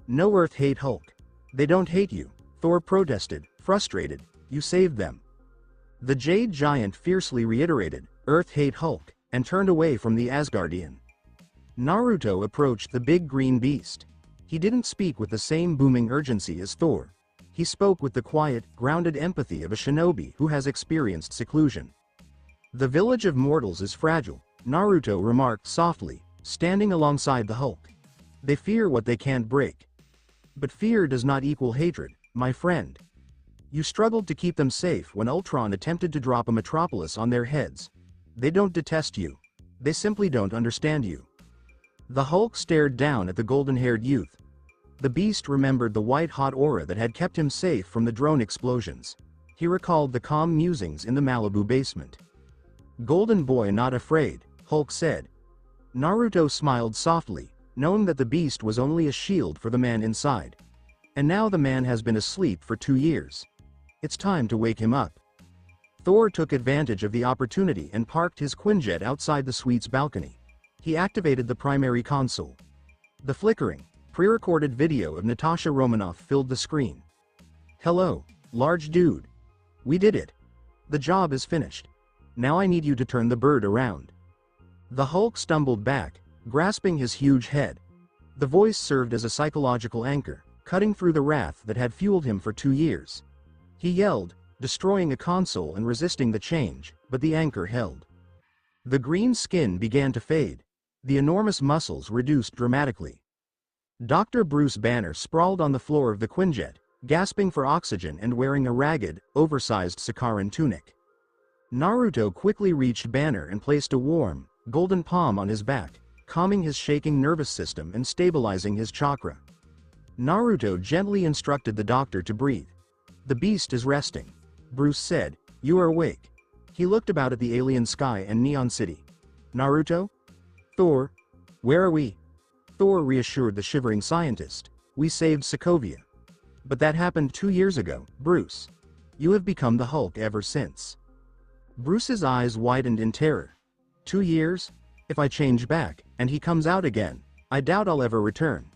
"No, Earth hate Hulk. They don't hate you," Thor protested, frustrated. "You saved them." The Jade Giant fiercely reiterated, "Earth hate Hulk," and turned away from the Asgardian. Naruto approached the big green beast. He didn't speak with the same booming urgency as Thor. He spoke with the quiet, grounded empathy of a shinobi who has experienced seclusion. "The village of mortals is fragile," Naruto remarked softly, standing alongside the Hulk. "They fear what they can't break. But fear does not equal hatred, my friend. You struggled to keep them safe when Ultron attempted to drop a metropolis on their heads. They don't detest you. They simply don't understand you." The Hulk stared down at the golden-haired youth. The beast remembered the white-hot aura that had kept him safe from the drone explosions. He recalled the calm musings in the Malibu basement. "Golden boy, not afraid," Hulk said. Naruto smiled softly, knowing that the beast was only a shield for the man inside. And now the man has been asleep for 2 years. It's time to wake him up. Thor took advantage of the opportunity and parked his Quinjet outside the suite's balcony. He activated the primary console. The flickering, pre-recorded video of Natasha Romanoff filled the screen. "Hello, large dude. We did it. The job is finished. Now I need you to turn the bird around." The Hulk stumbled back, grasping his huge head. The voice served as a psychological anchor, cutting through the wrath that had fueled him for 2 years. He yelled, destroying a console and resisting the change, but the anchor held. The green skin began to fade. The enormous muscles reduced dramatically. Dr. Bruce Banner sprawled on the floor of the Quinjet, gasping for oxygen and wearing a ragged, oversized Sakaran tunic. Naruto quickly reached Banner and placed a warm, golden palm on his back, calming his shaking nervous system and stabilizing his chakra. Naruto gently instructed the doctor to breathe. "The beast is resting," Bruce said. "You are awake." He looked about at the alien sky and neon city. "Naruto? Thor? Where are we?" Thor reassured the shivering scientist. "We saved Sokovia. But that happened 2 years ago, Bruce. You have become the Hulk ever since." Bruce's eyes widened in terror. 2 years? If I change back, and he comes out again, I doubt I'll ever return.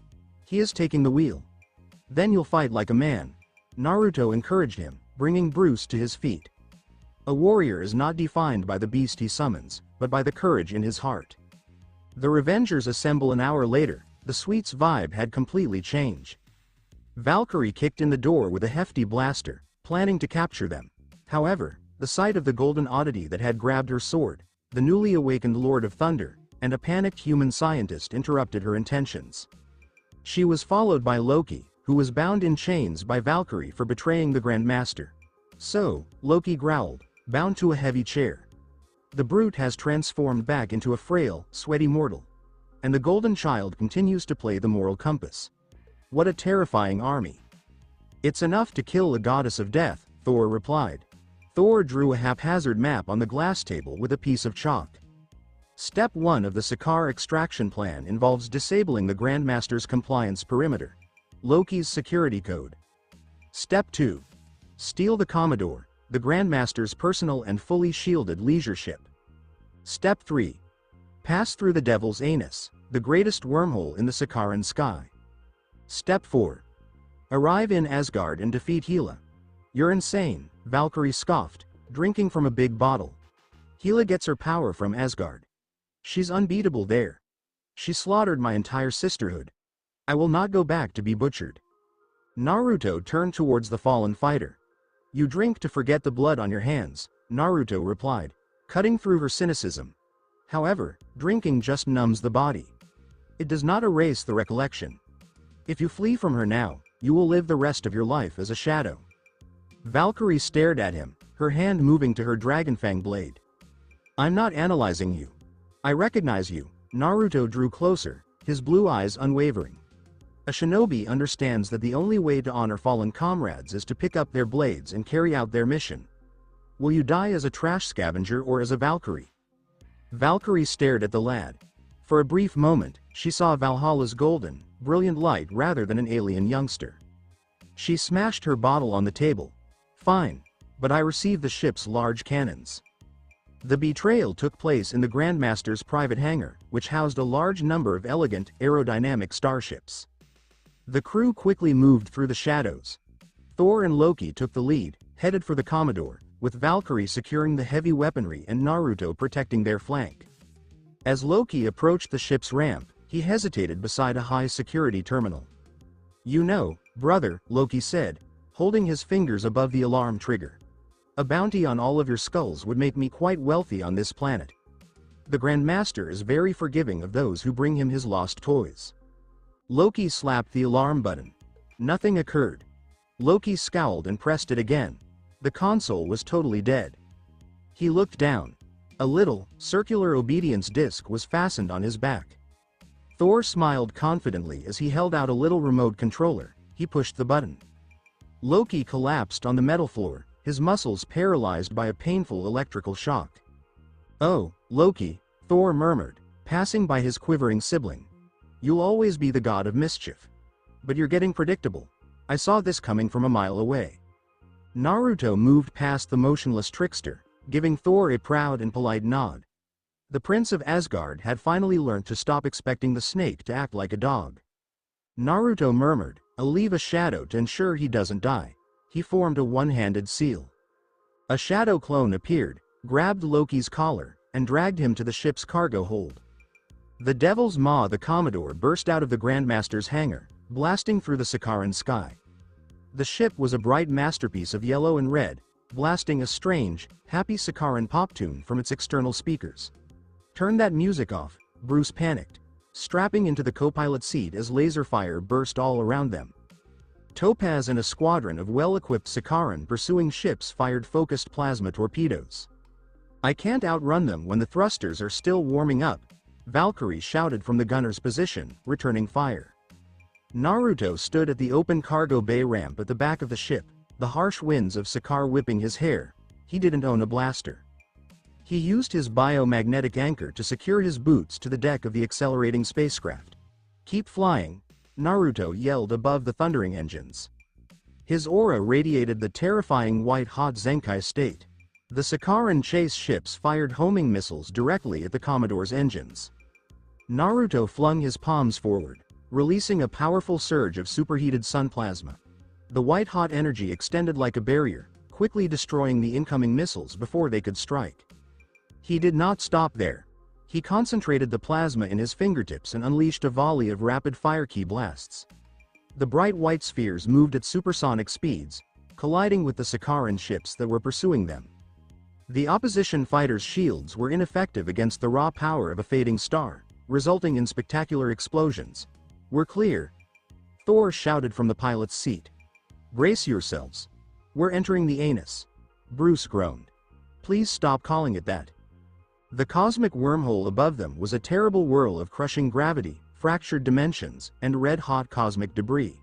He is taking the wheel. Then you'll fight like a man. Naruto encouraged him, bringing Bruce to his feet. A warrior is not defined by the beast he summons, but by the courage in his heart. The Revengers assemble an hour later. The suite's vibe had completely changed. Valkyrie kicked in the door with a hefty blaster, planning to capture them. However, the sight of the golden oddity that had grabbed her sword, the newly awakened Lord of Thunder, and a panicked human scientist interrupted her intentions. She was followed by Loki, who was bound in chains by Valkyrie for betraying the Grand Master. So, Loki growled, bound to a heavy chair. The brute has transformed back into a frail, sweaty mortal. And the Golden Child continues to play the moral compass. What a terrifying army. It's enough to kill a goddess of death, Thor replied. Thor drew a haphazard map on the glass table with a piece of chalk. Step 1 of the Sakaar extraction plan involves disabling the Grandmaster's compliance perimeter. Loki's security code. Step 2. Steal the Commodore, the Grandmaster's personal and fully shielded leisure ship. Step 3. Pass through the Devil's Anus, the greatest wormhole in the Sakaaran sky. Step 4. Arrive in Asgard and defeat Hela. You're insane, Valkyrie scoffed, drinking from a big bottle. Hela gets her power from Asgard. She's unbeatable there. She slaughtered my entire sisterhood. I will not go back to be butchered. Naruto turned towards the fallen fighter. You drink to forget the blood on your hands, Naruto replied, cutting through her cynicism. However, drinking just numbs the body. It does not erase the recollection. If you flee from her now, you will live the rest of your life as a shadow. Valkyrie stared at him, her hand moving to her dragonfang blade. I'm not analyzing you. I recognize you. Naruto drew closer, his blue eyes unwavering. A shinobi understands that the only way to honor fallen comrades is to pick up their blades and carry out their mission. Will you die as a trash scavenger or as a Valkyrie? Valkyrie stared at the lad. For a brief moment, she saw Valhalla's golden, brilliant light rather than an alien youngster. She smashed her bottle on the table. Fine, but I received the ship's large cannons. The betrayal took place in the Grandmaster's private hangar, which housed a large number of elegant, aerodynamic starships. The crew quickly moved through the shadows. Thor and Loki took the lead, headed for the Commodore, with Valkyrie securing the heavy weaponry and Naruto protecting their flank. As Loki approached the ship's ramp, he hesitated beside a high-security terminal. You know, brother, Loki said, holding his fingers above the alarm trigger. A bounty on all of your skulls would make me quite wealthy on this planet. The Grandmaster is very forgiving of those who bring him his lost toys. Loki slapped the alarm button. Nothing occurred. Loki scowled and pressed it again. The console was totally dead. He looked down. A little, circular obedience disc was fastened on his back. Thor smiled confidently as he held out a little remote controller. He pushed the button. Loki collapsed on the metal floor, his muscles paralyzed by a painful electrical shock. Oh, Loki, Thor murmured, passing by his quivering sibling. You'll always be the god of mischief. But you're getting predictable. I saw this coming from a mile away. Naruto moved past the motionless trickster, giving Thor a proud and polite nod. The Prince of Asgard had finally learned to stop expecting the snake to act like a dog. Naruto murmured, I'll leave a shadow to ensure he doesn't die. He formed a one-handed seal. A shadow clone appeared, grabbed Loki's collar, and dragged him to the ship's cargo hold. The Devil's Maw, the Commodore, burst out of the Grandmaster's hangar, blasting through the Sakaaran sky. The ship was a bright masterpiece of yellow and red, blasting a strange, happy Sakaaran pop tune from its external speakers. Turn that music off, Bruce panicked, strapping into the co-pilot seat as laser fire burst all around them. Topaz and a squadron of well-equipped Sakaaran pursuing ships fired focused plasma torpedoes. I can't outrun them when the thrusters are still warming up, Valkyrie shouted from the gunner's position, returning fire. Naruto stood at the open cargo bay ramp at the back of the ship, the harsh winds of Sakaar whipping his hair. He didn't own a blaster. He used his biomagnetic anchor to secure his boots to the deck of the accelerating spacecraft. Keep flying, Naruto yelled above the thundering engines. His aura radiated the terrifying white-hot Zenkai state. The Sakaaran chase ships fired homing missiles directly at the Commodore's engines. Naruto flung his palms forward. releasing a powerful surge of superheated sun plasma. The white-hot energy extended like a barrier, quickly destroying the incoming missiles before they could strike. He did not stop there. He concentrated the plasma in his fingertips and unleashed a volley of rapid-fire ki blasts. The bright white spheres moved at supersonic speeds, colliding with the Sakaran ships that were pursuing them. The opposition fighters' shields were ineffective against the raw power of a fading star, resulting in spectacular explosions. "We're clear," Thor shouted from the pilot's seat. "Brace yourselves. We're entering the anus," Bruce groaned. "Please stop calling it that." The cosmic wormhole above them was a terrible whirl of crushing gravity, fractured dimensions, and red-hot cosmic debris.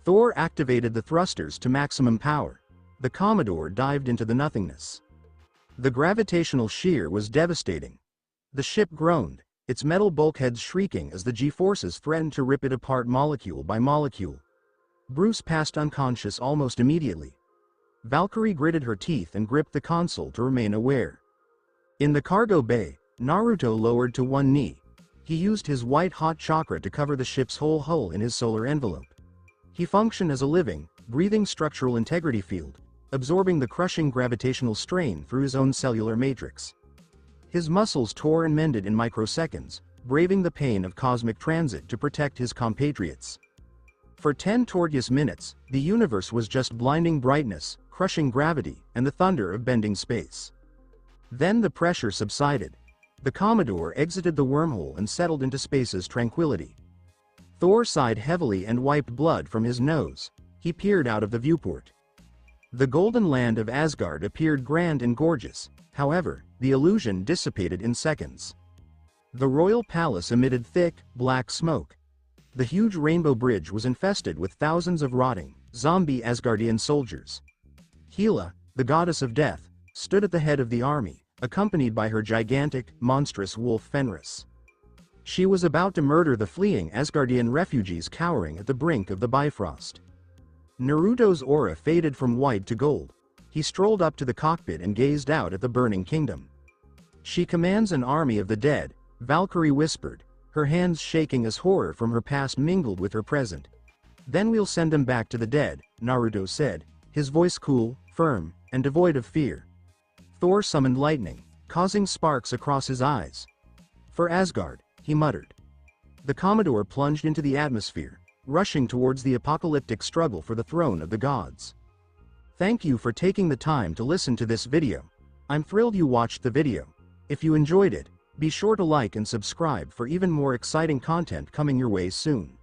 Thor activated the thrusters to maximum power. The Commodore dived into the nothingness. The gravitational shear was devastating. The ship groaned, its metal bulkheads shrieking as the G-forces threatened to rip it apart molecule by molecule. Bruce passed unconscious almost immediately. Valkyrie gritted her teeth and gripped the console to remain aware. In the cargo bay, Naruto lowered to one knee. He used his white-hot chakra to cover the ship's whole hull in his solar envelope. He functioned as a living, breathing structural integrity field, absorbing the crushing gravitational strain through his own cellular matrix. His muscles tore and mended in microseconds, braving the pain of cosmic transit to protect his compatriots. For 10 tortuous minutes, the universe was just blinding brightness, crushing gravity, and the thunder of bending space. Then the pressure subsided. The Commodore exited the wormhole and settled into space's tranquility. Thor sighed heavily and wiped blood from his nose. He peered out of the viewport. The golden land of Asgard appeared grand and gorgeous, however, the illusion dissipated in seconds. The royal palace emitted thick, black smoke. The huge rainbow bridge was infested with thousands of rotting, zombie Asgardian soldiers. Hela, the goddess of death, stood at the head of the army, accompanied by her gigantic, monstrous wolf Fenris. She was about to murder the fleeing Asgardian refugees cowering at the brink of the Bifrost. Naruto's aura faded from white to gold. He strolled up to the cockpit and gazed out at the burning kingdom. "She commands an army of the dead," Valkyrie whispered, her hands shaking as horror from her past mingled with her present. "Then we'll send them back to the dead," Naruto said, his voice cool, firm, and devoid of fear. Thor summoned lightning, causing sparks across his eyes. "For Asgard," he muttered. The Commodore plunged into the atmosphere, rushing towards the apocalyptic struggle for the throne of the gods. Thank you for taking the time to listen to this video. I'm thrilled you watched the video. If you enjoyed it, be sure to like and subscribe for even more exciting content coming your way soon.